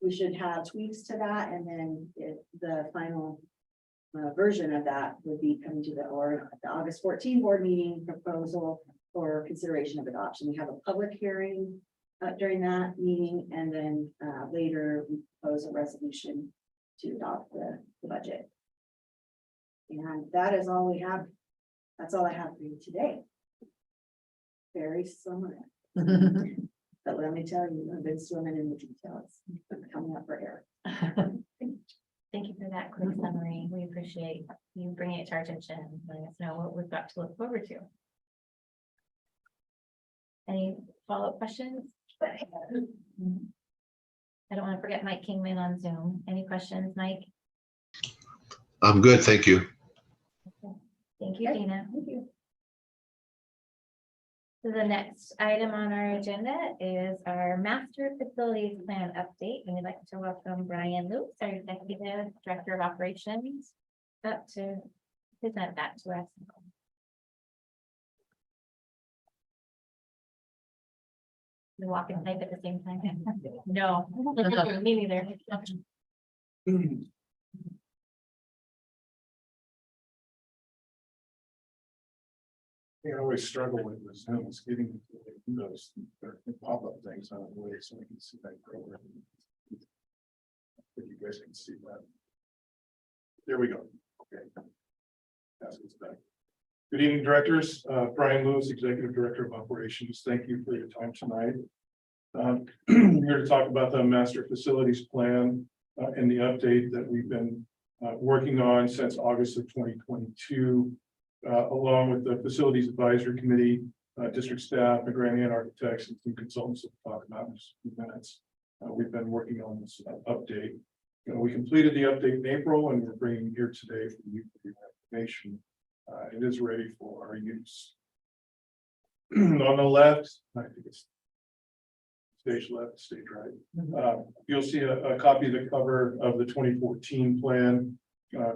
we should have tweaks to that, and then the final version of that would be coming to the August 14 board meeting proposal for consideration of adoption. We have a public hearing during that meeting, and then later we propose a resolution to adopt the budget. And that is all we have. That's all I have for you today. Very similar. But let me tell you, I've been swimming in the details, coming up for air. Thank you for that quick summary. We appreciate you bringing it to our attention, and letting us know what we've got to look forward to. Any follow-up questions? I don't want to forget Mike Kingman on Zoom. Any questions, Mike? I'm good, thank you. Thank you, Dina. Thank you. So the next item on our agenda is our master facilities plan update. And we'd like to welcome Brian Lewis, our executive director of operations, up to present that to us. You walk and type at the same time? No, me neither. I always struggle with the Zoom, is getting those pop-up things on the way so I can see that program. If you guys can see that. There we go. Okay. That's what's back. Good evening, directors. Brian Lewis, Executive Director of Operations. Thank you for your time tonight. Here to talk about the master facilities plan and the update that we've been working on since August of 2022. Along with the Facilities Advisory Committee, district staff, McGranahan architects, and some consultants that we'll talk about in just a few minutes. We've been working on this update. We completed the update in April, and we're bringing here today for you for your information. It is ready for our use. On the left, I think it's stage left, stage right. You'll see a copy of the cover of the 2014 plan.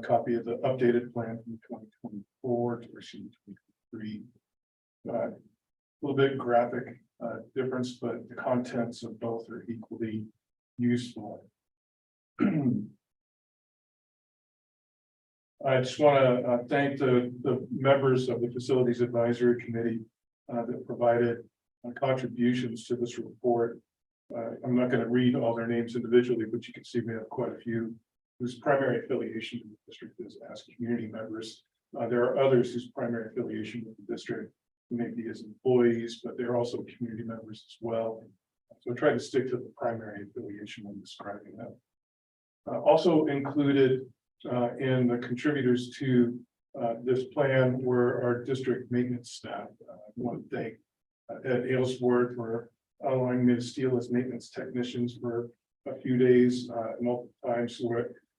Copy of the updated plan from 2024 to receive 2023. A little bit graphic difference, but the contents of both are equally useful. I just want to thank the members of the Facilities Advisory Committee that provided contributions to this report. I'm not going to read all their names individually, but you can see we have quite a few whose primary affiliation with the district is as community members. There are others whose primary affiliation with the district may be as employees, but they're also community members as well. So I try to stick to the primary affiliation when describing them. Also included in the contributors to this plan were our district maintenance staff. I want to thank Ed Aylesworth for allowing me to steal as maintenance technicians for a few days, multiple times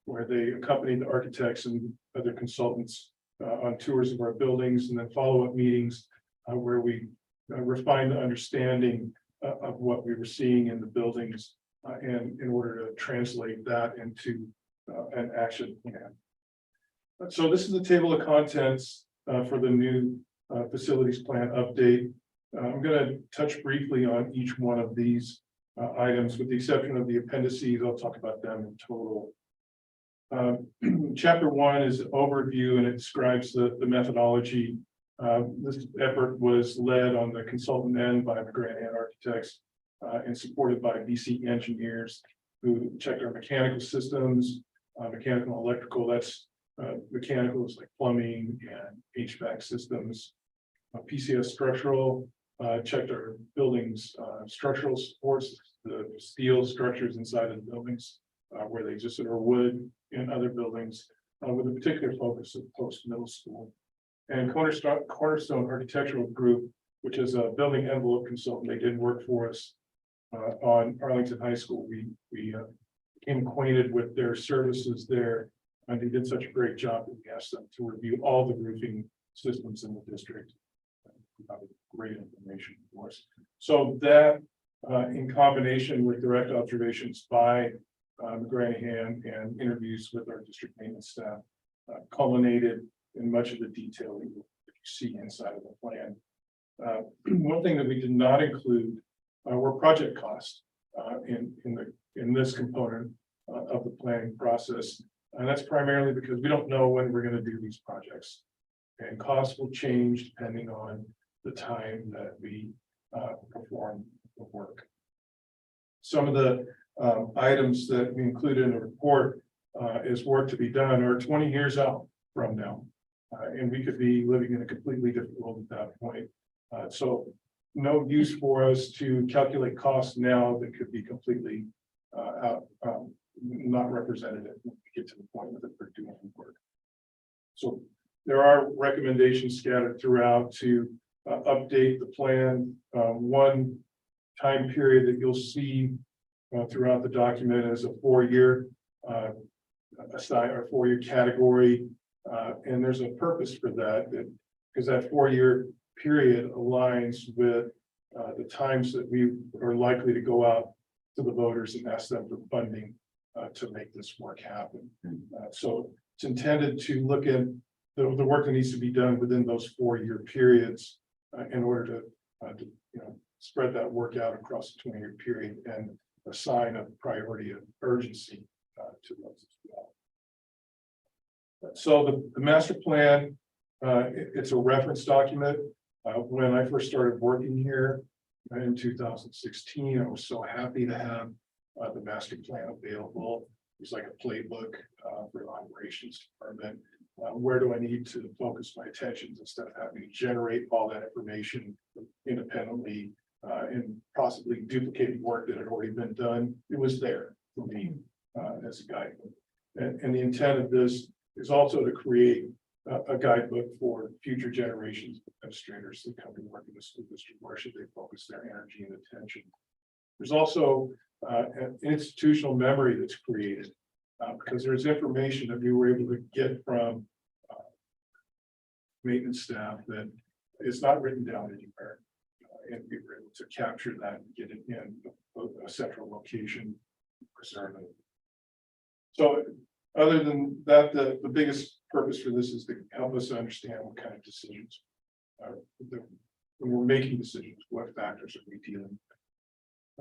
where they accompanied the architects and other consultants on tours of our buildings, and then follow-up meetings where we refined the understanding of what we were seeing in the buildings, and in order to translate that into an action plan. So this is the table of contents for the new facilities plan update. I'm going to touch briefly on each one of these items, with the exception of the appendices. I'll talk about them in total. Chapter 1 is an overview, and it describes the methodology. This effort was led on the consultant end by McGranahan Architects and supported by BC engineers who checked our mechanical systems, mechanical and electrical. That's mechanical is like plumbing and HVAC systems. PCS structural checked our buildings, structural supports, the steel structures inside of the buildings where they existed, or wood in other buildings, with a particular focus of post-middle school. And Cornerstone Architectural Group, which is a building envelope consultant, they did work for us on Arlington High School. We became acquainted with their services there, and they did such a great job that we asked them to review all the roofing systems in the district. Great information for us. So that, in combination with direct observations by McGranahan and interviews with our district maintenance staff, culminated in much of the detail that you see inside of the plan. One thing that we did not include were project costs in this component of the planning process, and that's primarily because we don't know when we're going to do these projects, and costs will change depending on the time that we perform the work. Some of the items that we included in the report is work to be done are 20 years out from now. And we could be living in a completely different world at that point. So no use for us to calculate costs now that could be completely not representative when we get to the point that we're doing the work. So there are recommendations scattered throughout to update the plan. One time period that you'll see throughout the document is a 4-year or 4-year category. And there's a purpose for that, because that 4-year period aligns with the times that we are likely to go out to the voters and ask them for funding to make this work happen. So it's intended to look at the work that needs to be done within those 4-year periods in order to spread that work out across the 20-year period and assign a priority of urgency to those as well. So the master plan, it's a reference document. When I first started working here in 2016, I was so happy to have the master plan available. It was like a playbook for the operations department. Where do I need to focus my attention instead of having to generate all that information independently and possibly duplicating work that had already been done? It was there for me as a guidebook. And the intent of this is also to create a guidebook for future generations of administrators that come to work in the school district. Where should they focus their energy and attention? There's also an institutional memory that's created because there's information that we were able to get from maintenance staff that is not written down anywhere. And we were able to capture that and get it in a central location, preserve it. So other than that, the biggest purpose for this is to help us understand what kind of decisions when we're making decisions, what factors are we dealing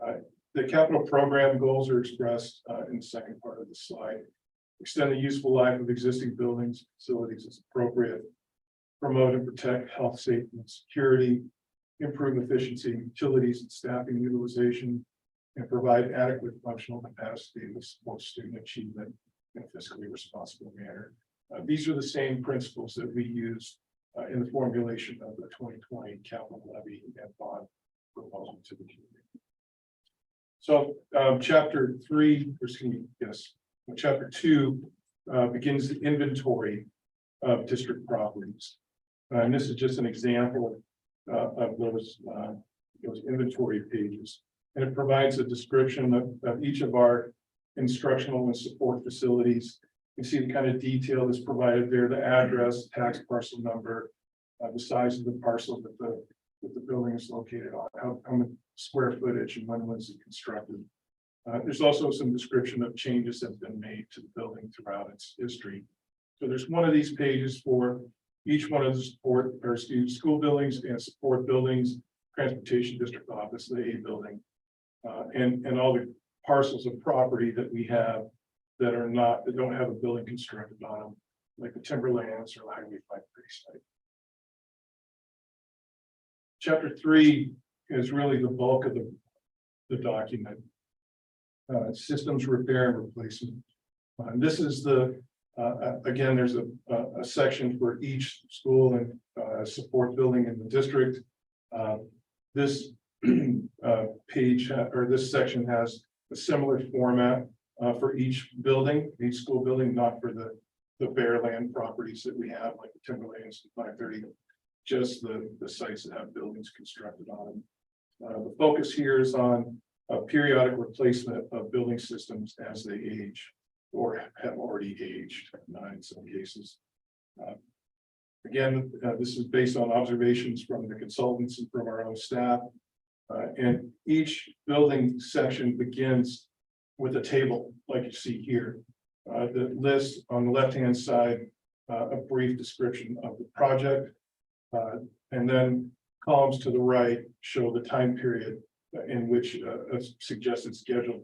with. The capital program goals are expressed in the second part of the slide. Extend the useful life of existing buildings, facilities as appropriate. Promote and protect health, safety, and security. Improve efficiency, utilities, and staffing utilization. and provide adequate functional capacity to support student achievement in a fiscally responsible manner. These are the same principles that we used in the formulation of the 2020 capital levy and bond proposal to the community. So chapter 3, or excuse me, yes, chapter 2 begins the inventory of district properties. And this is just an example of those inventory pages. And it provides a description of each of our instructional and support facilities. You see the kind of detail that's provided there, the address, tax parcel number, the size of the parcel that the building is located on, how much square footage and when was it constructed. There's also some description of changes that have been made to the building throughout its history. So there's one of these pages for each one of the support or school buildings and support buildings, transportation district office, the A building, and all the parcels of property that we have that don't have a building constructed on them, like the timberlands or Highway 530 site. Chapter 3 is really the bulk of the document. Systems repair and replacement. And this is again, there's a section for each school and support building in the district. This page or this section has a similar format for each building, each school building, not for the bare land properties that we have, like the timberlands, 530, just the sites that have buildings constructed on them. The focus here is on periodic replacement of building systems as they age or have already aged in some cases. Again, this is based on observations from the consultants and from our own staff. And each building section begins with a table like you see here. The list on the left-hand side, a brief description of the project. And then columns to the right show the time period in which a suggested schedule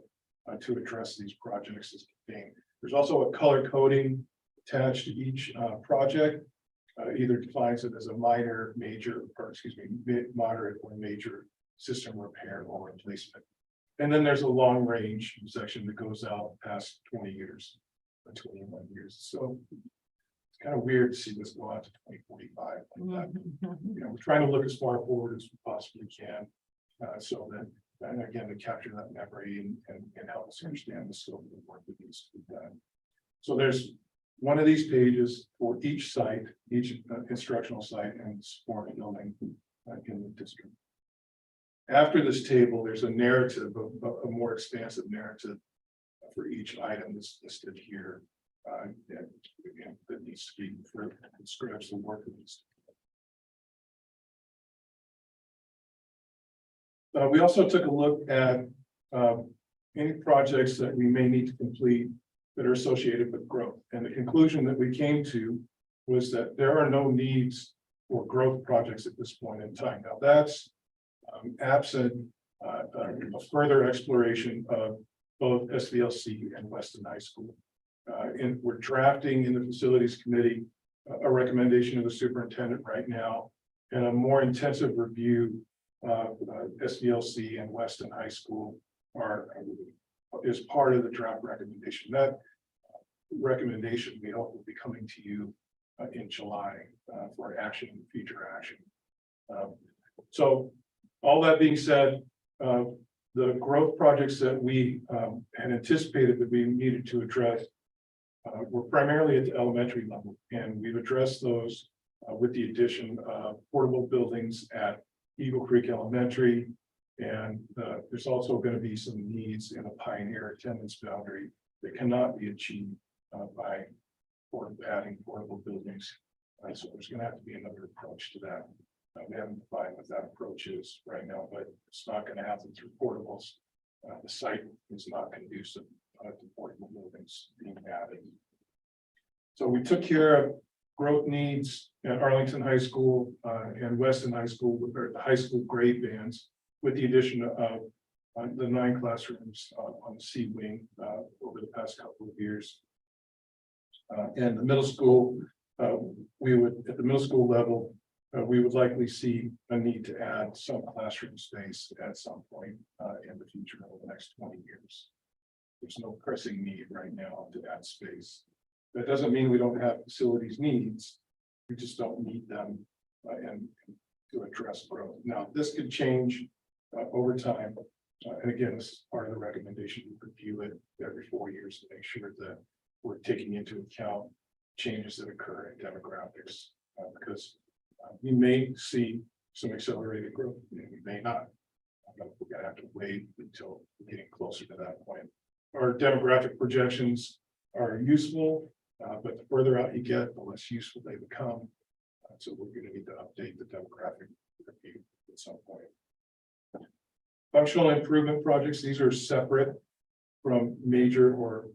to address these projects is contained. There's also a color coding attached to each project, either defines it as a minor, major, or excuse me, moderate or major system repair or replacement. And then there's a long range section that goes out past 20 years, 21 years. So it's kind of weird to see this go out to 2045. Like that. You know, we're trying to look as far forward as we possibly can. So that, and again, to capture that memory and help us understand the scope of the work that needs to be done. So there's one of these pages for each site, each instructional site and support building in the district. After this table, there's a narrative, a more expansive narrative for each item that's listed here. That needs to be further describes the work of these. We also took a look at any projects that we may need to complete that are associated with growth. And the conclusion that we came to was that there are no needs for growth projects at this point in time. Now that's absent a further exploration of both SVLC and Weston High School. And we're drafting in the facilities committee a recommendation of the superintendent right now and a more intensive review of SVLC and Weston High School is part of the draft recommendation. That recommendation we hope will be coming to you in July for action, future action. So all that being said, the growth projects that we had anticipated that we needed to address were primarily at the elementary level, and we've addressed those with the addition of portable buildings at Eagle Creek Elementary. And there's also going to be some needs in a Pioneer attendance boundary that cannot be achieved by adding portable buildings. So there's going to have to be another approach to that. We haven't defined what that approach is right now, but it's not going to happen through portables. The site is not conducive to portable buildings being added. So we took care of growth needs at Arlington High School and Weston High School with the high school grade bands, with the addition of the 9 classrooms on the C wing over the past couple of years. And the middle school, we would at the middle school level, we would likely see a need to add some classroom space at some point in the future over the next 20 years. There's no pressing need right now to add space. That doesn't mean we don't have facilities needs. We just don't need them and to address growth. Now, this could change over time. And again, this is part of the recommendation. We review it every 4 years to make sure that we're taking into account changes that occur in demographics. Because we may see some accelerated growth, and we may not. We're gonna have to wait until we're getting closer to that point. Our demographic projections are useful, but the further out you get, the less useful they become. So we're gonna need to update the demographic review at some point. Functional improvement projects, these are separate from major or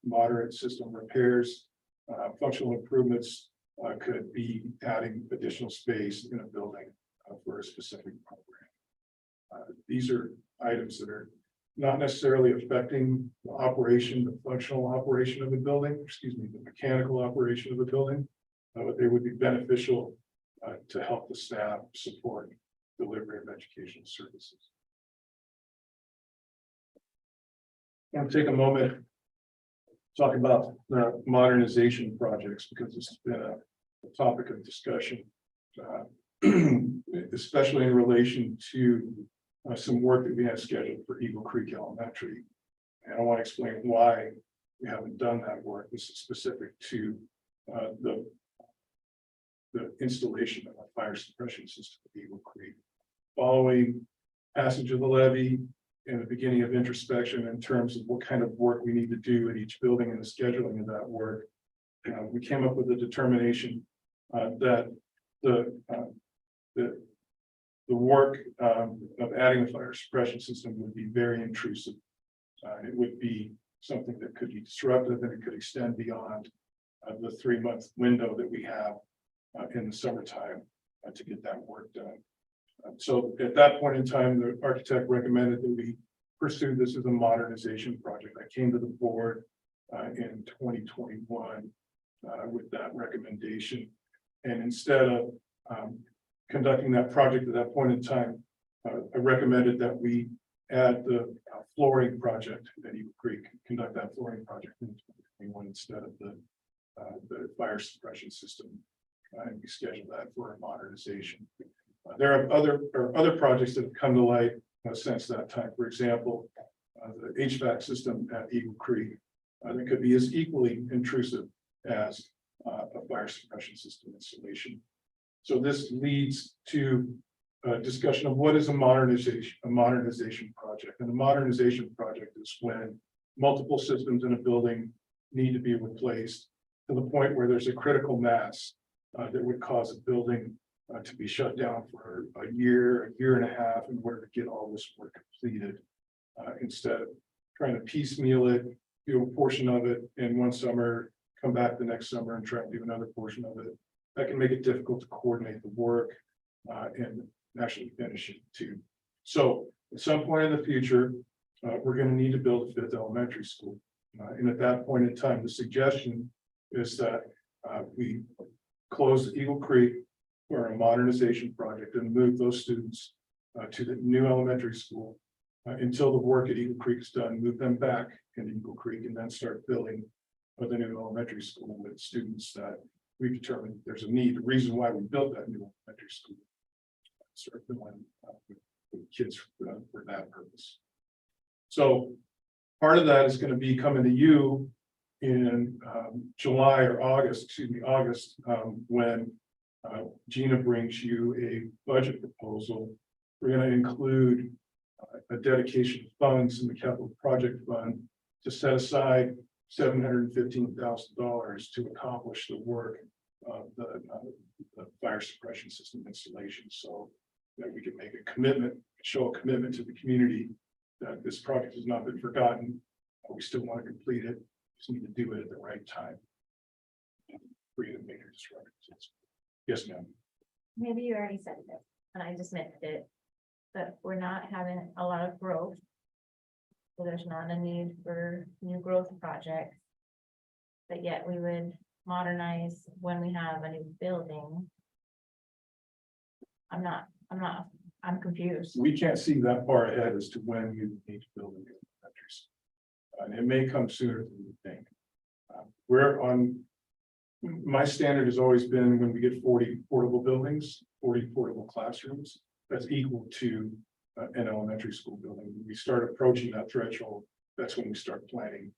moderate system repairs. Functional improvements could be adding additional space in a building for a specific program. These are items that are not necessarily affecting the operation, the functional operation of a building, the mechanical operation of a building. But they would be beneficial to help the staff support delivery of educational services. I'll take a moment to talk about the modernization projects because it's been a topic of discussion, especially in relation to some work that we had scheduled for Eagle Creek Elementary. And I want to explain why we haven't done that work. This is specific to the installation of a fire suppression system at Eagle Creek. Following passage of the levy and the beginning of introspection in terms of what kind of work we need to do at each building and the scheduling of that work, we came up with a determination that the work of adding a fire suppression system would be very intrusive. It would be something that could be disruptive and it could extend beyond the 3-month window that we have in the summertime to get that work done. So at that point in time, the architect recommended that we pursue this as a modernization project. I came to the board in 2021 with that recommendation. And instead of conducting that project at that point in time, I recommended that we add the flooring project at Eagle Creek, conduct that flooring project in 2021 instead of the fire suppression system. And we scheduled that for a modernization. There are other projects that have come to light since that time. For example, the HVAC system at Eagle Creek that could be as equally intrusive as a fire suppression system installation. So this leads to a discussion of what is a modernization project. And a modernization project is when multiple systems in a building need to be replaced to the point where there's a critical mass that would cause a building to be shut down for a year and a half in order to get all this work completed. Instead of trying to piecemeal it, do a portion of it in one summer, come back the next summer and try to do another portion of it. That can make it difficult to coordinate the work and actually finish it too. So at some point in the future, we're going to need to build a 5th elementary school. And at that point in time, the suggestion is that we close Eagle Creek for a modernization project and move those students to the new elementary school until the work at Eagle Creek is done, move them back into Eagle Creek and then start building the new elementary school with students that we determined there's a need. The reason why we built that new elementary school. Start building with kids for that purpose. So part of that is going to be coming to you in July or August, August, when Gina brings you a budget proposal. We're going to include a dedication of funds in the capital project fund to set aside $715,000 to accomplish the work of the fire suppression system installation, so that we can make a commitment, show a commitment to the community that this project has not been forgotten. We still want to complete it. Just need to do it at the right time. Free of major disruptions. Yes, ma'am. Maybe you already said this, and I just missed it, but we're not having a lot of growth. So there's not a need for new growth projects. But yet we would modernize when we have a new building. I'm confused. We can't see that far ahead as to when you need to build a new elementary school. And it may come sooner than you think. We're on, my standard has always been when we get 40 portable buildings, 40 portable classrooms, that's equal to an elementary school building. When we start approaching that threshold, that's when we start planning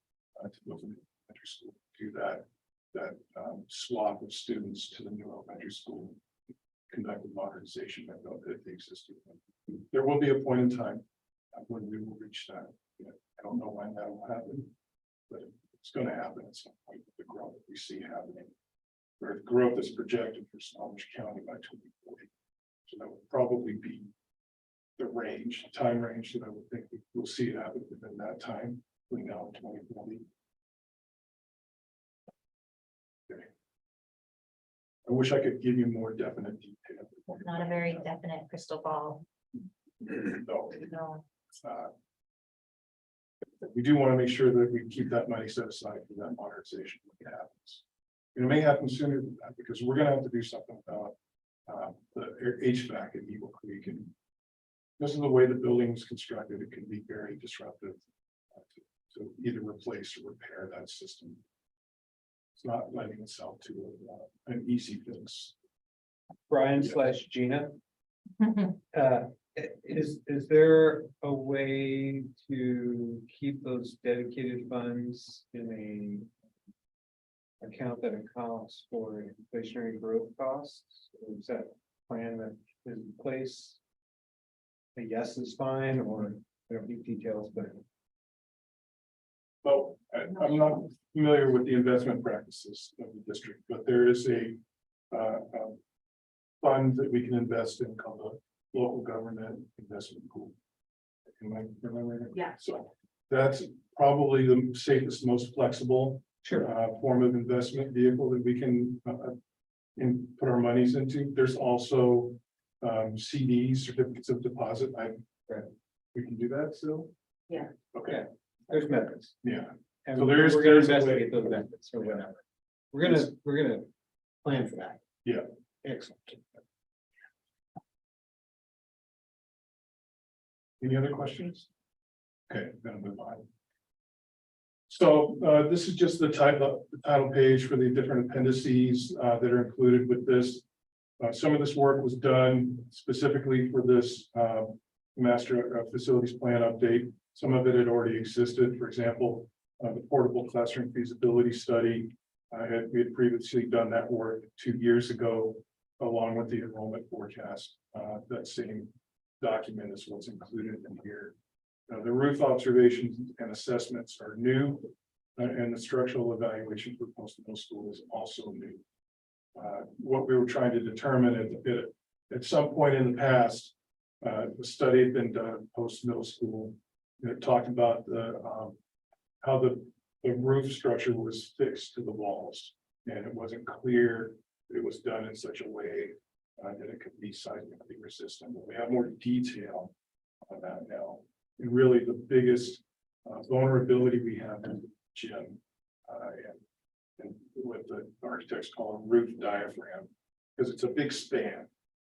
to build an elementary school, do that swap of students to the new elementary school, conduct the modernization of the existing. There will be a point in time when we will reach that. I don't know when that will happen, but it's going to happen at some point with the growth that we see happening. Where growth is projected for Snohomish County by 2040. So that would probably be the range, time range that I would think we'll see it happen within that time, between now and 2040. Okay. I wish I could give you more definite detail. Not a very definite crystal ball. No, No. we do want to make sure that we keep that money set aside for that modernization when it happens. It may happen sooner than that because we're going to have to do something about the HVAC at Eagle Creek. And this is the way the building is constructed. It can be very disruptive to either replace or repair that system. It's not lending itself to an easy fix. Brian / Gina. Is there a way to keep those dedicated funds in a account that accounts for inflationary growth costs? Or is that plan that is in place? A yes is fine, or I don't need details, but Well, I'm not familiar with the investment practices of the district, but there is a fund that we can invest in called the local government investment pool. Am I remembering it? Yeah. So that's probably the safest, most flexible form of investment vehicle that we can put our monies into. There's also CDs, certificates of deposit. We can do that still? Yeah. Okay. there's methods. Yeah. And So we're there's gonna a way. investigate those methods or whatever. We're gonna plan for that. Yeah. Excellent. Any other questions? Okay, gonna move on. So this is just the title page for the different appendices that are included with this. Some of this work was done specifically for this master facilities plan update. Some of it had already existed. For example, the portable classroom feasibility study. We had previously done that work 2 years ago, along with the enrollment forecast. That same document is what's included in here. The roof observations and assessments are new, and the structural evaluation for post-middle school is also new. What we were trying to determine at some point in the past, the study had been done post-middle school. It talked about how the roof structure was fixed to the walls, and it wasn't clear that it was done in such a way that it could be seismically resistant. But we have more detail on that now. And really the biggest vulnerability we have in the gym and what the architects call a roof diaphragm, because it's a big span.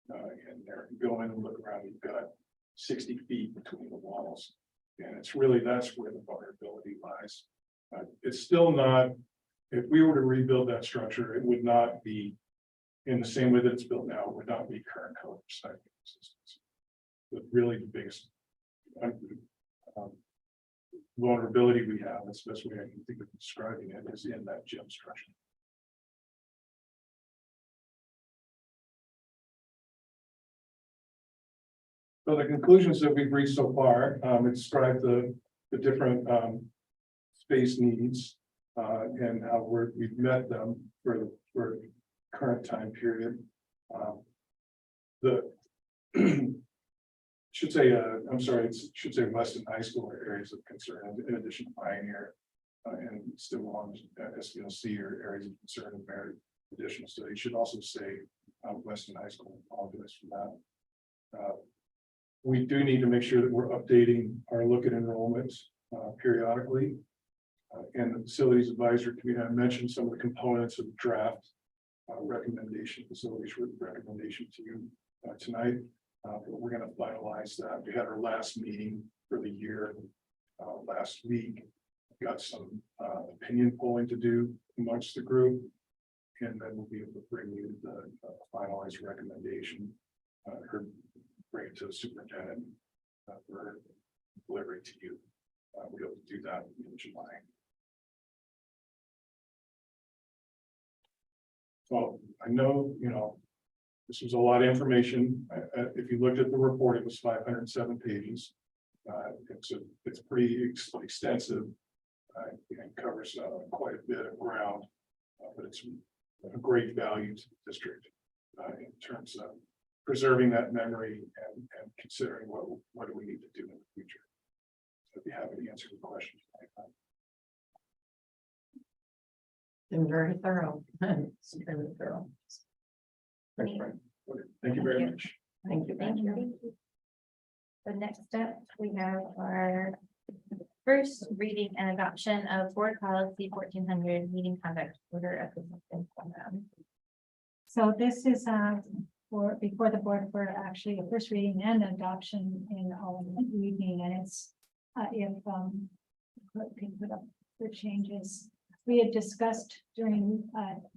And there, you go in and look around, you've got 60 feet between the walls. And it's really, that's where the vulnerability lies. It's still not, if we were to rebuild that structure, it would not be in the same way that it's built now, it would not be current code for site systems. But really the biggest vulnerability we have, that's the best way I can think of describing it, is in that gym structure. So the conclusions that we've reached so far, describe the different space needs and how we've met them for the current time period. Should say, I'm sorry, it should say Weston High School are areas of concern in addition to Pioneer and still on SDLC or areas of concern and merit additional studies. Should also say Weston High School. Apologize for that. We do need to make sure that we're updating our look at enrollments periodically. And the Facilities Advisory Committee, I mentioned some of the components of the draft recommendation, facilities recommendation to you tonight. But we're gonna finalize that. We had our last meeting for the year last week. Got some opinion polling to do amongst the group. And then we'll be able to bring you the finalized recommendation. Or bring it to the superintendent for delivery to you. We'll be able to do that in July. So I know, this was a lot of information. If you looked at the report, it was 507 pages. It's pretty extensive. It covers quite a bit of ground, but it's a great value to the district in terms of preserving that memory and considering what do we need to do in the future. So if you have any answer to questions. Been very thorough. Very thorough. Thank you very much. Thank you. Thank you. The next step, we have our first reading and adoption of board policy 1400 meeting conduct order of the program. So this is before the board for actually a first reading and adoption in all evening, and it's if can put up the changes. We had discussed during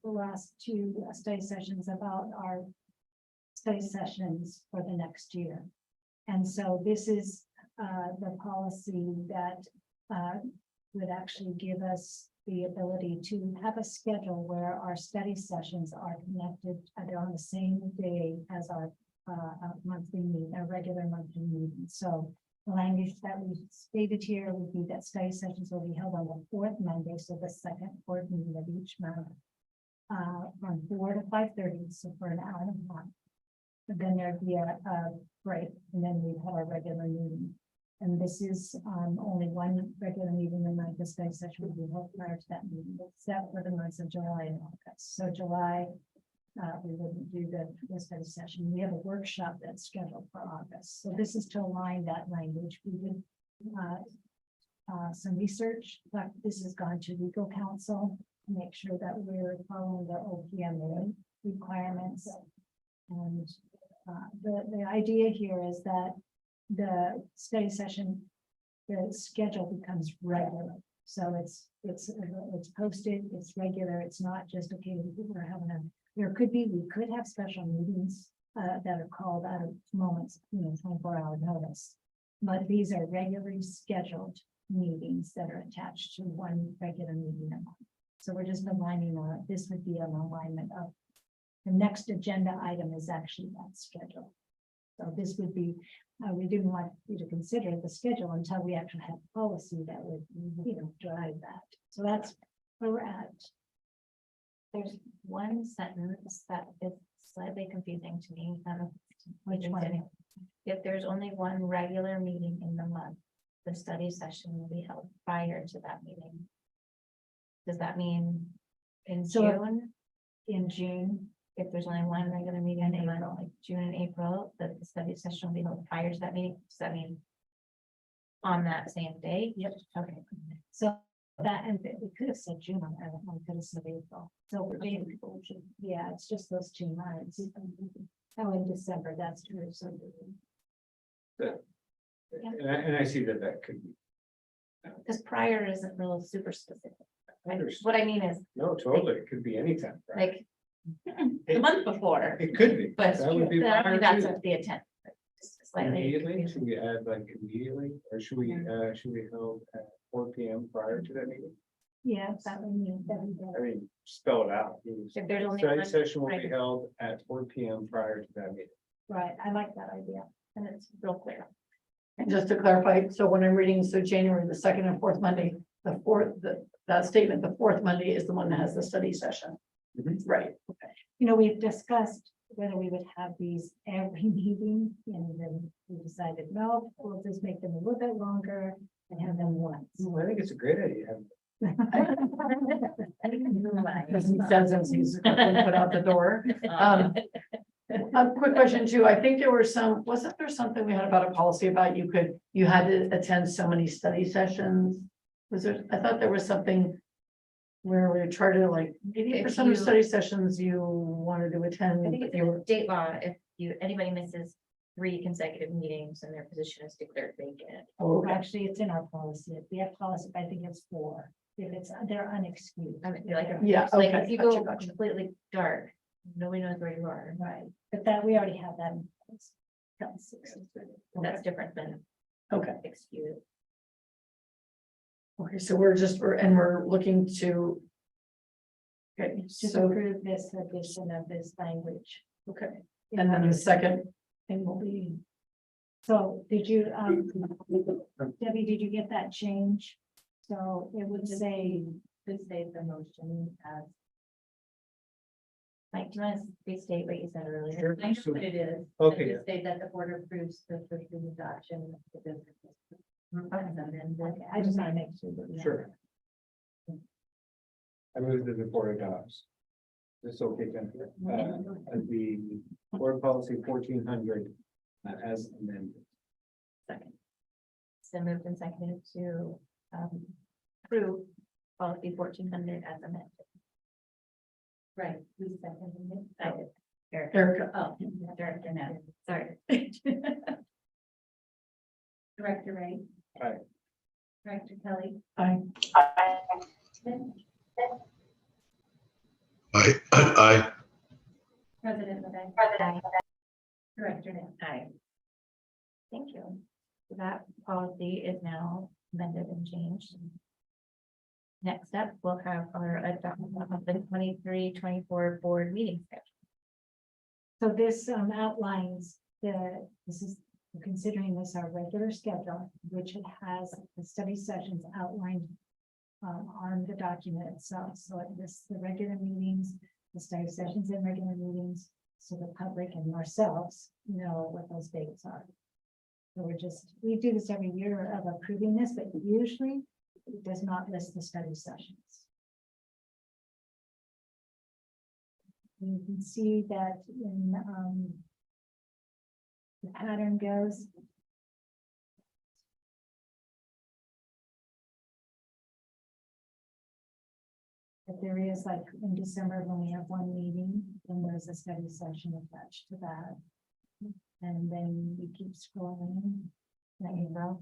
the last two study sessions about our study sessions for the next year. And so this is the policy that would actually give us the ability to have a schedule where our study sessions are connected, they're on the same day as our monthly meeting, our regular monthly meeting. So the language that we stated here would be that study sessions will be held on the fourth Monday, so the second board meeting of each month, from 4 to 5:30, so for an hour and a half. And then there'd be a break, and then we'd have our regular meeting. And this is only one regular meeting a month. The study session will be held prior to that meeting, except for the months of July and August. So July, we wouldn't do the study session. We have a workshop that's scheduled for August. So this is to align that language. We did some research, but this has gone to legal counsel to make sure that we're following the OPMA requirements. And the idea here is that the study session, the schedule becomes regular. So it's posted, it's regular. It's not just, okay, we're having we could have special meetings that are called out of moments, 24-hour notice. But these are regularly scheduled meetings that are attached to one regular meeting a month. So we're just aligning this would be an alignment of the next agenda item is actually that schedule. So this would be, we didn't want you to consider the schedule until we actually have policy that would, drive that. So that's where we're at. There's one sentence that is slightly confusing to me. Which one? If there's only one regular meeting in the month, the study session will be held prior to that meeting. Does that mean in So June? In June, If there's only one regular meeting in April, like June and April, that the study session will be held prior to that meeting? Does that mean on that same day? Yep. Okay. so that, and we could have said June on that, we could have said April. So we're being, yeah, it's just those 2 months. Oh, in December, that's true. So And I see that could be. Because prior isn't real super specific. I understand. What I mean is, No, totally. It could be anytime. right? like, the month before, It could be. but That would be prior that's to. what the intent. Slightly. Immediately, should we add like immediately, or should we hold at 4 p.m. prior to that meeting? yeah, that would mean that we I mean, spell it out. If there's only Study one session will be regular- held at 4 p.m. prior to that meeting. right. I like that idea. And it's real clear. And just to clarify, so when I'm reading, so January, the second and fourth Monday, that statement, the fourth Monday is the one that has the study session. Mhm. Right. We've discussed whether we would have these every meeting, and then we decided, no, we'll just make them a little bit longer and have them once. I think it's a great idea. Because he says as he's put out the door. A quick question too. I think there were wasn't there something we had about a policy about you had to attend so many study sessions? Was there, I thought there was something where we try to like, 80% of you- study sessions you wanted to attend. I think but it's you were- a state law, if anybody misses 3 consecutive meetings and their position is declared vacant. Oh, okay. Actually, it's in our policy. If we have policy, I think it's 4. If it's, they're unexcused. I mean, like, Yeah, like okay, if you gotcha, go gotcha. completely dark, nobody knows where you are. Right, but that, we already have that in place. That's different than Okay, excused. okay, so we're looking to. Okay, Just so, approve this addition of this language. okay, and then the second thing will be, So did you, Debbie, did you get that change? So it would say, Could say the motion as. Mike, do you want to restate what you said earlier? Sure. I know what it is. Okay. Just say that the board approves the first reading adoption of the business. okay, I just want to make sure that. we have Sure. I move that the board adopts. This okay, Jennifer? The board policy 1400 as amended. Second. So moved and seconded to approve policy 1400 as amended. Right, who's seconding it? I did. Erica. Oh, Director now, sorry. Director Ray. Aye. Director Kelly. Aye. Aye. President Levesque. Aye. Director Net. Aye. Thank you. So that policy is now amended and changed. Next up, we'll have our adoption of the 23-24 board meeting schedule. So this outlines this is considering this our regular schedule, which it has the study sessions outlined on the document itself. So it lists the regular meetings, the study sessions and regular meetings, so the public and ourselves know what those dates are. So we do this every year of approving this, but usually it does not list the study sessions. You can see that in the pattern goes. But there is like in December when we have one meeting, then there's a study session attached to that. And then we keep scrolling. Let me know.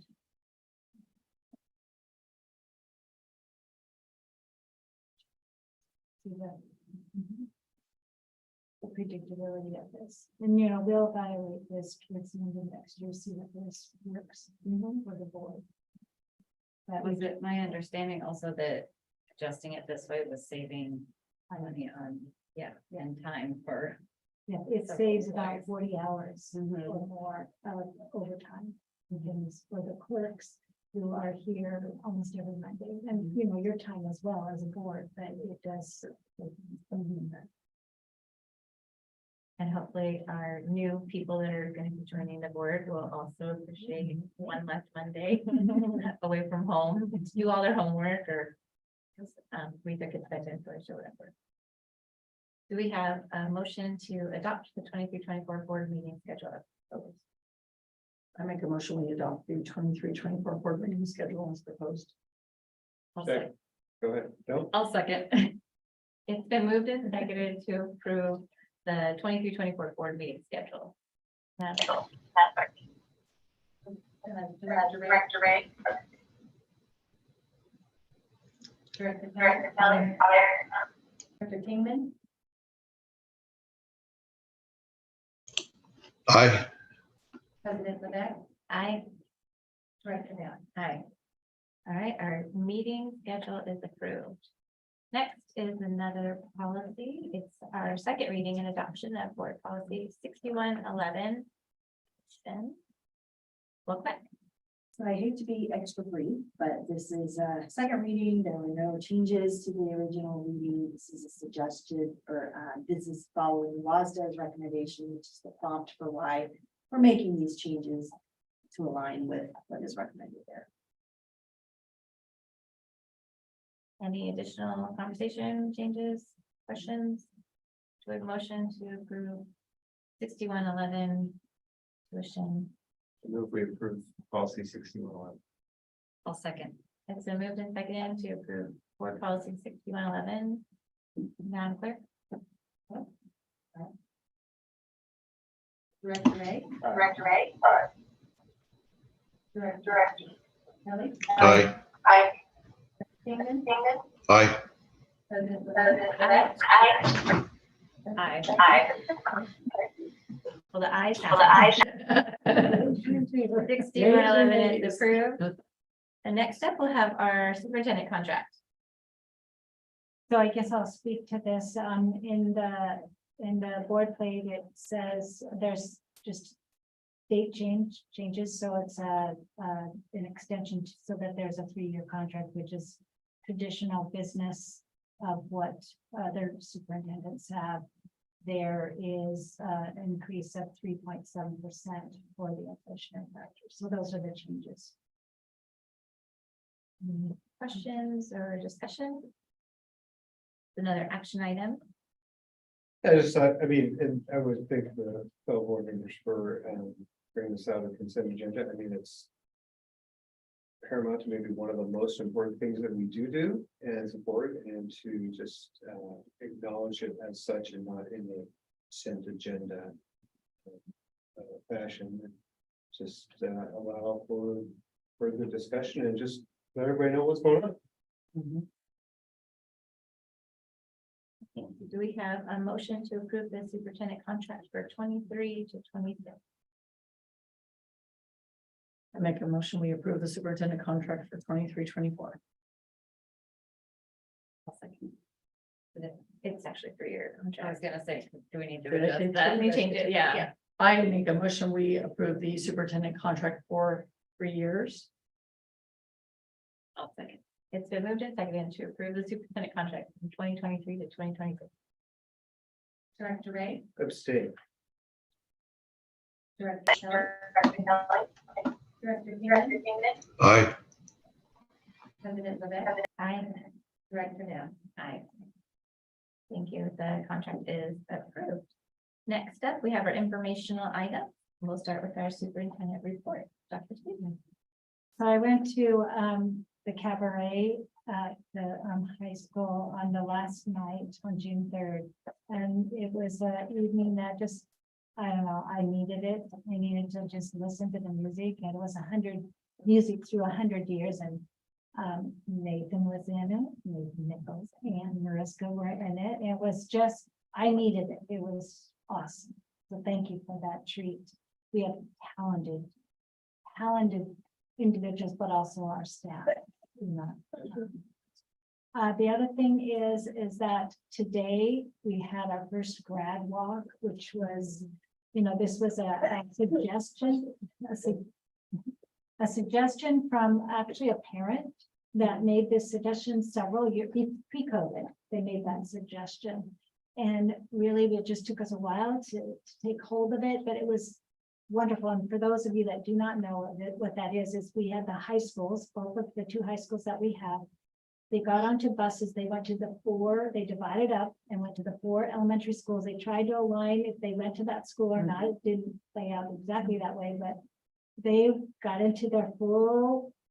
See that? The predictability of this, and we'll evaluate this towards the end of next year, see if this works for the board. That Was it my understanding also that adjusting it this way was saving money on, and time for. Yeah, it saves about 40 hours or more of overtime. For the clerks who are here almost every Monday, and your time as well as a board, but it does. And hopefully our new people that are going to be joining the board will also appreciate one less Monday away from home, to do all their homework or read their kids' bedtime stories or whatever. Do we have a motion to adopt the 23-24 board meeting schedule? I make a motion, we adopt the 23-24 board meeting schedule as proposed. I'll Second. Go ahead. No? I'll second. It's been moved and seconded to approve the 23-24 board meeting schedule. Director Ray. Director Kelly. Director Kingman. Aye. President Levesque. Aye. Director Down. Aye. All right, our meeting schedule is approved. Next is another policy. It's our second reading and adoption of board policy 6111. Welcome back. So I hate to be extra brief, but this is a second reading. There were no changes to the original reading. This is a suggested, or this is following WASDA's recommendation, which is the prompt for why we're making these changes to align with what is recommended there. Any additional conversation, changes, questions? Do we have a motion to approve 6111 tuition? Move we approve policy 6111. I'll second. It's been moved and seconded to approve Board policy 6111. Madam Clerk. Director Ray? Director Kelly? Aye. Kingman? Aye. President Aye. Well, the ayes have it. 6111 is approved. And next up, we'll have our superintendent contract. So I guess I'll speak to this, in the board plate, it says there's just date changes, so it's an extension so that there's a 3-year contract, which is traditional business of what other superintendents have. There is an increase of 3.7% for the inflationary factor, so those are the changes. Any questions or discussion? Another action item. I just thought, I mean, and I would thank the fellow board members for bringing this out of consent agenda. I mean, it's paramount to maybe one of the most important things that we do as a board, and to just acknowledge it as such and not in a consent agenda fashion. Just allow for further discussion and just let everybody know what's going on. Do we have a motion to approve the superintendent contract for 23 to 26? I make a motion, we approve the superintendent contract for 23-24. It's actually 3-year I was contract. gonna say, do we need to Did I adjust say that? Let me change it. Yeah. I make a motion, we approve the superintendent contract for 3 years. I'll second. It's been moved and seconded to approve the superintendent contract from 2023 to 2026. Director Ray? Abstain. Director Kelly? Director Kingman? Aye. President Lovett? Aye. Director Now? Aye. Thank you. The contract is approved. Next up, we have our informational item. We'll start with our superintendent report. Dr. Stevens. So I went to the cabaret at the high school on the last night on June 3rd. And it was an evening that just, I don't know, I needed it. I needed to just listen to the music, and it was 100 music through 100 years. And Nathan was in it, Nathan Nichols and Mariska were in it. It was just, I needed it. It was awesome. So thank you for that treat. We have talented individuals, but also our staff. The other thing is that today we had our first grad walk, which was, this was a suggestion, a suggestion from actually a parent that made this suggestion several years pre-COVID. They made that suggestion. And really, it just took us a while to take hold of it, but it was wonderful. And for those of you that do not know what that is we had the high schools, both of the 2 high schools that we have. They got onto buses, they went to they divided up and went to the 4 elementary schools. They tried to align if they went to that school or not. It didn't play out exactly that way, but they got into their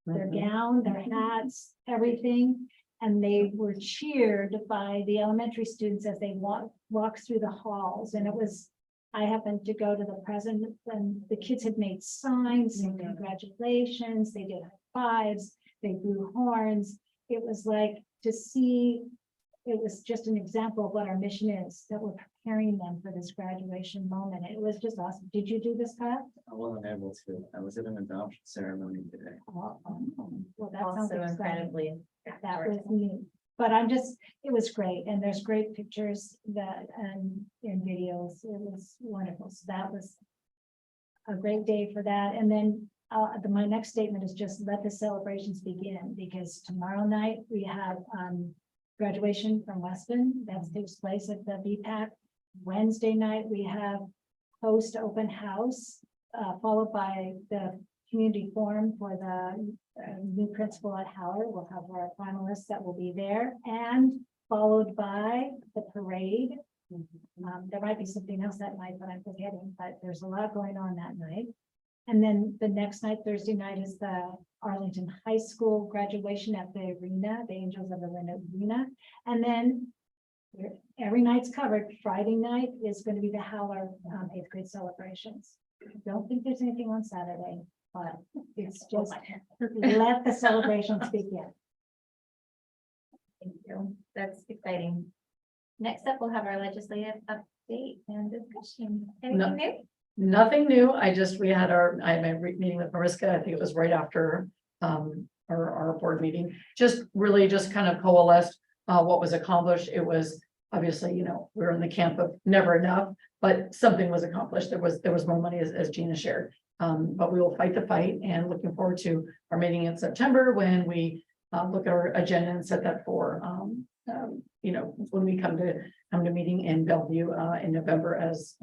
gown, their hats, everything. And they were cheered by the elementary students as they walked through the halls. And I happened to go to the president, and the kids had made signs and congratulations. They did high fives, they blew horns. It was like to see, it was just an example of what our mission is, that we're preparing them for this graduation moment. It was just awesome. Did you do this, Pat? I wasn't able to. I was at an adoption ceremony today. Well, that sounds Also exciting. incredibly. That was neat. But it was great. And there's great pictures and videos. It was wonderful. So that was a great day for that. And then my next statement is just let the celebrations begin, because tomorrow night we have graduation from Weston. That takes place at the BPAC. Wednesday night, we have post open house, followed by the community forum for the new principal at Howard. We'll have our finalists that will be there, and followed by the parade. There might be something else that night, but I'm forgetting, but there's a lot going on that night. And then the next night, Thursday night, is the Arlington High School graduation at the arena, the Angels of the Arena. And then every night's covered. Friday night is going to be the Howler 8th grade celebrations. I don't think there's anything on Saturday, but it's just let the celebrations begin. Thank you. That's exciting. Next up, we'll have our legislative update and discussion. Anything new? Nothing new. I had my meeting with Mariska. I think it was right after our board meeting. Just really just kind of coalesced what was accomplished. It was obviously, we're in the camp of never enough, but something was accomplished. There was more money as Gina shared. But we will fight the fight, and looking forward to our meeting in September when we look at our agenda and set that for when we come to meeting in Bellevue in November as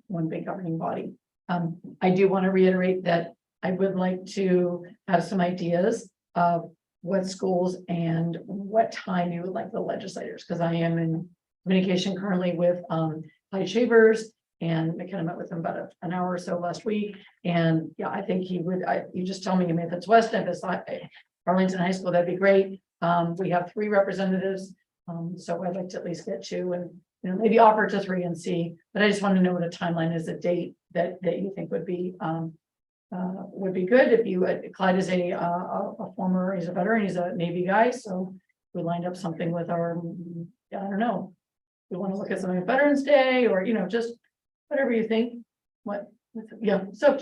one big governing body. I do want to reiterate that I would like to have some ideas of what schools and what time you would like the legislators, because I am in communication currently with Clyde Shavers, and I kind of met with him about an hour or so last week. And yeah, I think he would, you just tell me if it's West, if it's Arlington High School, that'd be great. We have 3 representatives. So I'd like to at least get 2 and, maybe offer to 3 and see, but I just want to know what a timeline is, a date that you think would be good. If you, Clyde is a former, he's a veteran, he's a Navy guy. So we lined up something with our, I don't know. We want to look at something like Veterans Day or, just whatever you think. So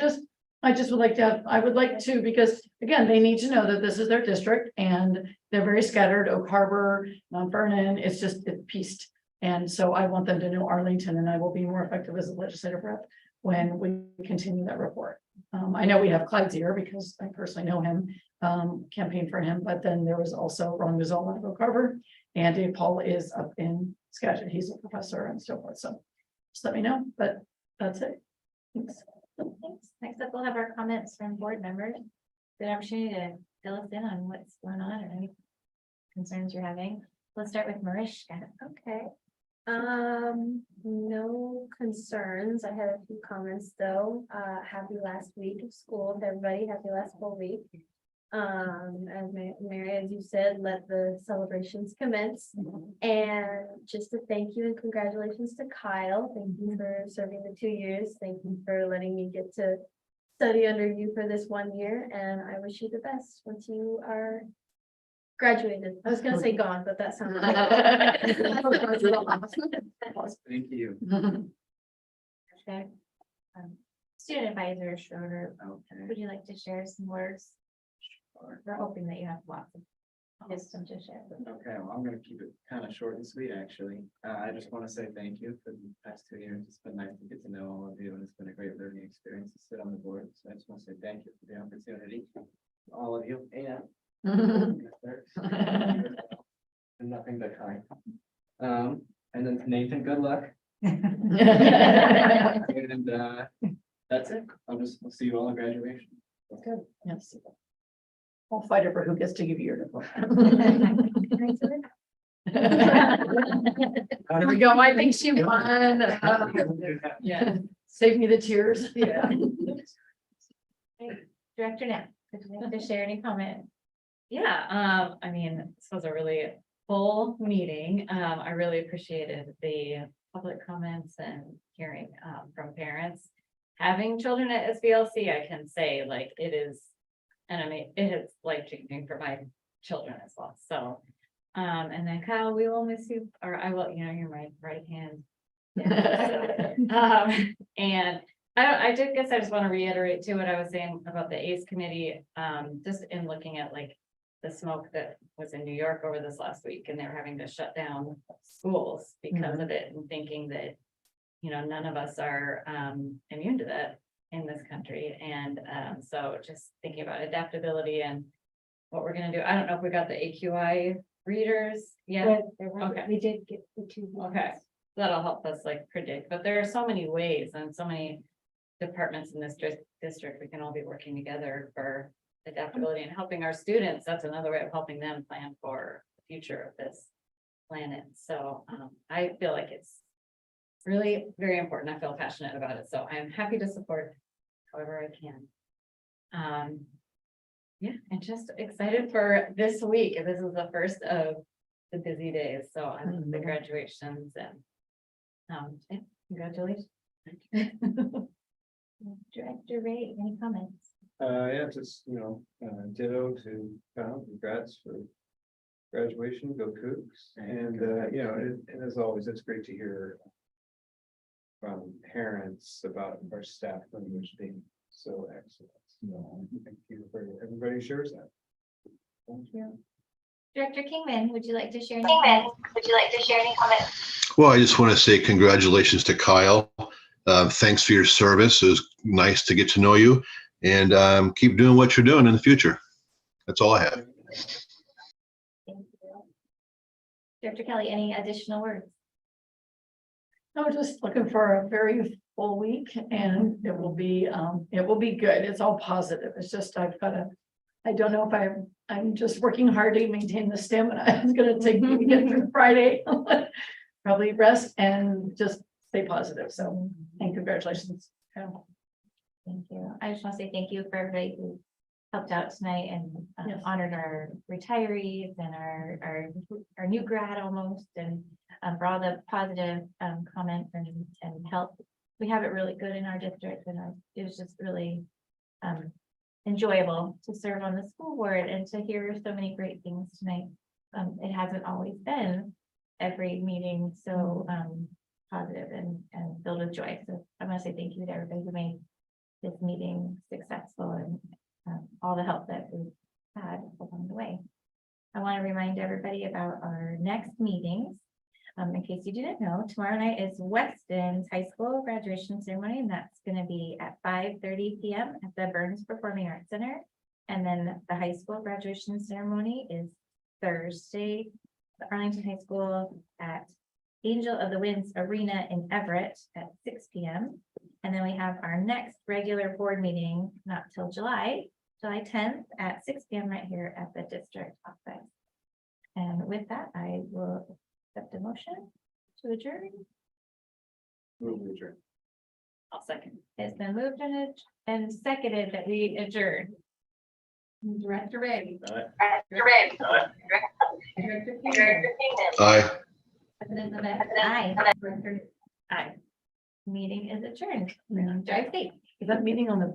I just would like to I would like to, because again, they need to know that this is their district and they're very scattered. Oak Harbor, Mount Vernon, it's pieced. And so I want them to know Arlington, and I will be more effective as a legislative rep when we continue that report. I know we have Clyde's ear because I personally know him, campaigned for him, but then there was also Ron Gazzola of Oak Harbor, and Dave Paul is up in Skagit. He's a professor and so forth. So just let me know, but that's it. Thanks. Thanks. Next up, we'll have our comments from board members. Good opportunity to fill us in on what's going on or any concerns you're having. Let's start with Mariska. Okay. No concerns. I had a few comments though. Happy last week of school to everybody. Happy last full week. As Mary, as you said, let the celebrations commence. And just to thank you and congratulations to Kyle. Thank you for serving the 2 years. Thank you for letting me get to study under you for this 1 year. And I wish you the best once you are graduated. I was gonna say gone, but that sounds Thank you. Okay. Student advisor Schroeder, Okay. would you like to share some words? We're hoping that you have lots of wisdom to share. Okay, well, I'm gonna keep it kind of short and sweet, actually. I just want to say thank you for the past 2 years. It's been nice to get to know all of you, and it's been a great learning experience to sit on the board. So I just want to say thank you for the opportunity, all of you, and and nothing but kind. And then to Nathan, good luck. And that's it. I'll see you all at graduation. Good. Yes. I'll fight over who gets to give you your diploma. There we go. I think she won. Yeah. Save me the tears. Yeah. Director Knapp, would you like to share any comment? Yeah, this was a really full meeting. I really appreciated the public comments and hearing from parents. Having children at SBLC, I can say it is, it is life-changing for my children as well. So, and then Kyle, we will miss you, or I will, you're my right hand. And I just want to reiterate too what I was saying about the ACE committee, just in looking at the smoke that was in New York over this last week, and they're having to shut down schools because of it, and thinking that, none of us are immune to that in this country. And so just thinking about adaptability and what we're gonna do. I don't know if we got the AQI readers yet. Okay. We did get the 2. Okay, that'll help us predict, but there are so many ways and so many departments in this district, we can all be working together for adaptability and helping our students. That's another way of helping them plan for the future of this planet. So I feel like it's really very important. I feel passionate about it. So I'm happy to support however I can. Yeah, and just excited for this week. This is the first of the busy days, so I love the graduations and yeah, congratulations. Director Ray, any comments? Yeah, just, ditto to Kyle, congrats for graduation, go Cougs. And, and as always, it's great to hear from parents about our staff members being so excellent. So thank you for everybody who shares that. Thank you. Director Kingman, would you like to share? Any comments? Well, I just want to say congratulations to Kyle. Thanks for your service. It was nice to get to know you, and keep doing what you're doing in the future. That's all I have. Thank you. Director Kelly, any additional words? No, just looking for a very full week and it will be good. It's all positive. It's just, I don't know if I'm just working hard to maintain the stamina. It's gonna take me to get through Friday. Probably rest and just stay positive. So, and congratulations. Thank you. I just want to say thank you for everybody who helped out tonight and Yes. honored our retirees and our new grad almost, and for all the positive comments and help. We have it really good in our district, and it was just really enjoyable to serve on the school board and to hear so many great things tonight. It hasn't always been every meeting so positive and filled with joy. So I want to say thank you to everybody who made this meeting successful and all the help that we've had along the way. I want to remind everybody about our next meetings. In case you didn't know, tomorrow night is Weston's high school graduation ceremony, and that's going to be at 5:30 p.m. at the Burns Performing Arts Center. And then the high school graduation ceremony is Thursday, at Arlington High School at Angel of the Winds Arena in Everett at 6 p.m. And then we have our next regular board meeting, not till July 10th at 6 p.m. right here at the district office. And with that, I will accept a motion to adjourn. Move to adjourn. I'll second. It's been moved and seconded that we adjourn. Director Ray. Aye. President Levesque, aye. Director, aye. Meeting is adjourned. Drive safe. Is that meeting on the